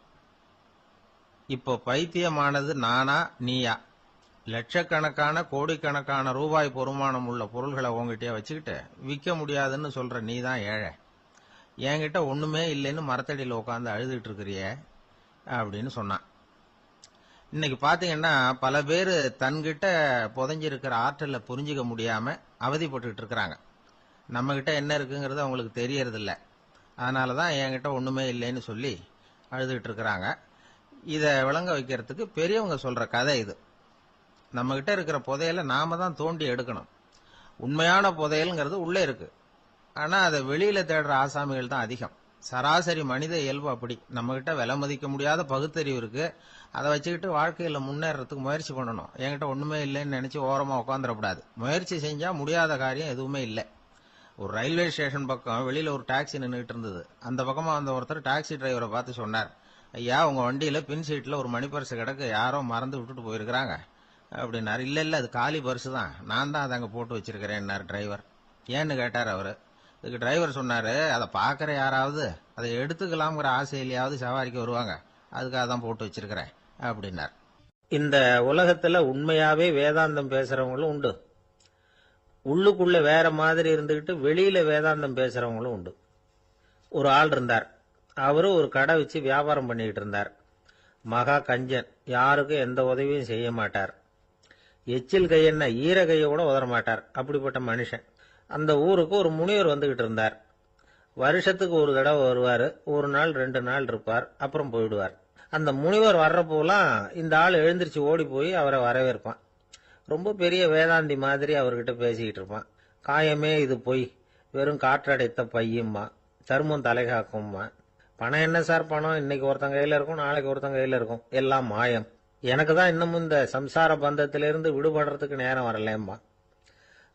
இப்போ பைத்தியமானது நானா நீயா? லட்சக்கணக்கான கோடிக்கணக்கான ரூபாய் பொறுமானம் உள்ள பொருள்களை உங்ககிட்டயே வச்சுக்கிட்டு விற்க முடியாதுன்னு சொல்ற நீ தான் ஏழை. என்கிட்ட ஒண்ணுமே இல்லைன்னு மரத்தடியில் உட்காந்து அழுதுட்டு இருக்கிறியே அப்படின்னு சொன்னான். இன்னைக்கு பாத்தீங்கன்னா பல பேர் தன்கிட்ட புதைஞ்சிருக்கிற ஆற்றலை புரிஞ்சிக்க முடியாம அவதிப்பட்டு இருக்கிறாங்க. நம்ம கிட்ட என்ன இருக்குங்கிறது அவங்களுக்கு தெரியறது இல்லை. அதனாலதான் என்கிட்ட ஒண்ணுமே இல்லைன்னு சொல்லி அழுதுகிட்டு இருக்கிறாங்க. இதை விளங்க வைக்கிறதுக்கு பெரியவங்க சொல்ற கதை இது. நம்ம கிட்ட இருக்கிற புதையலை நாம தான் தோண்டி எடுக்கணும். உண்மையான புதையல்ங்கிறது உள்ளே இருக்கு. ஆனா அதை வெளியில தேடுற ஆசாமிகள் தான் அதிகம். சராசரி மனித இயல்பு அப்படி. நம்ம கிட்ட விலை மதிக்க முடியாத பகுத்தறிவு இருக்கு. அதை வச்சுக்கிட்டு வாழ்க்கையில முன்னேறதுக்கு முயற்சி பண்ணணும். என்கிட்ட ஒண்ணுமே இல்லைன்னு நினைச்சு ஓரமா உட்காந்துடக்கூடாது. முயற்சி செஞ்சா முடியாத காரியம் எதுவுமே இல்லை. ஒரு ரயில்வே ஸ்டேஷன் பக்கம் வெளியில ஒரு டாக்ஸி நின்றுட்டு இருந்தது. அந்த பக்கமா வந்த ஒருத்தர் டாக்ஸி டிரைவரை பார்த்து சொன்னார், ஐயா, உங்க வண்டியில பின் சீட்ல ஒரு மணி பர்ஸ் கிடக்கு, யாரோ மறந்து விட்டுட்டு போயிருக்கிறாங்க அப்படின்னாரு. இல்ல இல்ல, அது காலி பர்ஸ் தான், நான் தான் அதை அங்க போட்டு வச்சிருக்கிறேன் டிரைவர். ஏன்னு கேட்டார் அவரு. இதுக்கு டிரைவர் சொன்னாரு, அதை பாக்குற யாராவது அதை எடுத்துக்கலாம்ங்கிற ஆசையிலேயாவது சவாரிக்கு வருவாங்க, அதுக்காக தான் போட்டு வச்சிருக்கிறேன் அப்படின்னார். இந்த உலகத்துல உண்மையாவே வேதாந்தம் பேசுறவங்களும் உண்டு. உள்ளுக்குள்ள வேற மாதிரி இருந்துகிட்டு வெளியில வேதாந்தம் பேசுறவங்களும் உண்டு. ஒரு ஆள் இருந்தார். அவரு ஒரு கடை வச்சு வியாபாரம் பண்ணிக்கிட்டு இருந்தார். மகா கஞ்சன், யாருக்கும் எந்த உதவியும் செய்ய மாட்டார். எச்சில் கையென்ன ஈர கையை கூட உதற மாட்டார். அப்படிப்பட்ட மனுஷன். அந்த ஊருக்கு ஒரு முனிவர் வந்துகிட்டு இருந்தார். வருஷத்துக்கு ஒரு தடவை வருவார். ஒரு நாள் 2 நாள் இருப்பார், அப்புறம் போயிடுவார். அந்த முனிவர் வர்றப்போலாம் இந்த ஆள் எழுந்திருச்சு ஓடி போய் அவரை வரவேற்பான். ரொம்ப பெரிய வேதாந்தி மாதிரி அவர்கிட்ட பேசிக்கிட்டு இருப்பான். காயமே இது பொய், வெறும் காற்றடைத்த பையும்மா, தர்மம் தலைகாக்கும்மா. பணம் என்ன சார் பணம், இன்னைக்கு ஒருத்தன் கையில இருக்கும், நாளைக்கு ஒருத்தன் கையில இருக்கும், எல்லாம் மாயம். எனக்கு தான் இன்னமும் இந்த சம்சார பந்தத்திலிருந்து விடுபடுறதுக்கு நேரம் வரலேம்மா.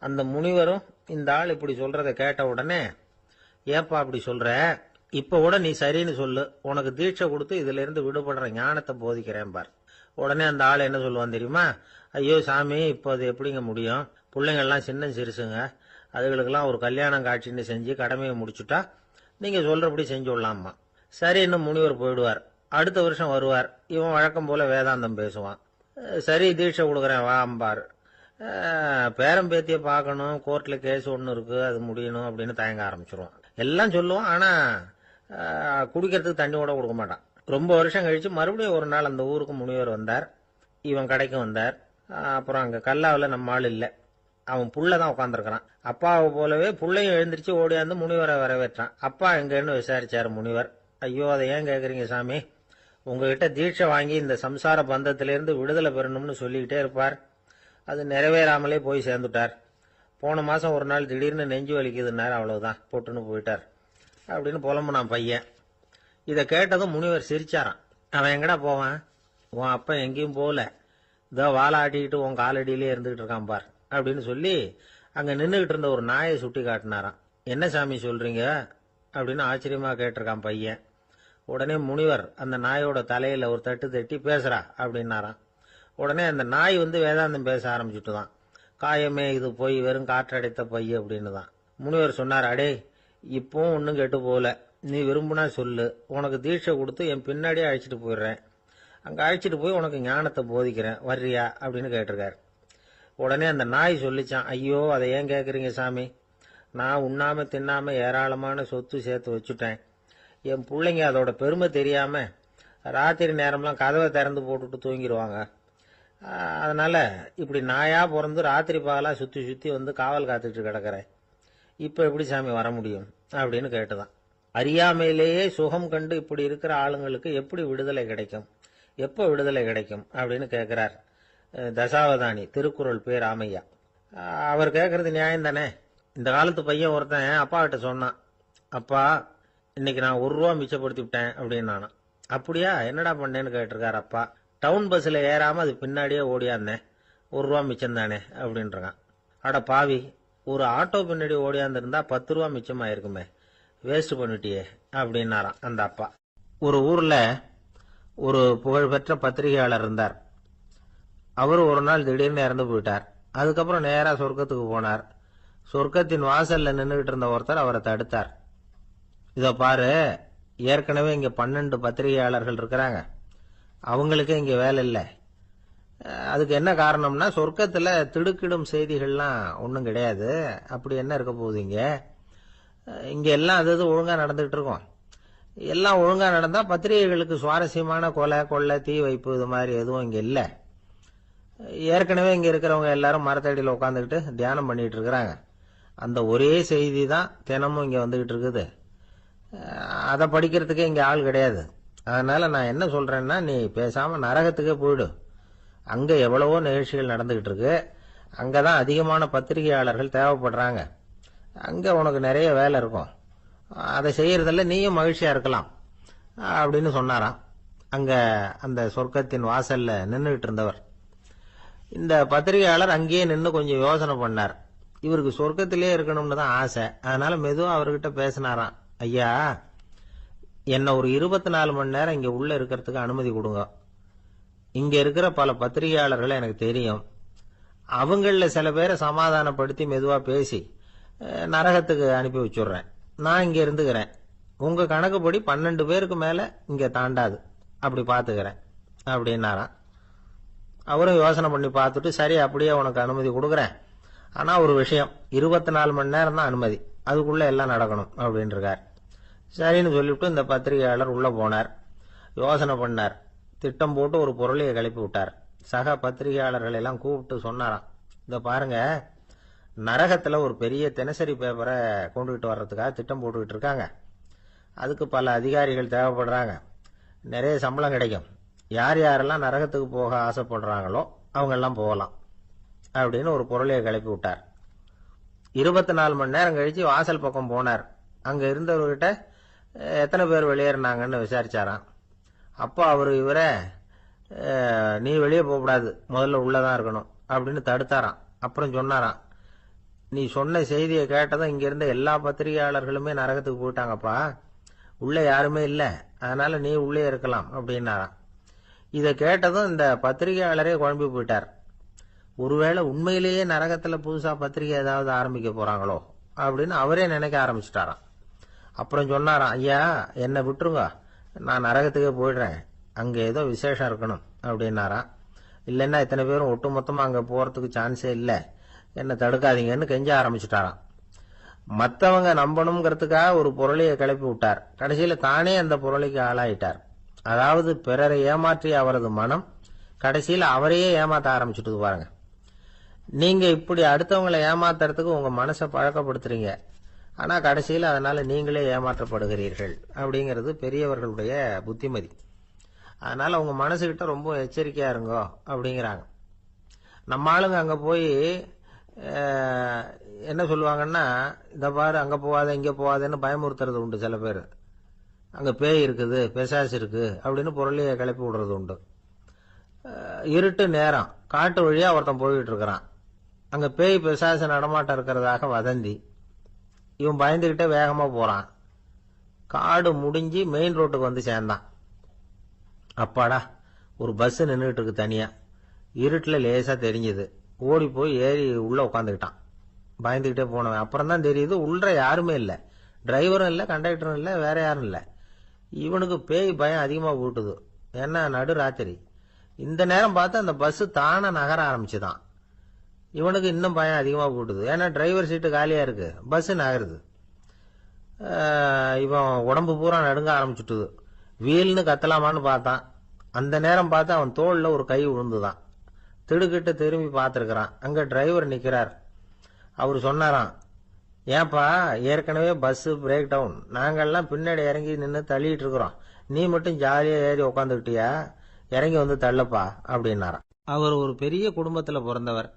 அந்த முனிவரும் இந்த ஆள் இப்படி சொல்றதை கேட்ட உடனே, ஏப்பா அப்படி சொல்ற, இப்ப கூட நீ சரின்னு சொல்லு, உனக்கு தீட்சை கொடுத்து இதுல இருந்து விடுபடுற ஞானத்தை போதிக்கிறேன் பார். உடனே அந்த ஆள் என்ன சொல்லுவான் தெரியுமா? ஐயோ சாமி, இப்போ அது எப்படிங்க முடியும்? பிள்ளைங்கள்லாம் சின்ன சிறுசுங்க, அதுகளுக்கெல்லாம் ஒரு கல்யாணம் காட்சின்னு செஞ்சு கடமையை முடிச்சுட்டா நீங்க சொல்றபடி செஞ்சு விடலாமா. சரி, இன்னும் முனிவர் போயிடுவார். அடுத்த வருஷம் வருவார். இவன் வழக்கம் போல வேதாந்தம் பேசுவான். சரி, தீட்சை கொடுக்குறேன் வா அம்பார். பேரம்பேத்திய பார்க்கணும், கோர்ட்ல கேஸ் ஒன்று இருக்கு, அது முடியணும் அப்படின்னு தயங்க ஆரம்பிச்சிருவான். எல்லாம் சொல்லுவான், ஆனா குடிக்கிறதுக்கு தண்ணி கூட கொடுக்க மாட்டான். ரொம்ப வருஷம் கழிச்சு மறுபடியும் ஒரு நாள் அந்த ஊருக்கு முனிவர் வந்தார். இவன் கடைக்கு வந்தார். அப்புறம் அங்க கல்லாவில் நம்ம ஆள் இல்லை. அவன் புள்ளதான் உட்காந்துருக்கிறான். அப்பாவை போலவே புள்ளையும் எழுந்திரிச்சு ஓடியாந்து முனிவரை வரவேற்றான். அப்பா எங்கன்னு விசாரிச்சாரு முனிவர். ஐயோ, அதை ஏன் கேக்குறீங்க சாமி, உங்ககிட்ட தீட்சை வாங்கி இந்த சம்சார பந்தத்திலிருந்து விடுதலை பெறணும்னு சொல்லிக்கிட்டே இருப்பார். அது நிறைவேறாமலே போய் சேர்ந்துட்டார். போன மாசம் ஒரு நாள் திடீர்னு நெஞ்சு வலிக்குதுன்னார், அவ்வளவுதான் போட்டுன்னு போயிட்டார் அப்படின்னு புலம்புனான் பையன். இதை கேட்டதும் முனிவர் சிரிச்சாரான். அவன் எங்கடா போவான், உன் அப்பா எங்கேயும் போகல, இதோ வாழாட்டிக்கிட்டு உன் காலடியிலே இருந்துகிட்டு இருக்கான் பார் அப்படின்னு சொல்லி அங்க நின்றுகிட்டு இருந்த ஒரு நாயை சுட்டி காட்டினாராம். என்ன சாமி சொல்றீங்க அப்படின்னு ஆச்சரியமா கேட்டிருக்கான் பையன். உடனே முனிவர் அந்த நாயோட தலையில ஒரு தட்டு தட்டி பேசுறா அப்படின்னாராம். உடனே அந்த நாய் வேதாந்தம் பேச ஆரம்பிச்சுட்டு தான். காயமே இது போய் வெறும் காற்றடைத்த பைய அப்படின்னு தான். முனிவர் சொன்னார், அடே இப்பவும் ஒன்னும் கெட்டு போகல, நீ விரும்புனா சொல்லு, உனக்கு தீட்சை கொடுத்து என் பின்னாடியே அழைச்சிட்டு போயிடுறேன், அங்க அழைச்சிட்டு போய் உனக்கு ஞானத்தை போதிக்கிறேன், வர்றியா அப்படின்னு கேட்டிருக்காரு. உடனே அந்த நாய் சொல்லிச்சான், ஐயோ அதை ஏன் கேக்குறீங்க சாமி, நான் உண்ணாம தின்னாம ஏராளமான சொத்து சேர்த்து வச்சுட்டேன். என் பிள்ளைங்க அதோட பெருமை தெரியாம ராத்திரி நேரம்லாம் கதவை திறந்து போட்டுட்டு தூங்கிடுவாங்க. அதனால இப்படி நாயா பிறந்து ராத்திரி பகலா சுத்தி சுத்தி காவல் காத்துட்டு கிடக்கிறேன். இப்ப எப்படி சாமி வர முடியும் அப்படின்னு கேட்டுதான். அறியாமையிலேயே சுகம் கண்டு இப்படி இருக்கிற ஆளுங்களுக்கு எப்படி விடுதலை கிடைக்கும், எப்ப விடுதலை கிடைக்கும் அப்படின்னு கேட்கிறார் தசாவதானி, திருக்குறள் பேர் ராமையா. அவர் கேட்கறது நியாயம் தானே. இந்த காலத்து பையன் ஒருத்தன் அப்பா கிட்ட சொன்னான், அப்பா இன்னைக்கு நான் 1 ரூபா மிச்சப்படுத்தி விட்டேன் அப்படின்னு நானும். அப்படியா, என்னடா பண்ணேன்னு கேட்டிருக்காரு அப்பா. டவுன் பஸ்ல ஏறாம அது பின்னாடியே ஓடியாந்தேன், 1 ரூபா மிச்சம் தானே அப்படின்றான். அட பாவி, ஒரு ஆட்டோ பின்னாடி ஓடியாந்துருந்தா 10 ரூபா மிச்சமாயிருக்குமே, வேஸ்ட் பண்ணிட்டியே அப்படின்னாராம் அந்த அப்பா. ஒரு ஊர்ல ஒரு புகழ்பெற்ற பத்திரிகையாளர் இருந்தார். அவர் ஒரு நாள் திடீர்னு இறந்து போயிட்டார். அதுக்கப்புறம் நேரா சொர்க்கத்துக்கு போனார். சொர்க்கத்தின் வாசல்ல நின்றுகிட்டு இருந்த ஒருத்தர் அவரை தடுத்தார். இதோ பாரு, ஏற்கனவே இங்க 12 பத்திரிகையாளர்கள் இருக்கிறாங்க, அவங்களுக்கே இங்க வேலை இல்லை. அதுக்கு என்ன காரணம்னா, சொர்க்கத்துல திடுக்கிடும் செய்திகள்லாம் ஒன்றும் கிடையாது. அப்படி என்ன இருக்க போகுது இங்க எல்லாம் அது ஒழுங்கா நடந்துகிட்டு இருக்கும். எல்லாம் ஒழுங்கா நடந்தா பத்திரிகைகளுக்கு சுவாரஸ்யமான கொலை கொள்ளை தீ வைப்பு இது மாதிரி எதுவும் இங்க இல்லை. ஏற்கனவே இங்க இருக்கிறவங்க எல்லாரும் மரத்தடியில் உட்காந்துக்கிட்டு தியானம் பண்ணிட்டு இருக்கிறாங்க. அந்த ஒரே செய்தி தான் தினமும் இங்க வந்துகிட்டு இருக்குது. அதை படிக்கிறதுக்கே இங்க ஆள் கிடையாது. அதனால நான் என்ன சொல்றேன்னா, நீ பேசாம நரகத்துக்கே போயிடு. அங்க எவ்வளவோ நிகழ்ச்சிகள் நடந்துகிட்டு இருக்கு. அங்கதான் அதிகமான பத்திரிகையாளர்கள் தேவைப்படுறாங்க. அங்க உனக்கு நிறைய வேலை இருக்கும். அதை செய்யறதில்ல, நீயும் மகிழ்ச்சியா இருக்கலாம் அப்படின்னு சொன்னாராம் அங்க அந்த சொர்க்கத்தின் வாசல்ல நின்றுகிட்டு இருந்தவர். இந்த பத்திரிகையாளர் அங்கேயே நின்று கொஞ்சம் யோசனை பண்ணார். இவருக்கு சொர்க்கத்திலே இருக்கணும்னு தான் ஆசை. அதனால மெதுவா அவர்கிட்ட பேசினாராம். ஐயா, என்ன ஒரு 24 மணி நேரம் இங்க உள்ள இருக்கிறதுக்கு அனுமதி கொடுங்க. இங்க இருக்கிற பல பத்திரிகையாளர்களை எனக்கு தெரியும். அவங்கள சில பேரை சமாதானப்படுத்தி மெதுவா பேசி நரகத்துக்கு அனுப்பி வச்சுடுறேன். நான் இங்க இருந்துக்கிறேன். உங்க கணக்குப்படி 12 பேருக்கு மேல இங்க தாண்டாது, அப்படி பாத்துக்கிறேன் அப்படின்னாராம். அவரும் யோசனை பண்ணி பார்த்துட்டு, சரி அப்படியே உனக்கு அனுமதி கொடுக்குறேன், ஆனா ஒரு விஷயம், 24 மணி நேரம் தான் அனுமதி, அதுக்குள்ள எல்லாம் நடக்கணும் அப்படின்னு இருக்கார். சரின்னு சொல்லிவிட்டு இந்த பத்திரிகையாளர் உள்ள போனார். யோசனை பண்ணார். திட்டம் போட்டு ஒரு பொருளையை கிளப்பி விட்டார். சக பத்திரிகையாளர்கள் எல்லாம் கூப்பிட்டு சொன்னாராம், இந்த பாருங்க, நரகத்துல ஒரு பெரிய தினசரி பேப்பரை கொண்டுகிட்டு வர்றதுக்காக திட்டம் போட்டுக்கிட்டு இருக்காங்க. அதுக்கு பல அதிகாரிகள் தேவைப்படுறாங்க. நிறைய சம்பளம் கிடைக்கும். யார் யாரெல்லாம் நரகத்துக்கு போக ஆசைப்படுறாங்களோ அவங்க எல்லாம் போகலாம் அப்படின்னு ஒரு பொருளையை கிளப்பி விட்டார். 24 மணி நேரம் கழிச்சு வாசல் பக்கம் போனார். அங்க இருந்தவர்கிட்ட எத்தனை பேர் வெளியேறினாங்கன்னு விசாரிச்சாராம். அப்போ அவரு இவரை, நீ வெளியே போகக்கூடாது, முதல்ல உள்ளதான் இருக்கணும் அப்படின்னு தடுத்தாராம். அப்புறம் சொன்னாராம், நீ சொன்ன செய்தியை கேட்டதும் இங்க இருந்த எல்லா பத்திரிகையாளர்களுமே நரகத்துக்கு போயிட்டாங்கப்பா, உள்ள யாருமே இல்லை, அதனால நீ உள்ளே இருக்கலாம் அப்படின்னாராம். இதை கேட்டதும் இந்த பத்திரிகையாளரே குழம்பி போயிட்டார். ஒருவேளை உண்மையிலேயே நரகத்துல புதுசா பத்திரிகை ஏதாவது ஆரம்பிக்க போறாங்களோ அப்படின்னு அவரே நினைக்க ஆரம்பிச்சுட்டாராம். அப்புறம் சொன்னாராம், ஐயா என்னை விட்டுருங்க, நான் நரகத்துக்கே போயிடுறேன், அங்க ஏதோ விசேஷம் இருக்கணும் அப்படின்னாராம். இல்லைன்னா இத்தனை பேரும் ஒட்டுமொத்தமா அங்க போறதுக்கு சான்ஸே இல்லை, என்ன தடுக்காதீங்கன்னு கெஞ்ச ஆரம்பிச்சுட்டாராம். மற்றவங்க நம்பணுங்கிறதுக்காக ஒரு பொருளையை கிளப்பி விட்டார். கடைசியில தானே அந்த பொருளைக்கு ஆளாயிட்டார். அதாவது பிறரை ஏமாற்றிய அவரது மனம் கடைசியில் அவரையே ஏமாத்த ஆரம்பிச்சுட்டு பாருங்க. நீங்க இப்படி அடுத்தவங்களை ஏமாத்துறதுக்கு உங்க மனசை பழக்கப்படுத்துறீங்க, ஆனா கடைசியில் அதனால நீங்களே ஏமாற்றப்படுகிறீர்கள் அப்படிங்கிறது பெரியவர்களுடைய புத்திமதி. அதனால உங்க மனசுகிட்ட ரொம்ப எச்சரிக்கையா இருங்கோ அப்படிங்கிறாங்க. நம்ம ஆளுங்க அங்க போய் என்ன சொல்லுவாங்கன்னா, இந்த பாரு அங்க போவாத இங்க போவாதன்னு பயமுறுத்துறது உண்டு. சில பேர் அங்க பேய் இருக்குது, பிசாசு இருக்கு அப்படின்னு பொருளையை கிளப்பி விடுறது உண்டு. இருட்டு நேரம், காட்டு வழியா ஒருத்தன் போயிட்டு இருக்கிறான். அங்க பேய் பிசாசு நடமாட்டம் இருக்கிறதாக வதந்தி. இவன் பயந்துகிட்டே வேகமா போறான். காடு முடிஞ்சு மெயின் ரோட்டுக்கு வந்து சேர்ந்தான். அப்பாடா, ஒரு பஸ் நின்றுட்டு இருக்கு தனியா, இருட்டுல லேசா தெரிஞ்சது. ஓடி போய் ஏறி உள்ள உட்காந்துக்கிட்டான். பயந்துகிட்டே போனவன் அப்புறம் தான் தெரியுது உள்ள யாருமே இல்லை, டிரைவரும் இல்லை, கண்டக்டரும் இல்லை, வேற யாரும் இல்லை. இவனுக்கு பேய் பயம் அதிகமா போட்டுது. ஏன்னா நடு ராத்திரி. இந்த நேரம் பார்த்து அந்த பஸ் தானே நகர ஆரம்பிச்சுதான். இவனுக்கு இன்னும் பயம் அதிகமா போட்டுது. ஏன்னா டிரைவர் சீட்டு காலியா இருக்கு, பஸ் நகருது. இவன் உடம்பு பூரா நடுங்க ஆரம்பிச்சுட்டுது. வீல்னு கத்தலாமான்னு பார்த்தான். அந்த நேரம் பார்த்து அவன் தோல்ல ஒரு கை விழுந்துதான். திடுக்கிட்டு திரும்பி பார்த்திருக்கிறான். அங்க டிரைவர் நிக்கிறார். அவரு சொன்னாராம், ஏன்பா ஏற்கனவே பஸ் பிரேக் டவுன், நாங்கெல்லாம் பின்னாடி இறங்கி நின்று தள்ளிட்டு இருக்கிறோம், நீ மட்டும் ஜாலியா ஏறி உக்காந்துக்கிட்டியா, இறங்கி வந்து தள்ளப்பா அப்படின்னாராம். அவர் ஒரு பெரிய குடும்பத்துல பிறந்தவர்.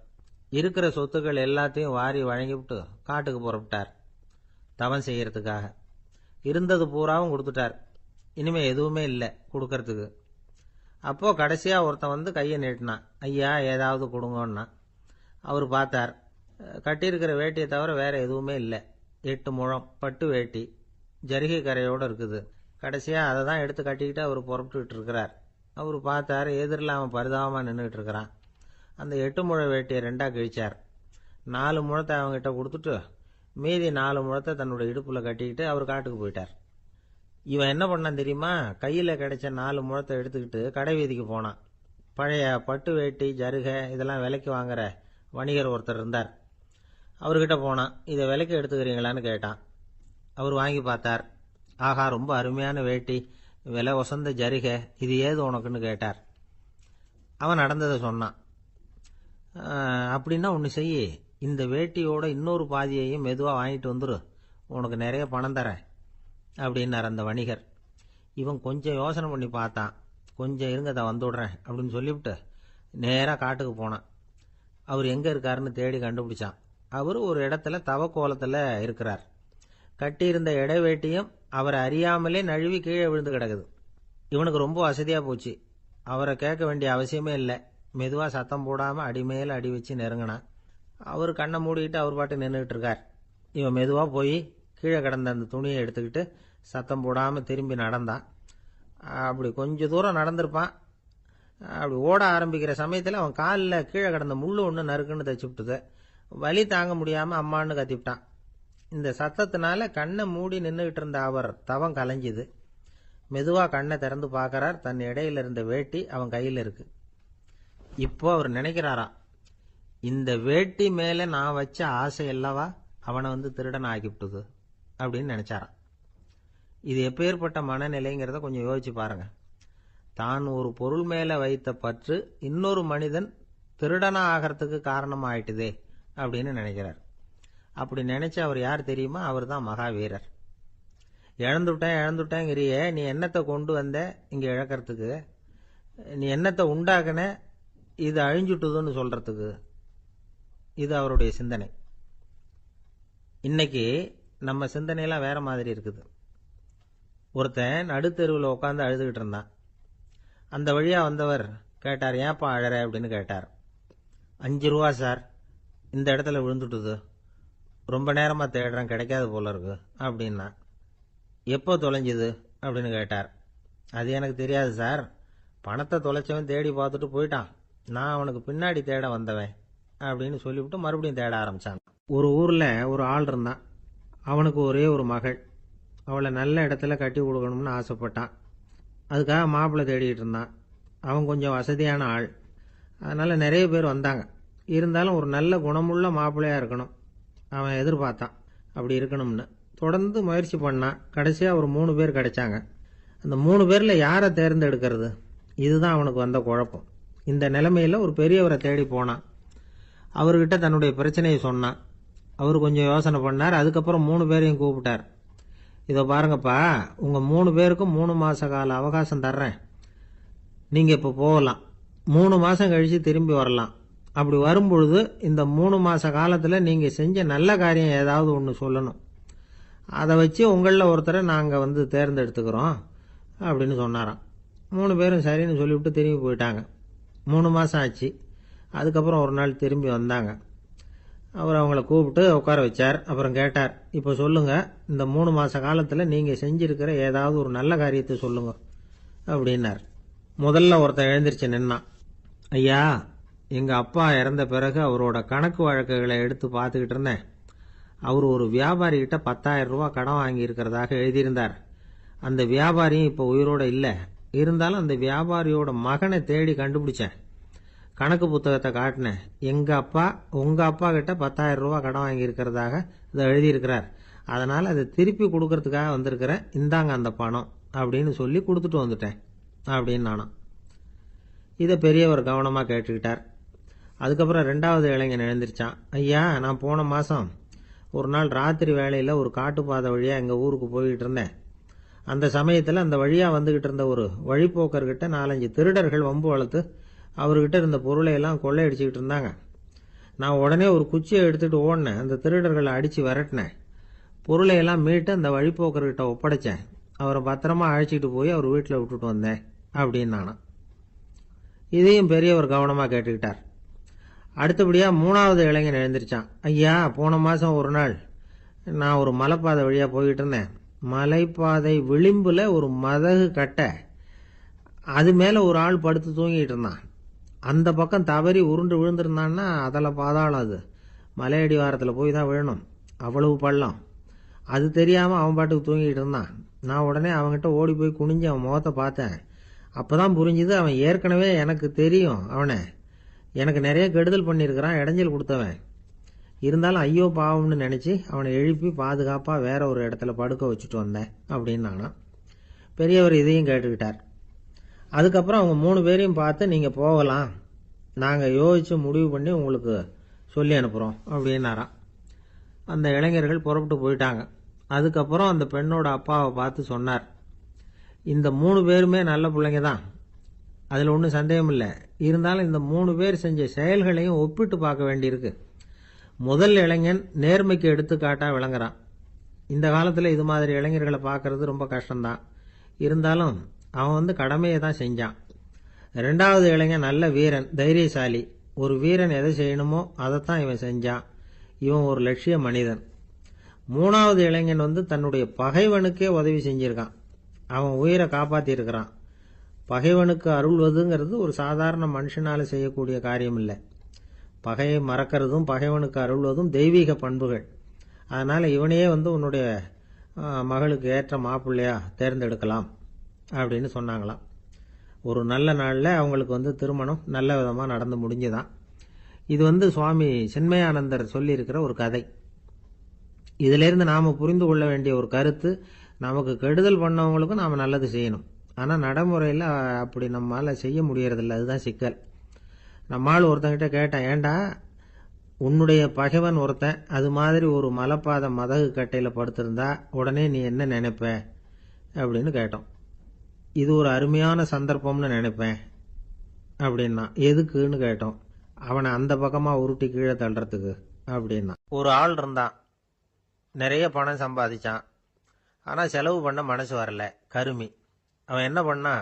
இருக்கிற சொத்துக்கள் எல்லாத்தையும் வாரி வழங்கிவிட்டு காட்டுக்கு புறப்பட்டார் தவம் செய்யறதுக்காக. இருந்தது பூராவும் கொடுத்துட்டார். இனிமே எதுவுமே இல்லை கொடுக்கறதுக்கு. அப்போ கடைசியா ஒருத்தன் வந்து கையை நீட்டினான். ஐயா ஏதாவது கொடுங்கன்னா. அவர் பார்த்தார். கட்டியிருக்கிற வேட்டியை தவிர வேற எதுவுமே இல்லை. 8 முழம் பட்டு வேட்டி, ஜரிகை கரையோடு இருக்குது. கடைசியாக அதை தான் எடுத்து கட்டிக்கிட்டு அவர் புறப்பட்டுக்கிட்டு இருக்கிறார். அவர் பார்த்தார், எதிரில் அவன் பரிதாபமாக நின்றுட்டு இருக்கிறான். அந்த 8 முழ வேட்டியை 2ஆக கிழிச்சார். 4 முழத்தை அவங்ககிட்ட கொடுத்துட்டு மீதி 4 முழத்தை தன்னுடைய இடுப்பில் கட்டிக்கிட்டு அவர் காட்டுக்கு போயிட்டார். இவன் என்ன பண்ணான் தெரியுமா? கையில் கிடைச்ச 4 முழத்தை எடுத்துக்கிட்டு கடை வீதிக்கு போனான். பழைய பட்டு வேட்டி ஜருகை இதெல்லாம் விலைக்கு வாங்குற வணிகர் ஒருத்தர் இருந்தார். அவர்கிட்ட போனான். இதை விலைக்கு எடுத்துக்கிறீங்களான்னு கேட்டான். அவர் வாங்கி பார்த்தார். ஆஹா, ரொம்ப அருமையான வேட்டி, விலை வசந்த ஜருகை, இது ஏது உனக்குன்னு கேட்டார். அவன் நடந்ததை சொன்னான். அப்படின்னா ஒன்று செய், இந்த வேட்டியோட இன்னொரு பாதியையும் மெதுவாக வாங்கிட்டு வந்துரு, உனக்கு நிறைய பணம் தரேன் அப்படின்னார் அந்த வணிகர். இவன் கொஞ்சம் யோசனை பண்ணி பார்த்தான். கொஞ்சம் இருங்க, அதை வந்துவிடுறேன் அப்படின்னு சொல்லிவிட்டு நேராக காட்டுக்கு போனான். அவர் எங்கே இருக்காருன்னு தேடி கண்டுபிடிச்சான். அவர் ஒரு இடத்துல தவக்கோலத்தில் இருக்கிறார். கட்டியிருந்த இடைவேட்டியும் அவரை அறியாமலே நழுவி கீழே விழுந்து கிடக்குது. இவனுக்கு ரொம்ப வசதியாக போச்சு. அவரை கேட்க வேண்டிய அவசியமே இல்லை. மெதுவாக சத்தம் போடாமல் அடிமேல் அடி வச்சு நெருங்கினான். அவர் கண்ணை மூடிக்கிட்டு அவர் பாட்டு நின்றுக்கிட்டு இருக்கார். இவன் மெதுவாக போய் கீழே கிடந்த அந்த துணியை எடுத்துக்கிட்டு சத்தம் போடாமல் திரும்பி நடந்தான். அப்படி கொஞ்சம் தூரம் நடந்திருப்பான். அப்படி ஓட ஆரம்பிக்கிற சமயத்தில் அவன் காலில் கீழே கிடந்த முள்ளு ஒன்று நறுக்குன்னு தைச்சு விட்டுது. வலி தாங்க முடியாமல் அம்மான்னு கத்திவிட்டான். இந்த சத்தத்தினால கண்ணை மூடி நின்றுக்கிட்டு இருந்த அவர் தவம் கலைஞ்சுது. மெதுவாக கண்ணை திறந்து பார்க்கறார். தன் இடையில இருந்த வேட்டி அவன் கையில் இருக்கு. இப்போ அவர் நினைக்கிறாராம், இந்த வேட்டி மேலே நான் வச்ச ஆசை அல்லவா அவனை வந்து திருடன் ஆக்கிவிட்டுது அப்படின்னு நினைச்சாராம். இது எப்பேற்பட்ட மனநிலைங்கிறத கொஞ்சம் யோசிச்சு பாருங்க. தான் ஒரு பொருள் மேலே வைத்த பற்று இன்னொரு மனிதன் திருடனா ஆகிறதுக்கு காரணம் ஆயிட்டுதே அப்படின்னு நினைக்கிறார். அப்படி நினைச்ச அவர் யார் தெரியுமா? அவர் தான் மகாவீரர். இழந்துட்டேங்கிறியே, நீ என்னத்தை கொண்டு வந்த இங்கே இழக்கிறதுக்கு? நீ என்னத்தை உண்டாக்குன இது அழிஞ்சுட்டுதுன்னு சொல்றதுக்கு? இது அவருடைய சிந்தனை. இன்னைக்கு நம்ம சிந்தனையெல்லாம் வேற மாதிரி இருக்குது. ஒருத்தன் நடுத்தெருவில் உட்காந்து அழுதுகிட்டு இருந்தான். அந்த வழியா வந்தவர் கேட்டார், ஏப்பா அழற அப்படின்னு கேட்டார். 5 ரூபா சார், இந்த இடத்துல விழுந்துட்டுது, ரொம்ப நேரமாக தேடுறேன், கிடைக்காது போல இருக்கு அப்படின்னா. எப்போ தொலைஞ்சுது அப்படின்னு கேட்டார். அது எனக்கு தெரியாது சார், பணத்தை தொலைச்சவன் தேடி பார்த்துட்டு போயிட்டான், நான் அவனுக்கு பின்னாடி தேட வந்தவன் அப்படின்னு சொல்லிவிட்டு மறுபடியும் தேட ஆரம்பிச்சான். ஒரு ஊரில் ஒரு ஆள் இருந்தான். அவனுக்கு ஒரே ஒரு மகள். அவளை நல்ல இடத்துல கட்டி கொடுக்கணும்னு ஆசைப்பட்டான். அதுக்காக மாப்பிள்ளை தேடிட்டு இருந்தான். அவன் கொஞ்சம் வசதியான ஆள், அதனால் நிறைய பேர் வந்தாங்க. இருந்தாலும் ஒரு நல்ல குணமுள்ள மாப்பிள்ளையாக இருக்கணும் அவன் எதிர்பார்த்தான். அப்படி இருக்கணும்னு தொடர்ந்து முயற்சி பண்ணான். கடைசியாக ஒரு 3 பேர் கிடைச்சாங்க. அந்த 3 பேரில் யாரை தேர்ந்தெடுக்கிறது, இதுதான் அவனுக்கு வந்த குழப்பம். இந்த நிலைமையில் ஒரு பெரியவரை தேடி போனான். அவர்கிட்ட தன்னுடைய பிரச்சனையை சொன்னான். அவர் கொஞ்சம் யோசனை பண்ணார். அதுக்கப்புறம் 3 பேரையும் கூப்பிட்டார். இதோ பாருங்கப்பா, உங்கள் 3 பேருக்கும் 3 மாத கால அவகாசம் தர்றேன். நீங்கள் இப்போ போகலாம், 3 மாதம் கழித்து திரும்பி வரலாம். அப்படி வரும்பொழுது இந்த 3 மாத காலத்தில் நீங்கள் செஞ்ச நல்ல காரியம் ஏதாவது ஒன்று சொல்லணும். அதை வச்சு உங்களில் ஒருத்தரை நாங்கள் வந்து தேர்ந்தெடுத்துக்கிறோம் அப்படின்னு சொன்னாராம். 3 பேரும் சரின்னு சொல்லிவிட்டு திரும்பி போயிட்டாங்க. 3 மாதம் ஆச்சு. அதுக்கப்புறம் ஒரு நாள் திரும்பி வந்தாங்க. அவர் அவங்கள கூப்பிட்டு உட்கார வச்சார். அப்புறம் கேட்டார், இப்போ சொல்லுங்கள், இந்த 3 மாத காலத்தில் நீங்கள் செஞ்சிருக்கிற ஏதாவது ஒரு நல்ல காரியத்தை சொல்லுங்க அப்படின்னார். முதல்ல ஒருத்தன் எழுந்திருச்சு நின்னான். ஐயா, எங்கள் அப்பா இறந்த பிறகு அவரோட கணக்கு வழக்குகளை எடுத்து பார்த்துக்கிட்டு இருந்தேன். அவர் ஒரு வியாபாரிகிட்ட 10,000 ரூபா கடன் வாங்கியிருக்கிறதாக எழுதியிருந்தார். அந்த வியாபாரியும் இப்போ உயிரோடு இல்லை. இருந்தாலும் அந்த வியாபாரியோட மகனை தேடி கண்டுபிடிச்சேன். கணக்கு புத்தகத்தை காட்டினேன். எங்கள் அப்பா உங்கள் அப்பா கிட்ட 10,000 ரூபா கடன் வாங்கியிருக்கிறதாக இதை எழுதியிருக்கிறார். அதனால் அதை திருப்பி கொடுக்கறதுக்காக வந்திருக்கிறேன், இந்தாங்க அந்த பணம் அப்படின்னு சொல்லி கொடுத்துட்டு வந்துட்டேன் அப்படின்னு நானும். இதை பெரியவர் கவனமாக கேட்டுக்கிட்டார். அதுக்கப்புறம் 2வது இளைஞன் எழுந்திருச்சான். ஐயா, நான் போன மாதம் ஒரு நாள் ராத்திரி வேளையில் ஒரு காட்டுப்பாதை வழியாக எங்கள் ஊருக்கு போய்கிட்டு இருந்தேன். அந்த சமயத்தில் அந்த வழியாக வந்துக்கிட்டு இருந்த ஒரு வழிப்போக்கர்கிட்ட 4-5 திருடர்கள் வம்பு வளர்த்து அவர்கிட்ட இருந்த பொருளை எல்லாம் கொள்ளையடிச்சிக்கிட்டு இருந்தாங்க. நான் உடனே ஒரு குச்சியை எடுத்துகிட்டு ஓடினேன். அந்த திருடர்களை அடித்து விரட்டினேன். பொருளை எல்லாம் மீட்டு அந்த வழிப்போக்கர்கிட்ட ஒப்படைச்சேன். அவரை பத்திரமா அழைச்சிக்கிட்டு போய் அவர் வீட்டில் விட்டுட்டு வந்தேன் அப்படின்னு நானும். இதையும் பெரியவர் கவனமாக கேட்டுக்கிட்டார். அடுத்தபடியாக 3வது இளைஞன் எழுந்திருச்சான். ஐயா, போன மாதம் ஒரு நாள் நான் ஒரு மலைப்பாதை வழியாக போய்கிட்டு இருந்தேன். மலைப்பாதை விளிம்பில் ஒரு மதகு கட்டை, அது மேலே ஒரு ஆள் படுத்து தூங்கிட்டு இருந்தான். அந்த பக்கம் தவறி உருண்டு விழுந்திருந்தான்னா அதில் பாதாளம். அது மலையடி வாரத்தில் போய் தான் விழணும், அவ்வளவு பள்ளம். அது தெரியாமல் அவன் பாட்டுக்கு தூங்கிட்டு இருந்தான். நான் உடனே அவன்கிட்ட ஓடி போய் குனிஞ்சு அவன் முகத்தை பார்த்தேன். அப்போ தான் புரிஞ்சுது, அவன் ஏற்கனவே எனக்கு தெரியும். அவனை எனக்கு நிறைய கெடுதல் பண்ணியிருக்கிறான், இடைஞ்சல் கொடுத்தவன். இருந்தாலும் ஐயோ பாவம்னு நினச்சி அவனை எழுப்பி பாதுகாப்பாக வேற ஒரு இடத்துல படுக்க வச்சுட்டு வந்தேன் அப்படின்னு நானாம். பெரியவர் இதையும் கேட்டுக்கிட்டார். அதுக்கப்புறம் அவங்க 3 பேரையும் பார்த்து, நீங்கள் போகலாம், நாங்கள் யோசித்து முடிவு பண்ணி உங்களுக்கு சொல்லி அனுப்புகிறோம் அப்படின்னாராம். அந்த இளைஞர்கள் புறப்பட்டு போயிட்டாங்க. அதுக்கப்புறம் அந்த பெண்ணோட அப்பாவை பார்த்து சொன்னார், இந்த 3 பேருமே நல்ல பிள்ளைங்க தான், அதில் ஒன்றும் சந்தேகம் இல்லை. இருந்தாலும் இந்த 3 பேர் செஞ்ச செயல்களையும் ஒப்பிட்டு பார்க்க வேண்டியிருக்கு. முதல் இளைஞன் நேர்மைக்கு எடுத்துக்காட்டாக விளங்குறான். இந்த காலத்தில் இது மாதிரி இளைஞர்களை பார்க்கறது ரொம்ப கஷ்டம்தான். இருந்தாலும் அவன் கடமையை தான் செஞ்சான். 2வது இளைஞன் நல்ல வீரன், தைரியசாலி. ஒரு வீரன் எதை செய்யணுமோ அதைத்தான் இவன் செஞ்சான். இவன் ஒரு லட்சிய மனிதன். 3வது இளைஞன் தன்னுடைய பகைவனுக்கே உதவி செஞ்சிருக்கான். அவன் உயிரை காப்பாற்றியிருக்கிறான். பகைவனுக்கு அருள்வதுங்கிறது ஒரு சாதாரண மனுஷனால் செய்யக்கூடிய காரியம் இல்லை. பகையை மறக்கிறதும் பகைவனுக்கு அருள்வதும் தெய்வீக பண்புகள். அதனால் இவனையே உன்னுடைய மகளுக்கு ஏற்ற மாப்பிள்ளையா தேர்ந்தெடுக்கலாம் அப்படின்னு சொன்னாங்களாம். ஒரு நல்ல நாளில் அவங்களுக்கு திருமணம் நல்ல விதமாக நடந்து முடிஞ்சுதான். இது சுவாமி சின்மயானந்தர் சொல்லியிருக்கிற ஒரு கதை. இதிலிருந்து நாம் புரிந்து கொள்ள வேண்டிய ஒரு கருத்து, நமக்கு கெடுதல் பண்ணவங்களுக்கும் நாம் நல்லது செய்யணும். ஆனால் நடைமுறையில் அப்படி நம்மளால் செய்ய முடியறதில்ல. அதுதான் சிக்கல். நம்மால் ஒருத்தங்கிட்ட கேட்டேன், ஏண்டா உன்னுடைய பகைவன் ஒருத்தன் அது மாதிரி ஒரு மலைப்பாதை மதகு கட்டையில் படுத்திருந்தா உடனே நீ என்ன நினைப்ப அப்படின்னு கேட்டோம். இது ஒரு அருமையான சந்தர்ப்பம்னு நினைப்பேன் அப்படின்னா. எதுக்குன்னு கேட்டோம். அவனை அந்த பக்கமாக உருட்டி கீழே தள்ளுறதுக்கு அப்படின்னா. ஒரு ஆள் இருந்தான், நிறைய பணம் சம்பாதிச்சான். ஆனால் செலவு பண்ண மனசு வரல, கருமி. அவன் என்ன பண்ணா,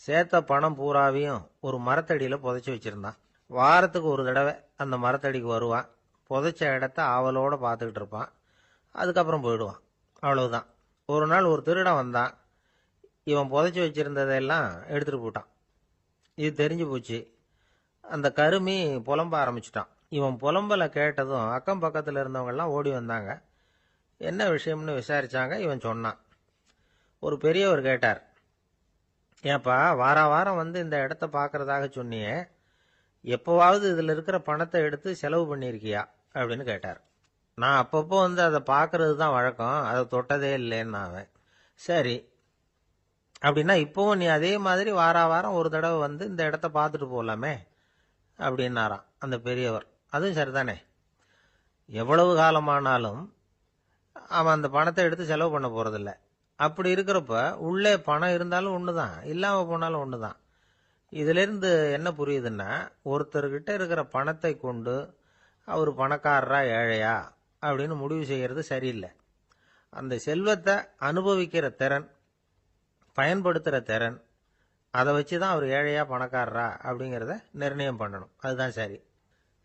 சேர்த்த பணம் பூராவையும் ஒரு மரத்தடியில் புதைச்சி வச்சிருந்தான். வாரத்துக்கு ஒரு தடவை அந்த மரத்தடிக்கு வருவான். புதைச்ச இடத்த ஆவலோடு பார்த்துக்கிட்டு இருப்பான். அதுக்கப்புறம் போயிடுவான். அவ்வளவுதான். ஒரு நாள் ஒரு திருடன் வந்தான். இவன் புதைச்சி வச்சிருந்ததெல்லாம் எடுத்துகிட்டு போயிட்டான். இது தெரிஞ்சு போச்சு. அந்த கருமி புலம்ப ஆரம்பிச்சிட்டான். இவன் புலம்பலை கேட்டதும் அக்கம் பக்கத்தில் இருந்தவங்கெல்லாம் ஓடி வந்தாங்க. என்ன விஷயம்னு விசாரிச்சாங்க. இவன் சொன்னான். ஒரு பெரியவர் கேட்டார், ஏப்பா வாரம் இந்த இடத்த பார்க்கறதாக சொன்னியே, எப்போவாவது இதில் இருக்கிற பணத்தை எடுத்து செலவு பண்ணியிருக்கியா அப்படின்னு கேட்டார். நான் அப்பப்போ அதை பார்க்கறது தான் வழக்கம், அதை தொட்டதே இல்லைன்னு அவன். சரி, அப்படின்னா இப்போவும் நீ அதே மாதிரி வாரம் ஒரு தடவை இந்த இடத்த பார்த்துட்டு போகலாமே அப்படின்னாராம் அந்த பெரியவர். அதுவும் சரிதானே, எவ்வளவு காலமானாலும் அவன் அந்த பணத்தை எடுத்து செலவு பண்ண போறதில்ல. அப்படி இருக்கிறப்ப உள்ளே பணம் இருந்தாலும் ஒன்று தான், இல்லாமல் போனாலும் ஒன்று தான். இதிலிருந்து என்ன புரியுதுன்னா, ஒருத்தர்கிட்ட இருக்கிற பணத்தை கொண்டு அவர் பணக்காரரா ஏழையா அப்படின்னு முடிவு செய்கிறது சரியில்லை. அந்த செல்வத்தை அனுபவிக்கிற திறன், பயன்படுத்துகிற திறன், அதை வச்சு தான் அவர் ஏழையா பணக்காரரா அப்படிங்கிறத நிர்ணயம் பண்ணணும். அதுதான் சரி.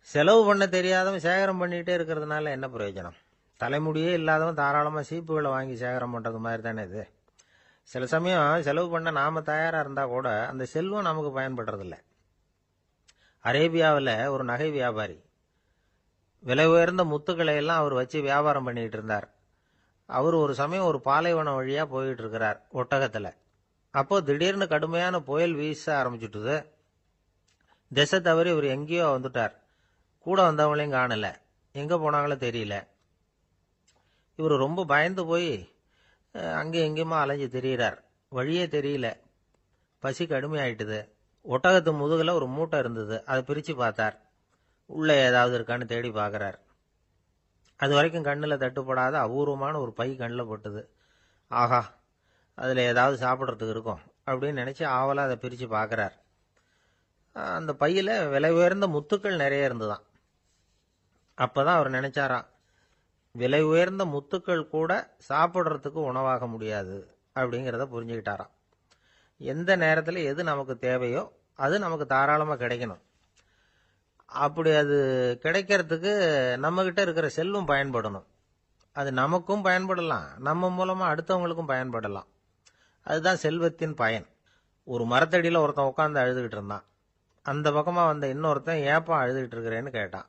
செலவு பண்ண தெரியாதவன் சேகரம் பண்ணிகிட்டே இருக்கிறதுனால என்ன பிரயோஜனம்? தலைமுடியே இல்லாதவன் தாராளமாக சீப்புகளை வாங்கி சேகரம் பண்ணுறது மாதிரி தானே இது. சில சமயம் செலவு பண்ண நாம் தயாராக இருந்தால் கூட அந்த செல்வம் நமக்கு பயன்படுறதில்ல. அரேபியாவில் ஒரு நகை வியாபாரி விலை உயர்ந்த முத்துக்களை எல்லாம் அவர் வச்சு வியாபாரம் பண்ணிக்கிட்டு இருந்தார். அவர் ஒரு சமயம் ஒரு பாலைவனம் வழியாக போயிட்டு இருக்கிறார் ஒட்டகத்தில். அப்போது திடீர்னு கடுமையான புயல் வீச ஆரம்பிச்சுட்டுது. திசை தவறி இவர் எங்கேயோ வந்துட்டார். கூட வந்தவங்களையும் காணலை, எங்கே போனாங்களோ தெரியல. இவர் ரொம்ப பயந்து போய் அங்கே எங்கேயுமா அலைஞ்சு திரியிறார். வழியே தெரியல. பசி கடுமையாயிட்டுது. ஒட்டகத்து முதுகில் ஒரு மூட்டை இருந்தது. அதை பிரித்து பார்த்தார். உள்ளே ஏதாவது இருக்கான்னு தேடி பார்க்குறார். அது வரைக்கும் கண்ணில் தட்டுப்படாத அபூர்வமான ஒரு பை கண்ணில் பட்டுது. ஆஹா, அதில் ஏதாவது சாப்பிட்றதுக்கு இருக்கும் அப்படின்னு நினச்சி ஆவலாக அதை பிரித்து பார்க்குறார். அந்த பையில் விலை உயர்ந்த முத்துக்கள் நிறைய இருந்துதான். அப்போ தான் அவர் நினச்சாராம், விலை உயர்ந்த முத்துக்கள் கூட சாப்பிட்றதுக்கு உணவாக முடியாது அப்படிங்கிறத புரிஞ்சுக்கிட்டாராம். எந்த நேரத்தில் எது நமக்கு தேவையோ அது நமக்கு தாராளமாக கிடைக்கணும். அப்படி அது கிடைக்கிறதுக்கு நம்மகிட்ட இருக்கிற செல்வம் பயன்படணும். அது நமக்கும் பயன்படலாம், நம்ம மூலமா அடுத்தவங்களுக்கும் பயன்படலாம். அதுதான் செல்வத்தின் பயன். ஒரு மரத்தடியில் ஒருத்தன் உட்காந்து அழுதுகிட்டு இருந்தான். அந்த பக்கமா வந்த இன்னொருத்தன் ஏப்பா அழுதுகிட்டு இருக்கிறேன்னு கேட்டான்.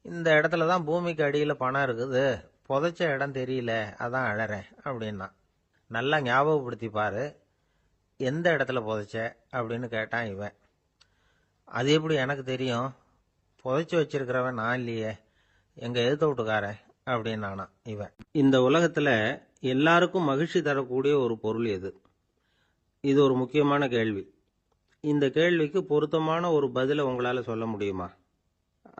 இந்த இடத்துல தான் பூமிக்கு அடியில் பணம் இருக்குது, புதைச்ச இடம் தெரியல, அதான் அழறேன் அப்படின்னா. நல்லா ஞாபகப்படுத்தி பாரு, எந்த இடத்துல புதைச்ச அப்படின்னு கேட்டான் இவன். அது எப்படி எனக்கு தெரியும், புதைச்சி வச்சிருக்கிறவன் நான் இல்லையே, எங்க எழுத்த வீட்டுக்காரன் அப்படின்னானா இவன். இந்த உலகத்துல எல்லாருக்கும் மகிழ்ச்சி தரக்கூடிய ஒரு பொருள் எது? இது ஒரு முக்கியமான கேள்வி. இந்த கேள்விக்கு பொருத்தமான ஒரு பதிலை உங்களால சொல்ல முடியுமா?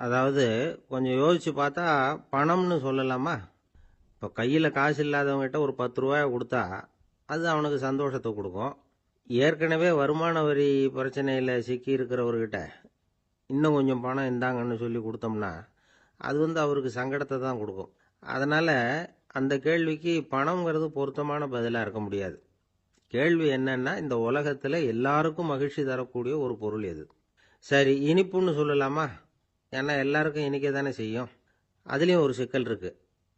அதாவது கொஞ்சம் யோசிச்சு பார்த்தா பணம்னு சொல்லலாமா? இப்போ கையில் காசு இல்லாதவங்ககிட்ட ஒரு 10 ரூபாயை கொடுத்தா அது அவனுக்கு சந்தோஷத்தை கொடுக்கும். ஏற்கனவே வருமான வரி பிரச்சனையில் சிக்கி இருக்கிறவர்கிட்ட இன்னும் கொஞ்சம் பணம் இந்தாங்கன்னு சொல்லி கொடுத்தோம்னா அது அவருக்கு சங்கடத்தை தான் கொடுக்கும். அதனால் அந்த கேள்விக்கு பணம்ங்கிறது பொருத்தமான பதிலாக இருக்க முடியாது. கேள்வி என்னன்னா, இந்த உலகத்தில் எல்லாருக்கும் மகிழ்ச்சி தரக்கூடிய ஒரு பொருள் எது? சரி, இனிப்புன்னு சொல்லலாமா? ஏன்னா எல்லாருக்கும் இனிக்க தானே செய்யும். அதுலேயும் ஒரு சிக்கல் இருக்குது.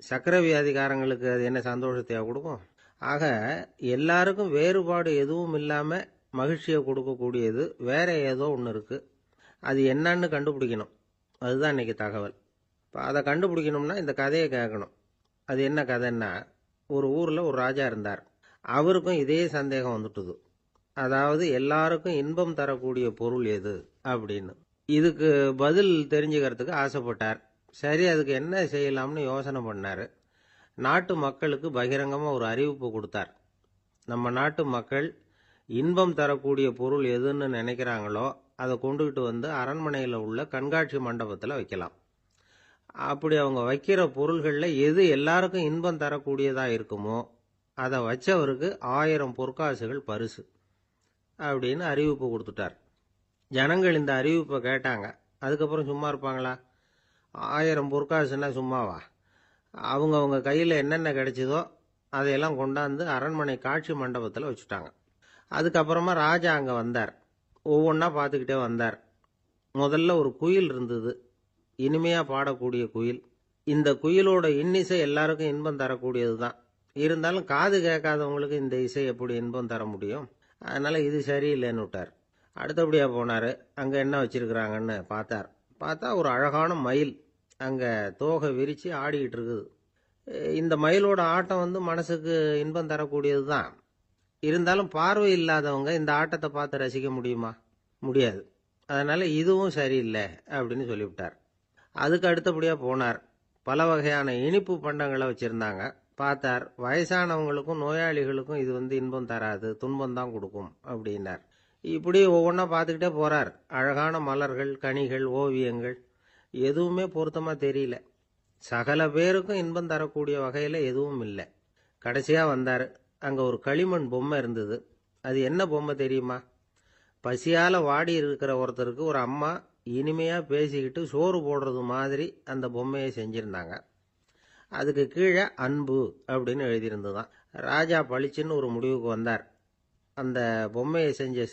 சர்க்கரை வியாதிக்காரங்களுக்கு அது என்ன சந்தோஷத்தையாக கொடுக்கும்? ஆக எல்லாருக்கும் வேறுபாடு எதுவும் இல்லாமல் மகிழ்ச்சியை கொடுக்கக்கூடியது வேற ஏதோ ஒன்று இருக்குது. அது என்னன்னு கண்டுபிடிக்கணும். அதுதான் இன்னைக்கு தகவல். இப்போ அதை கண்டுபிடிக்கணும்னா இந்த கதையை கேட்கணும். அது என்ன கதைன்னா, ஒரு ஊரில் ஒரு ராஜா இருந்தார். அவருக்கும் இதே சந்தேகம் வந்துட்டுது. அதாவது எல்லாருக்கும் இன்பம் தரக்கூடிய பொருள் எது அப்படின்னு. இதுக்கு பதில் தெரிஞ்சுக்கிறதுக்கு ஆசைப்பட்டார். சரி, அதுக்கு என்ன செய்யலாம்னு யோசனை பண்ணார். நாட்டு மக்களுக்கு பகிரங்கமாக ஒரு அறிவிப்பு கொடுத்தார். நம்ம நாட்டு மக்கள் இன்பம் தரக்கூடிய பொருள் எதுன்னு நினைக்கிறாங்களோ அதை கொண்டுகிட்டு வந்து அரண்மனையில் உள்ள கண்காட்சி மண்டபத்தில் வைக்கலாம். அப்படி அவங்க வைக்கிற பொருள்களில் எது எல்லாருக்கும் இன்பம் தரக்கூடியதாக இருக்குமோ அதை வச்சவருக்கு 1000 பொற்காசுகள் பரிசு அப்படின்னு அறிவிப்பு கொடுத்துட்டார். ஜனங்கள் இந்த அறிவிப்பை கேட்டாங்க. அதுக்கப்புறம் சும்மா இருப்பாங்களா? 1000 பொற்காசுன்னா சும்மாவா? அவங்க கையில் என்னென்ன கிடைச்சதோ அதையெல்லாம் கொண்டாந்து அரண்மனை காட்சி மண்டபத்தில் வச்சுட்டாங்க. அதுக்கப்புறமா ராஜா அங்கே வந்தார். ஒவ்வொன்றா பார்த்துக்கிட்டே வந்தார். முதல்ல ஒரு குயில் இருந்தது, இனிமையாக பாடக்கூடிய குயில். இந்த குயிலோட இன்னிசை எல்லாருக்கும் இன்பம் தரக்கூடியது தான். இருந்தாலும் காது கேட்காதவங்களுக்கு இந்த இசை எப்படி இன்பம் தர முடியும்? அதனால் இது சரியில்லைன்னு விட்டார். அடுத்தபடியாக போனார். அங்கே என்ன வச்சிருக்கிறாங்கன்னு பார்த்தா ஒரு அழகான மயில் அங்கே தோகை விரித்து ஆடிக்கிட்டு இருக்குது. இந்த மயிலோட ஆட்டம் மனசுக்கு இன்பம் தரக்கூடியது தான். இருந்தாலும் பார்வை இல்லாதவங்க இந்த ஆட்டத்தை பார்த்து ரசிக்க முடியுமா? முடியாது. அதனால் இதுவும் சரியில்லை அப்படின்னு சொல்லிவிட்டார். அதுக்கு அடுத்தபடியாக போனார். பல வகையான இனிப்பு பண்டங்களை வச்சுருந்தாங்க. பார்த்தார், வயசானவங்களுக்கும் நோயாளிகளுக்கும் இது இன்பம் தராது, துன்பம் தான் கொடுக்கும் அப்படின்னார். இப்படி ஒவ்வொன்றா பார்த்துக்கிட்டே போகிறார். அழகான மலர்கள், கனிகள், ஓவியங்கள் எதுவுமே பொருத்தமாக தெரியல. சகல பேருக்கும் இன்பம் தரக்கூடிய வகையில் எதுவும் இல்லை. கடைசியாக வந்தார். அங்கே ஒரு களிமண் பொம்மை இருந்தது. அது என்ன பொம்மை தெரியுமா? பசியால் வாடி இருக்கிற ஒருத்தருக்கு ஒரு அம்மா இனிமையாக பேசிக்கிட்டு சோறு போடுறது மாதிரி அந்த பொம்மையை செஞ்சுருந்தாங்க. அதுக்கு கீழே அன்பு அப்படின்னு எழுதியிருந்ததுதான். ராஜா பளிச்சுன்னு ஒரு முடிவுக்கு வந்தார். அந்த பொம்மையை செஞ்ச